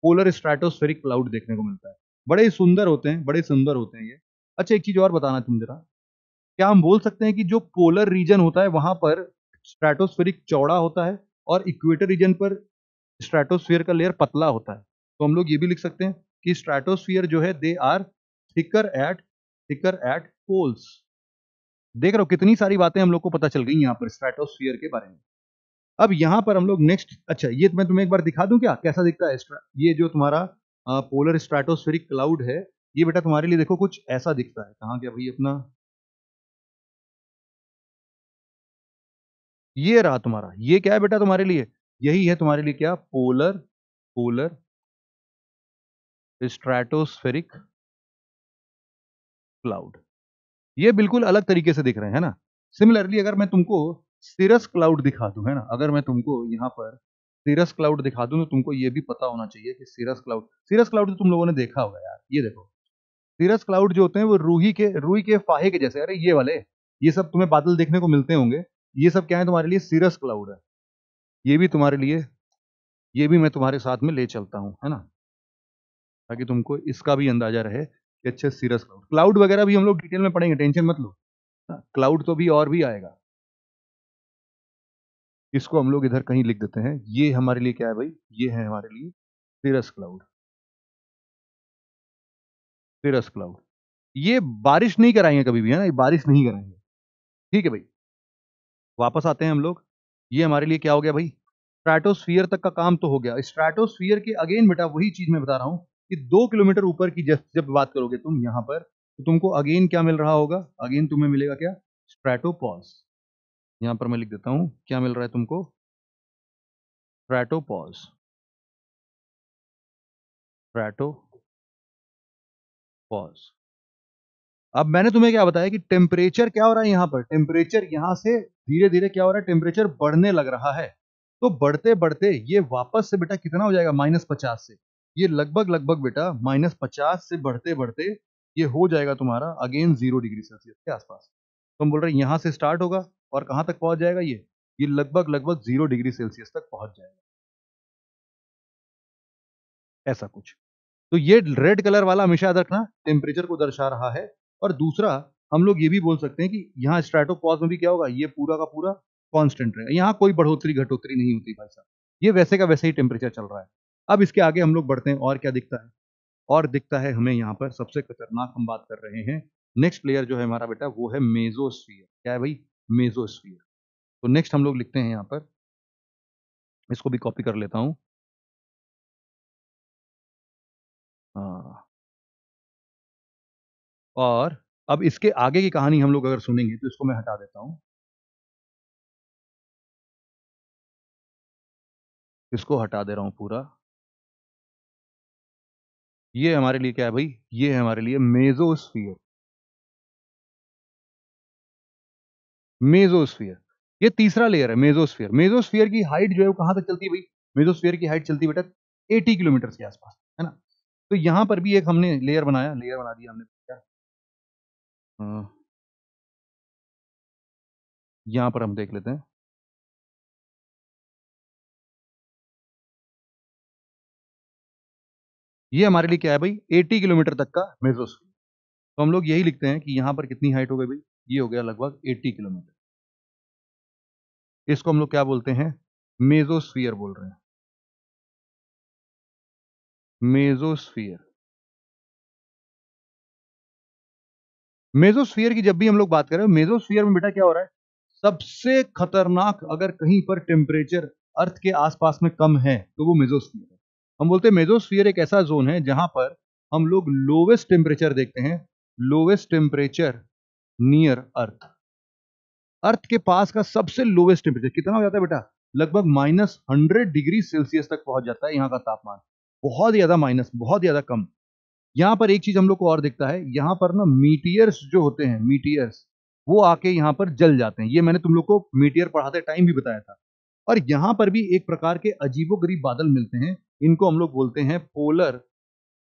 S1: पोलर स्ट्रेटोस्फेरिक क्लाउड देखने को मिलता है। बड़े सुंदर होते हैं, बड़े सुंदर होते हैं ये। अच्छा, एक चीज और बताना तुम जरा, क्या हम बोल सकते हैं कि जो पोलर रीजन होता है वहां पर स्ट्रेटोस्फेरिक चौड़ा होता है और इक्वेटर रीजन पर स्ट्रेटोस्फीयर का लेयर पतला होता है? तो हम लोग ये भी लिख सकते हैं कि स्ट्रेटोस्फीयर जो है they are thicker at poles. देख रहे हो कितनी सारी बातें हम लोग को पता चल गई यहाँ पर स्ट्रेटोस्फीयर के बारे में। अब यहाँ पर हम लोग नेक्स्ट, अच्छा ये मैं तुम्हें एक बार दिखा दूं क्या कैसा दिखता है ये जो तुम्हारा पोलर स्ट्रेटोस्फेरिक क्लाउड है, ये बेटा तुम्हारे लिए देखो कुछ ऐसा दिखता है। कहाँ गया भाई अपना, ये रहा तुम्हारा, ये क्या है बेटा तुम्हारे लिए? यही है तुम्हारे लिए क्या? Polar polar stratospheric cloud. ये बिल्कुल अलग तरीके से दिख रहे हैं, है ना। सिमिलरली अगर मैं तुमको सिरस क्लाउड दिखा दूं, है ना, अगर मैं तुमको यहाँ पर सिरस क्लाउड दिखा दूं तो तुमको ये भी पता होना चाहिए कि सिरस क्लाउड तो तुम लोगों ने देखा होगा यार। ये देखो सिरस क्लाउड जो होते हैं वो रूई के फाहे के जैसे, अरे ये वाले, ये सब तुम्हें बादल देखने को मिलते होंगे, ये सब क्या है तुम्हारे लिए? सिरस क्लाउड है। ये भी तुम्हारे लिए, ये भी मैं तुम्हारे साथ में ले चलता हूँ, है ना, ताकि तुमको इसका भी अंदाजा रहे कि अच्छे सिरस क्लाउड क्लाउड वगैरह भी हम लोग डिटेल में पढ़ेंगे, टेंशन मत लो। क्लाउड तो भी और भी आएगा, इसको हम लोग इधर कहीं लिख देते हैं। ये हमारे लिए क्या है भाई? ये है हमारे लिए सिरस क्लाउड। सिरस क्लाउड ये बारिश नहीं कराएंगे कभी भी, है ना, ये बारिश नहीं कराएंगे। ठीक है भाई, वापस आते हैं हम लोग। ये हमारे लिए क्या हो गया भाई? स्ट्रेटोस्फियर तक का काम तो हो गया। स्ट्रेटोस्फियर के अगेन बेटा वही चीज मैं बता रहा हूं कि 2 किलोमीटर ऊपर की जब बात करोगे तुम यहाँ पर, तो तुमको अगेन क्या मिल रहा होगा? अगेन तुम्हें मिलेगा क्या? स्ट्रेटोपॉज। यहाँ पर मैं लिख देता हूँ क्या मिल रहा है तुमको? Stratopause, stratopause. अब मैंने तुम्हें क्या बताया कि टेम्परेचर क्या हो रहा है यहाँ पर? टेम्परेचर यहाँ से धीरे धीरे क्या हो रहा है? टेम्परेचर बढ़ने लग रहा है। तो बढ़ते बढ़ते ये वापस से बेटा कितना हो जाएगा? -50 से। ये लगभग लगभग बेटा -50 से बढ़ते बढ़ते ये हो जाएगा तुम्हारा अगेन 0 डिग्री सेल्सियस के आसपास। तो हम बोल रहे हैं यहाँ से स्टार्ट होगा और कहाँ तक पहुंच जाएगा? ये लगभग लगभग 0 डिग्री सेल्सियस तक पहुंच जाएगा, ऐसा कुछ। तो ये रेड कलर वाला हमेशा याद रखना, टेम्परेचर को दर्शा रहा है। और दूसरा हम लोग ये भी बोल सकते हैं कि यहाँ स्ट्रेटोपॉज में भी क्या होगा? ये पूरा का पूरा कांस्टेंट रहेगा, यहाँ कोई बढ़ोतरी घटोतरी नहीं होती भाई साहब, ये वैसे का वैसे ही टेम्परेचर चल रहा है। अब इसके आगे हम लोग बढ़ते हैं, और क्या दिखता है? और दिखता है हमें यहाँ पर सबसे खतरनाक हम बात कर रहे हैं, नेक्स्ट लेयर जो है हमारा बेटा वो है मेसोस्फीयर। क्या है भाई? मेसोस्फीयर। तो नेक्स्ट हम लोग लिखते हैं यहाँ पर, इसको भी कॉपी कर लेता हूँ। हाँ, और अब इसके आगे की कहानी हम लोग अगर सुनेंगे तो इसको मैं हटा देता हूँ, इसको हटा दे रहा हूँ पूरा। ये हमारे लिए क्या है भाई? ये है हमारे लिए मेसोस्फीयर। मेसोस्फीयर ये तीसरा लेयर है, मेसोस्फीयर। मेसोस्फीयर की हाइट जो है वो कहां तक चलती है भाई? मेसोस्फीयर की हाइट चलती है बेटा 80 किलोमीटर के आसपास, है ना। तो यहां पर भी एक हमने लेयर बना दिया हमने क्या, यहां पर हम देख लेते हैं। ये हमारे लिए क्या है भाई? 80 किलोमीटर तक का मेसोस्फीयर। तो हम लोग यही लिखते हैं कि यहां पर कितनी हाइट हो गई भाई? ये हो गया लगभग 80 किलोमीटर। इसको हम लोग क्या बोलते हैं? मेसोस्फीयर बोल रहे हैं, मेसोस्फीयर। मेसोस्फीयर की जब भी हम लोग बात करें, मेसोस्फीयर में बेटा क्या हो रहा है? सबसे खतरनाक अगर कहीं पर टेम्परेचर अर्थ के आसपास में कम है तो वो मेसोस्फीयर है। हम बोलते हैं मेसोस्फीयर एक ऐसा जोन है जहां पर हम लोग लोवेस्ट टेम्परेचर देखते हैं, लोवेस्ट टेम्परेचर नियर अर्थ। अर्थ के पास का सबसे लोवेस्ट टेम्परेचर कितना हो जाता है बेटा? लगभग -100 डिग्री सेल्सियस तक पहुंच जाता है यहाँ का तापमान। बहुत ज्यादा माइनस, बहुत ज्यादा कम। यहाँ पर एक चीज हम लोग को और दिखता है, यहाँ पर ना मीटियर्स जो होते हैं, मीटियर्स वो आके यहाँ पर जल जाते हैं। ये मैंने तुम लोग को मीटियर पढ़ाते टाइम भी बताया था। और यहाँ पर भी एक प्रकार के अजीबोगरीब बादल मिलते हैं, इनको हम लोग बोलते हैं polar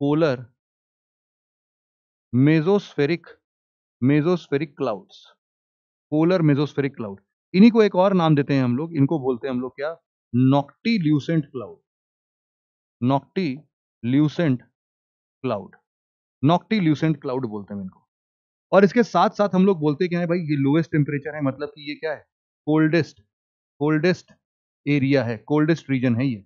S1: polar mesospheric mesospheric clouds, polar mesospheric cloud. इन्हीं को एक और नाम देते हैं हम लोग, इनको बोलते हैं हम लोग क्या, नॉक्टिल्यूसेंट क्लाउड, नॉक्टिल्यूसेंट क्लाउड, नॉक्टिल्यूसेंट क्लाउड बोलते हैं इनको। और इसके साथ साथ हम लोग बोलते क्या है भाई, ये लोएस्ट टेम्परेचर है, मतलब कि ये क्या है, कोल्डेस्ट कोल्डेस्ट एरिया है, कोल्डेस्ट रीजन है ये।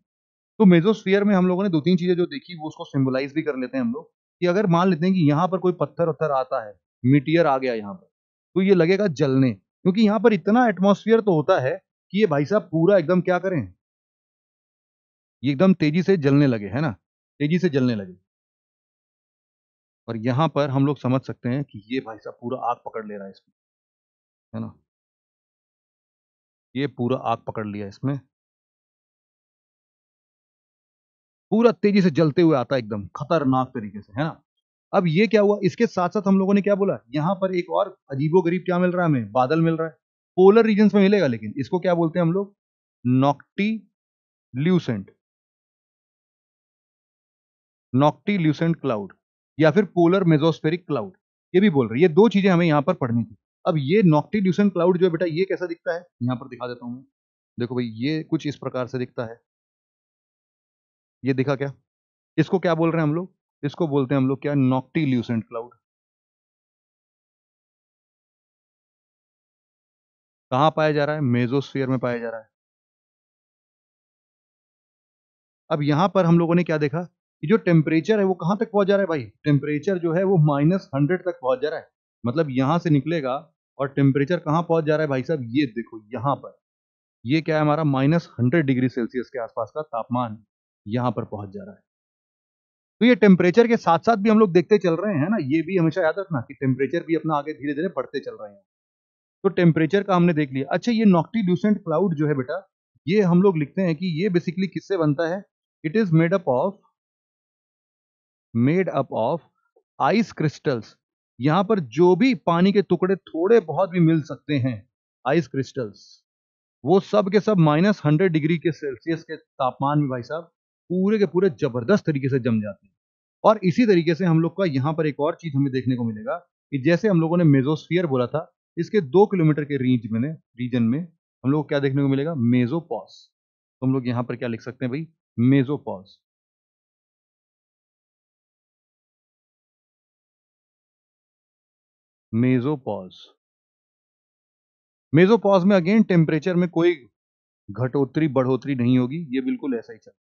S1: तो मेजोस्फीयर में हम लोगों ने दो तीन चीजें जो देखी वो उसको सिंबलाइज भी कर लेते हैं हम लोग, कि अगर मान लेते हैं कि यहाँ पर कोई पत्थर वत्थर आता है, मीटियर आ गया यहाँ पर, तो ये लगेगा जलने, क्योंकि यहाँ पर इतना एटमॉस्फेयर तो होता है कि ये भाई साहब पूरा एकदम क्या करें, ये एकदम तेजी से जलने लगे, है ना, तेजी से जलने लगे। और यहाँ पर हम लोग समझ सकते हैं कि ये भाई साहब पूरा आग पकड़ ले रहा है इसमें, है ना, ये पूरा आग पकड़ लिया इसमें, पूरा तेजी से जलते हुए आता है एकदम खतरनाक तरीके से, है ना। अब ये क्या हुआ, इसके साथ साथ हम लोगों ने क्या बोला, यहाँ पर एक और अजीबोगरीब क्या मिल रहा है हमें, बादल मिल रहा है, पोलर रीजन्स में मिलेगा, लेकिन इसको क्या बोलते हैं हम लोग, नॉक्टिल्यूसेंट, नॉक्टिल्यूसेंट क्लाउड, या फिर पोलर मेजोस्फेरिक क्लाउड, ये भी बोल रहे हैं। ये दो चीजें हमें यहाँ पर पढ़नी थी। अब ये नॉक्टिल्यूसेंट क्लाउड जो है बेटा, ये कैसा दिखता है, यहाँ पर दिखा देता हूँ मैं। देखो भाई, ये कुछ इस प्रकार से दिखता है, ये दिखा क्या, इसको क्या बोल रहे हैं हम लोग, इसको बोलते हैं हम लोग क्या, नॉक्टिल्यूसेंट क्लाउड। कहाँ पाया जा रहा है, मेजोस्फीयर में पाया जा रहा है। अब यहां पर हम लोगों ने क्या देखा कि जो टेम्परेचर है वो कहां तक पहुंच जा रहा है भाई, टेम्परेचर जो है वो -100 तक पहुंच जा रहा है, मतलब यहां से निकलेगा और टेम्परेचर कहां पहुंच जा रहा है भाई साहब, ये देखो यहां पर, ये क्या है हमारा -100 डिग्री सेल्सियस के आसपास का तापमान यहां पर पहुंच जा रहा है। तो ये टेम्परेचर के साथ साथ भी हम लोग देखते चल रहे हैं ना, ये भी हमेशा याद रखना कि टेम्परेचर भी अपना आगे धीरे धीरे बढ़ते चल रहे हैं। तो टेम्परेचर का हमने देख लिया। अच्छा, ये नॉक्टिल्यूसेंट क्लाउड जो है बेटा, ये हम लोग लिखते हैं कि ये बेसिकली किससे बनता है, it is made up of ice crystals. यहां पर जो भी पानी के टुकड़े थोड़े बहुत भी मिल सकते हैं, आइस क्रिस्टल्स, वो सब के सब -100 डिग्री के सेल्सियस के तापमान में भाई साहब पूरे के पूरे जबरदस्त तरीके से जम जाते हैं। और इसी तरीके से हम लोग का यहाँ पर एक और चीज हमें देखने को मिलेगा कि जैसे हम लोगों ने मेजोस्फीयर बोला था, इसके 2 किलोमीटर के रीजन में हम लोग को क्या देखने को मिलेगा, मेजोपॉज। तो हम लोग यहाँ पर क्या लिख सकते हैं भाई, मेजोपॉज, मेजोपॉज। मेजोपॉज में अगेन टेम्परेचर में कोई घटोतरी बढ़ोतरी नहीं होगी, ये बिल्कुल ऐसा ही चल।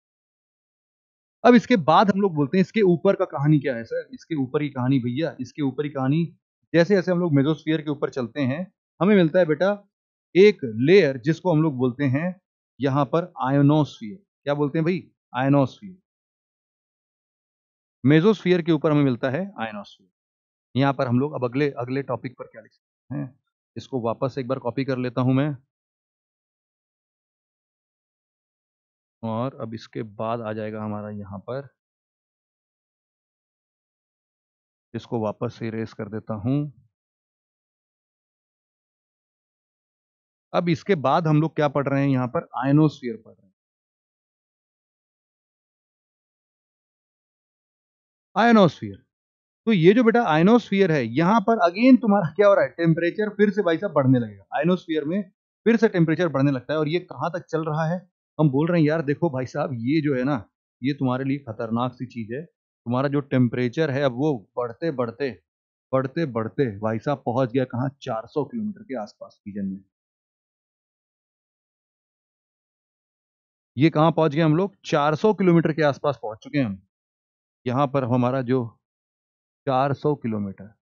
S1: अब इसके बाद हम लोग बोलते हैं इसके ऊपर का कहानी क्या है सर, इसके ऊपर की कहानी भैया, इसके ऊपर की कहानी, जैसे जैसे हम लोग मेजोस्फीयर के ऊपर चलते हैं, हमें मिलता है बेटा एक लेयर जिसको हम लोग बोलते हैं यहां पर आयोनोस्फीयर। क्या बोलते हैं भाई, आयोनोस्फीयर। मेजोस्फीयर के ऊपर हमें मिलता है आयोनोस्फीयर। यहाँ पर हम लोग अब अगले अगले टॉपिक पर क्या लिख सकते हैं, इसको वापस एक बार कॉपी कर लेता हूं मैं, और अब इसके बाद आ जाएगा हमारा यहाँ पर, इसको वापस से इरेज कर देता हूं। अब इसके बाद हम लोग क्या पढ़ रहे हैं, यहाँ पर आयनोस्फीयर पढ़ रहे हैं, आयनोस्फीयर। तो ये जो बेटा आयनोस्फीयर है, यहाँ पर अगेन तुम्हारा क्या हो रहा है, टेम्परेचर फिर से भाई साहब बढ़ने लगेगा, आयनोस्फीयर में फिर से टेम्परेचर बढ़ने लगता है। और ये कहाँ तक चल रहा है, हम बोल रहे हैं यार देखो भाई साहब, ये जो है ना, ये तुम्हारे लिए खतरनाक सी चीज है। तुम्हारा जो टेम्परेचर है अब वो बढ़ते बढ़ते बढ़ते बढ़ते भाई साहब पहुंच गया कहाँ, 400 किलोमीटर के आसपास रीजन में। ये कहाँ पहुंच गए हम लोग, 400 किलोमीटर के आसपास पहुंच चुके हैं हम। यहाँ पर हमारा जो 400 किलोमीटर,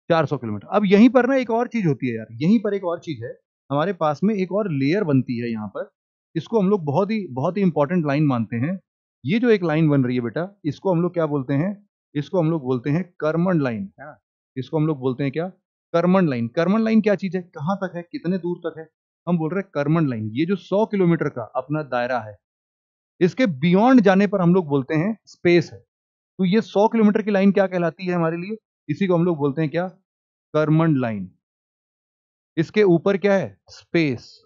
S1: 400 किलोमीटर। अब यहीं पर ना एक और चीज होती है यार, यहीं पर एक और चीज है, हमारे पास में एक और लेयर बनती है यहाँ पर, इसको हम लोग बहुत ही इंपॉर्टेंट लाइन मानते हैं। ये जो एक लाइन बन रही है बेटा, इसको हम लोग क्या बोलते हैं, इसको हम लोग बोलते हैं कर्मन लाइन, है ना। इसको हम लोग बोलते हैं क्या, कर्मन लाइन। कर्मन लाइन क्या चीज है, कहाँ तक है, कितने दूर तक है, हम बोल रहे हैं कर्मन लाइन। ये जो 100 किलोमीटर का अपना दायरा है, इसके बियॉन्ड जाने पर हम लोग बोलते हैं स्पेस है। तो ये 100 किलोमीटर की लाइन क्या कहलाती है हमारे लिए, इसी को हम लोग बोलते हैं क्या, कर्मन लाइन। इसके ऊपर क्या है, स्पेस।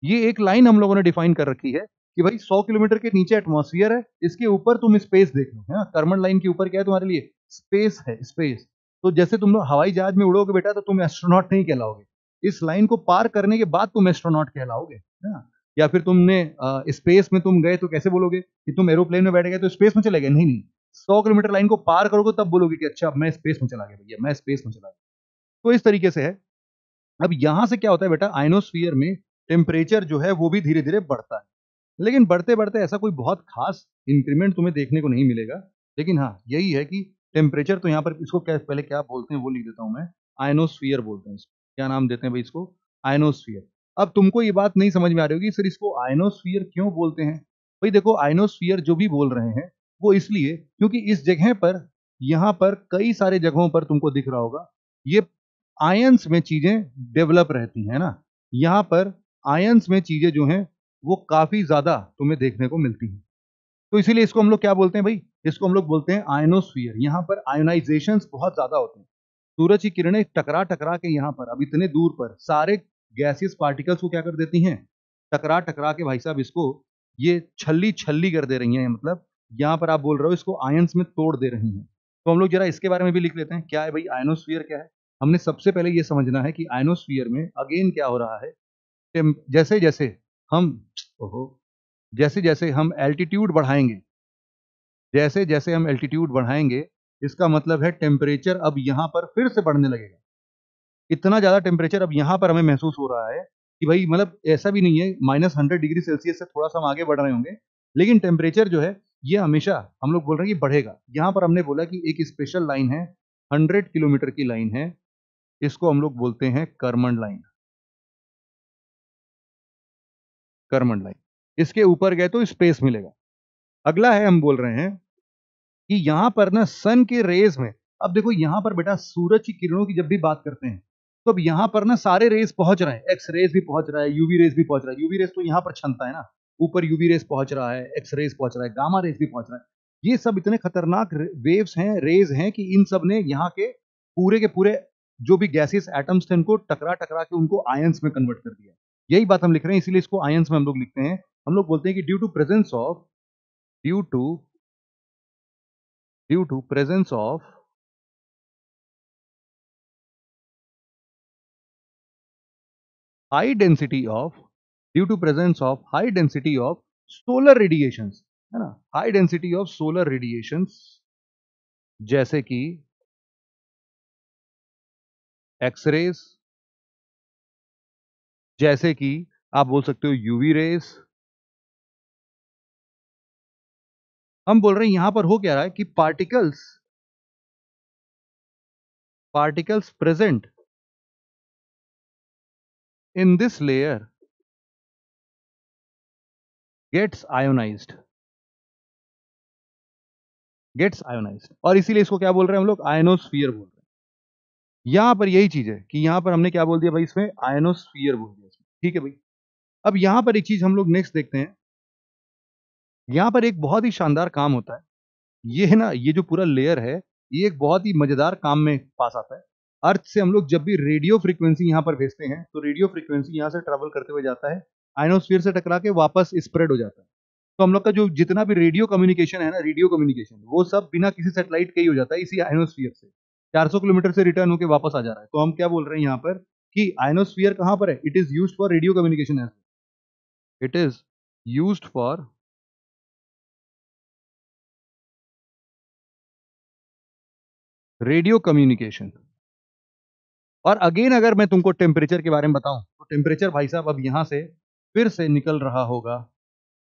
S1: ये एक लाइन हम लोगों ने डिफाइन कर रखी है कि भाई 100 किलोमीटर के नीचे एटमॉस्फेयर है, इसके ऊपर तुम स्पेस देख लो, है ना। कर्मन लाइन के ऊपर क्या है तुम्हारे लिए, स्पेस है, स्पेस। तो जैसे तुम लोग हवाई जहाज में उड़ोगे बेटा तो तुम एस्ट्रोनॉट नहीं कहलाओगे, इस लाइन को पार करने के बाद तुम एस्ट्रोनॉट कहलाओगे, है ना। या फिर तुमने स्पेस में तुम गए तो कैसे बोलोगे कि तुम एरोप्लेन में बैठ गए तो स्पेस में चले गए, नहीं नहीं, 100 किलोमीटर लाइन को पार करोगे तब बोलोगे कि अच्छा मैं स्पेस में चला गया भैया, मैं स्पेस में चला गया। तो इस तरीके से है। अब यहां से क्या होता है बेटा, आयनोस्फीयर में टेम्परेचर जो है वो भी धीरे धीरे बढ़ता है, लेकिन बढ़ते बढ़ते ऐसा कोई बहुत खास इंक्रीमेंट तुम्हें देखने को नहीं मिलेगा। लेकिन हाँ यही है कि टेम्परेचर तो यहाँ पर इसको क्या पहले क्या बोलते हैं वो लिख देता हूं मैं, आयनोस्फीयर बोलते हैं इसको। क्या नाम देते हैं भाई इसको, आयनोस्फीयर। अब तुमको ये बात नहीं समझ में आ रही होगी सर इसको आयनोस्फीयर क्यों बोलते हैं। भाई देखो आयनोस्फीयर जो भी बोल रहे हैं वो इसलिए क्योंकि इस जगह पर, यहाँ पर कई सारे जगहों पर तुमको दिख रहा होगा ये आयंस में चीजें डेवलप रहती हैं ना, यहाँ पर आयंस में चीजें जो हैं वो काफी ज्यादा तुम्हें देखने को मिलती हैं। तो इसीलिए इसको हम लोग क्या बोलते हैं भाई, इसको हम लोग बोलते हैं आयनोस्फीयर। यहाँ पर आयोनाइजेशंस बहुत ज्यादा होते हैं, सूरज की किरणें टकरा टकरा के यहाँ पर अब इतने दूर पर सारे गैसियस पार्टिकल्स को क्या कर देती हैं, टकरा टकरा के भाई साहब इसको ये छल्ली छल्ली कर दे रही हैं, मतलब यहाँ पर आप बोल रहे हो इसको आयंस में तोड़ दे रही हैं। तो हम लोग जरा इसके बारे में भी लिख लेते हैं, क्या है भाई आयनोस्फीयर क्या है। हमने सबसे पहले ये समझना है कि आयनोस्फीयर में अगेन क्या हो रहा है, जैसे जैसे हम ओहो जैसे जैसे हम एल्टीट्यूड बढ़ाएंगे, जैसे जैसे हम एल्टीट्यूड बढ़ाएंगे इसका मतलब है टेम्परेचर अब यहाँ पर फिर से बढ़ने लगेगा। इतना ज्यादा टेम्परेचर अब यहाँ पर हमें महसूस हो रहा है कि भाई मतलब ऐसा भी नहीं है -100 डिग्री सेल्सियस से थोड़ा सा हम आगे बढ़ रहे होंगे, लेकिन टेम्परेचर जो है ये हमेशा हम लोग बोल रहे हैं कि बढ़ेगा। यहाँ पर हमने बोला कि एक स्पेशल लाइन है, 100 किलोमीटर की लाइन है, इसको हम लोग बोलते हैं करमन लाइन। करमन लाइन, इसके ऊपर गए तो स्पेस मिलेगा। अगला है हम बोल रहे हैं कि यहां पर ना सन के रेज में, अब देखो यहां पर बेटा सूरज की किरणों की जब भी बात करते हैं तो अब यहां पर ना सारे रेज पहुंच रहे हैं, एक्स रेज भी पहुंच रहा है, यूवी रेज भी पहुंच रहा है। यूवी रेज तो यहां पर क्षमता है ना, ऊपर यूवी रेज पहुंच रहा है, एक्स रेज पहुंच रहा है, गामा रेज भी पहुंच रहा है। ये सब इतने खतरनाक वेव्स हैं, रेज हैं कि इन सब ने यहाँ के पूरे जो भी गैसियस एटम्स थे उनको टकरा टकरा के उनको आयंस में कन्वर्ट कर दिया। यही बात हम लिख रहे हैं, इसीलिए इसको आयंस में हम लोग लिखते हैं। हम लोग बोलते हैं कि due to presence of due to due to presence of high density of due to presence of high density of solar radiations, है ना, high density of solar radiations जैसे कि एक्सरेज, जैसे कि आप बोल सकते हो यूवी रेज। हम बोल रहे हैं यहां पर हो क्या रहा है कि particles present in this layer gets ionized और इसीलिए इसको क्या बोल रहे हैं हम लोग, आयनोस्फीयर बोल रहे हैं। यहां पर यही चीज है कि यहां पर हमने क्या बोल दिया भाई, इसमें आयनोस्फीयर बोल दिया इसमें। ठीक है भाई। अब यहां पर एक चीज हम लोग नेक्स्ट देखते हैं, यहां पर एक बहुत ही शानदार काम होता है। ये है ना, ये जो पूरा लेयर है ये एक बहुत ही मजेदार काम में पास आता है। अर्थ से हम लोग जब भी रेडियो फ्रीक्वेंसी यहाँ पर भेजते हैं तो रेडियो फ्रीक्वेंसी यहाँ से ट्रेवल करते हुए जाता है, आयनोस्फीयर से टकरा के वापस स्प्रेड हो जाता है। तो हम लोग का जो जितना भी रेडियो कम्युनिकेशन है ना, रेडियो कम्युनिकेशन वो सब बिना किसी सैटेलाइट के ही हो जाता है, इसी आयनोस्फीयर से 400 किलोमीटर से रिटर्न होकर वापस आ जा रहा है। तो हम क्या बोल रहे हैं यहाँ पर कि आयनोस्फीयर कहाँ पर है, it is used for radio communication as, it is used for radio communication. और अगेन अगर मैं तुमको टेम्परेचर के बारे में बताऊं तो टेम्परेचर भाई साहब अब यहां से फिर से निकल रहा होगा,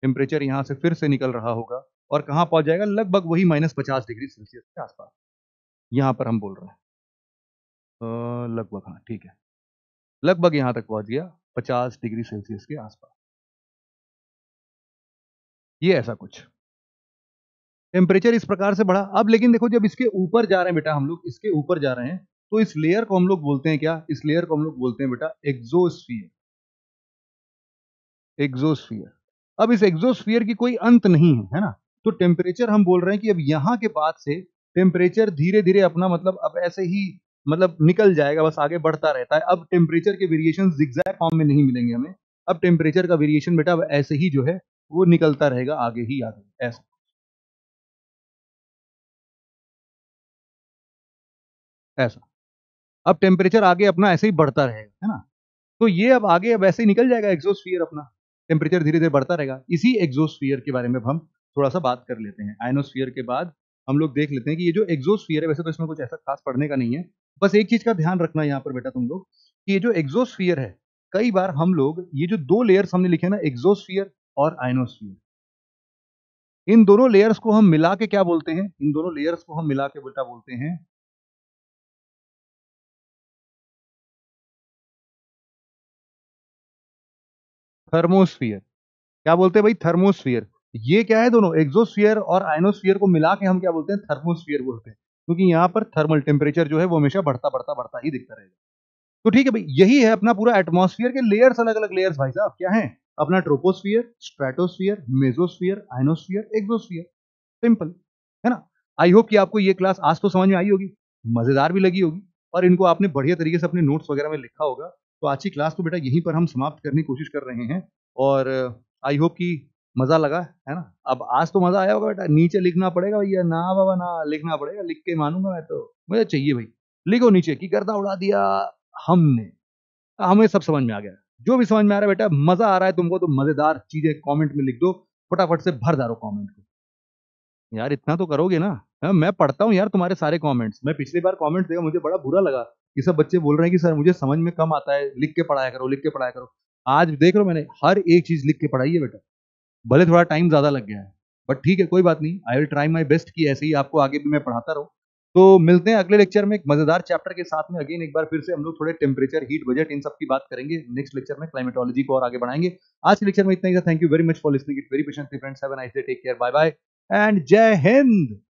S1: टेम्परेचर यहां से फिर से निकल रहा होगा और कहां पहुंच जाएगा, लगभग वही -50 डिग्री सेल्सियस के आसपास। यहां पर हम बोल रहे हैं लगभग, हाँ ठीक है, लगभग यहां तक पहुंच गया 50 डिग्री सेल्सियस के आसपास। ये ऐसा कुछ टेम्परेचर इस प्रकार से बढ़ा। अब लेकिन देखो जब इसके ऊपर जा रहे हैं बेटा, हम लोग इसके ऊपर जा रहे हैं तो इस लेयर को हम लोग बोलते हैं क्या, इस लेयर को हम लोग बोलते हैं बेटा एक्सोस्फीयर। एक्सोस्फीयर। अब इस एक्सोस्फीयर की कोई अंत नहीं है, है ना। तो टेम्परेचर हम बोल रहे हैं कि अब यहाँ के बाद से टेम्परेचर धीरे धीरे अपना मतलब अब ऐसे ही मतलब निकल जाएगा, बस आगे बढ़ता रहता है। अब टेम्परेचर के वेरिएशन जिगजैग फॉर्म में नहीं मिलेंगे हमें, अब टेम्परेचर का वेरिएशन बेटा अब ऐसे ही जो है वो निकलता रहेगा आगे ही आगे ऐसा। ऐसा। अब टेम्परेचर आगे अपना ऐसे ही बढ़ता रहेगा, है ना। तो ये अब आगे अब ऐसे ही निकल जाएगा एक्सोस्फीयर अपना, टेम्परेचर धीरे धीरे बढ़ता रहेगा। इसी एक्सोस्फीयर के बारे में अब हम थोड़ा सा बात कर लेते हैं। आयनोस्फीयर के बाद हम लोग देख लेते हैं कि ये जो एक्सोस्फीयर है, वैसे तो इसमें कुछ ऐसा खास पढ़ने का नहीं है, बस एक चीज का ध्यान रखना यहाँ पर बेटा तुम लोग, कि ये जो एक्सोस्फीयर है, कई बार हम लोग ये जो दो लेयर्स हमने लिखे ना, एक्सोस्फीयर और आयनोस्फीयर, इन दोनों लेयर्स को हम मिला के क्या बोलते हैं, इन दोनों लेयर्स को हम मिला के बेटा बोलते हैं थर्मोस्फियर। क्या बोलते हैं भाई, थर्मोस्फियर। ये क्या है, दोनों एक्सोस्फियर और आयनोस्फियर को मिला के हम क्या बोलते हैं, थर्मोस्फियर बोलते हैं, क्योंकि यहाँ पर थर्मल टेम्परेचर जो है वो हमेशा बढ़ता बढ़ता बढ़ता ही दिखता रहेगा। तो ठीक है भाई, यही है अपना पूरा एटमॉस्फेयर के लेयर्स, अलग अलग लेयर्स भाई साहब क्या है, अपना troposphere, stratosphere, mesosphere, ionosphere, exosphere, simple, है ना। आई होप कि आपको ये क्लास आज तो समझ में आई होगी, मजेदार भी लगी होगी, और इनको आपने बढ़िया तरीके से अपने नोट्स वगैरह में लिखा होगा। तो आज की क्लास तो बेटा यहीं पर हम समाप्त करने की कोशिश कर रहे हैं, और आई होप कि मजा लगा, है ना। अब आज तो मजा आया होगा बेटा, नीचे लिखना पड़ेगा भैया, ना बाबा ना, लिखना पड़ेगा, लिख के मानूंगा मैं तो, मुझे चाहिए भाई, लिखो नीचे कि गर्दा उड़ा दिया हमने, हमें सब समझ में आ गया। जो भी समझ में आ रहा है बेटा, मजा आ रहा है तुमको, तो मजेदार चीजें कमेंट में लिख दो, फटाफट से भर डालो कमेंट को। यार इतना तो करोगे ना। हाँ, मैं पढ़ता हूँ यार तुम्हारे सारे कमेंट्स, मैं पिछली बार कमेंट देखा, मुझे बड़ा बुरा लगा कि सब बच्चे बोल रहे हैं कि सर मुझे समझ में कम आता है, लिख के पढ़ाया करो, लिख के पढ़ाया करो। आज देख लो, मैंने हर एक चीज लिख के पढ़ाई है बेटा, भले थोड़ा टाइम ज्यादा लग गया है, बट ठीक है, कोई बात नहीं, I will try my best कि ऐसे ही आपको आगे भी मैं पढ़ाता रहूं। तो मिलते हैं अगले लेक्चर में एक मजेदार चैप्टर के साथ में, अगेन एक बार फिर से हम लोग थोड़े टेम्परेचर, हीट, बजट, इन सब की बात करेंगे नेक्स्ट लेक्चर में, क्लाइमेटोलॉजी को और आगे बढ़ाएंगे। आज के लेक्चर में इतना ही था। Thank you very much for listening it very patiently friends, have a nice day, take care, bye bye and जय हिंद।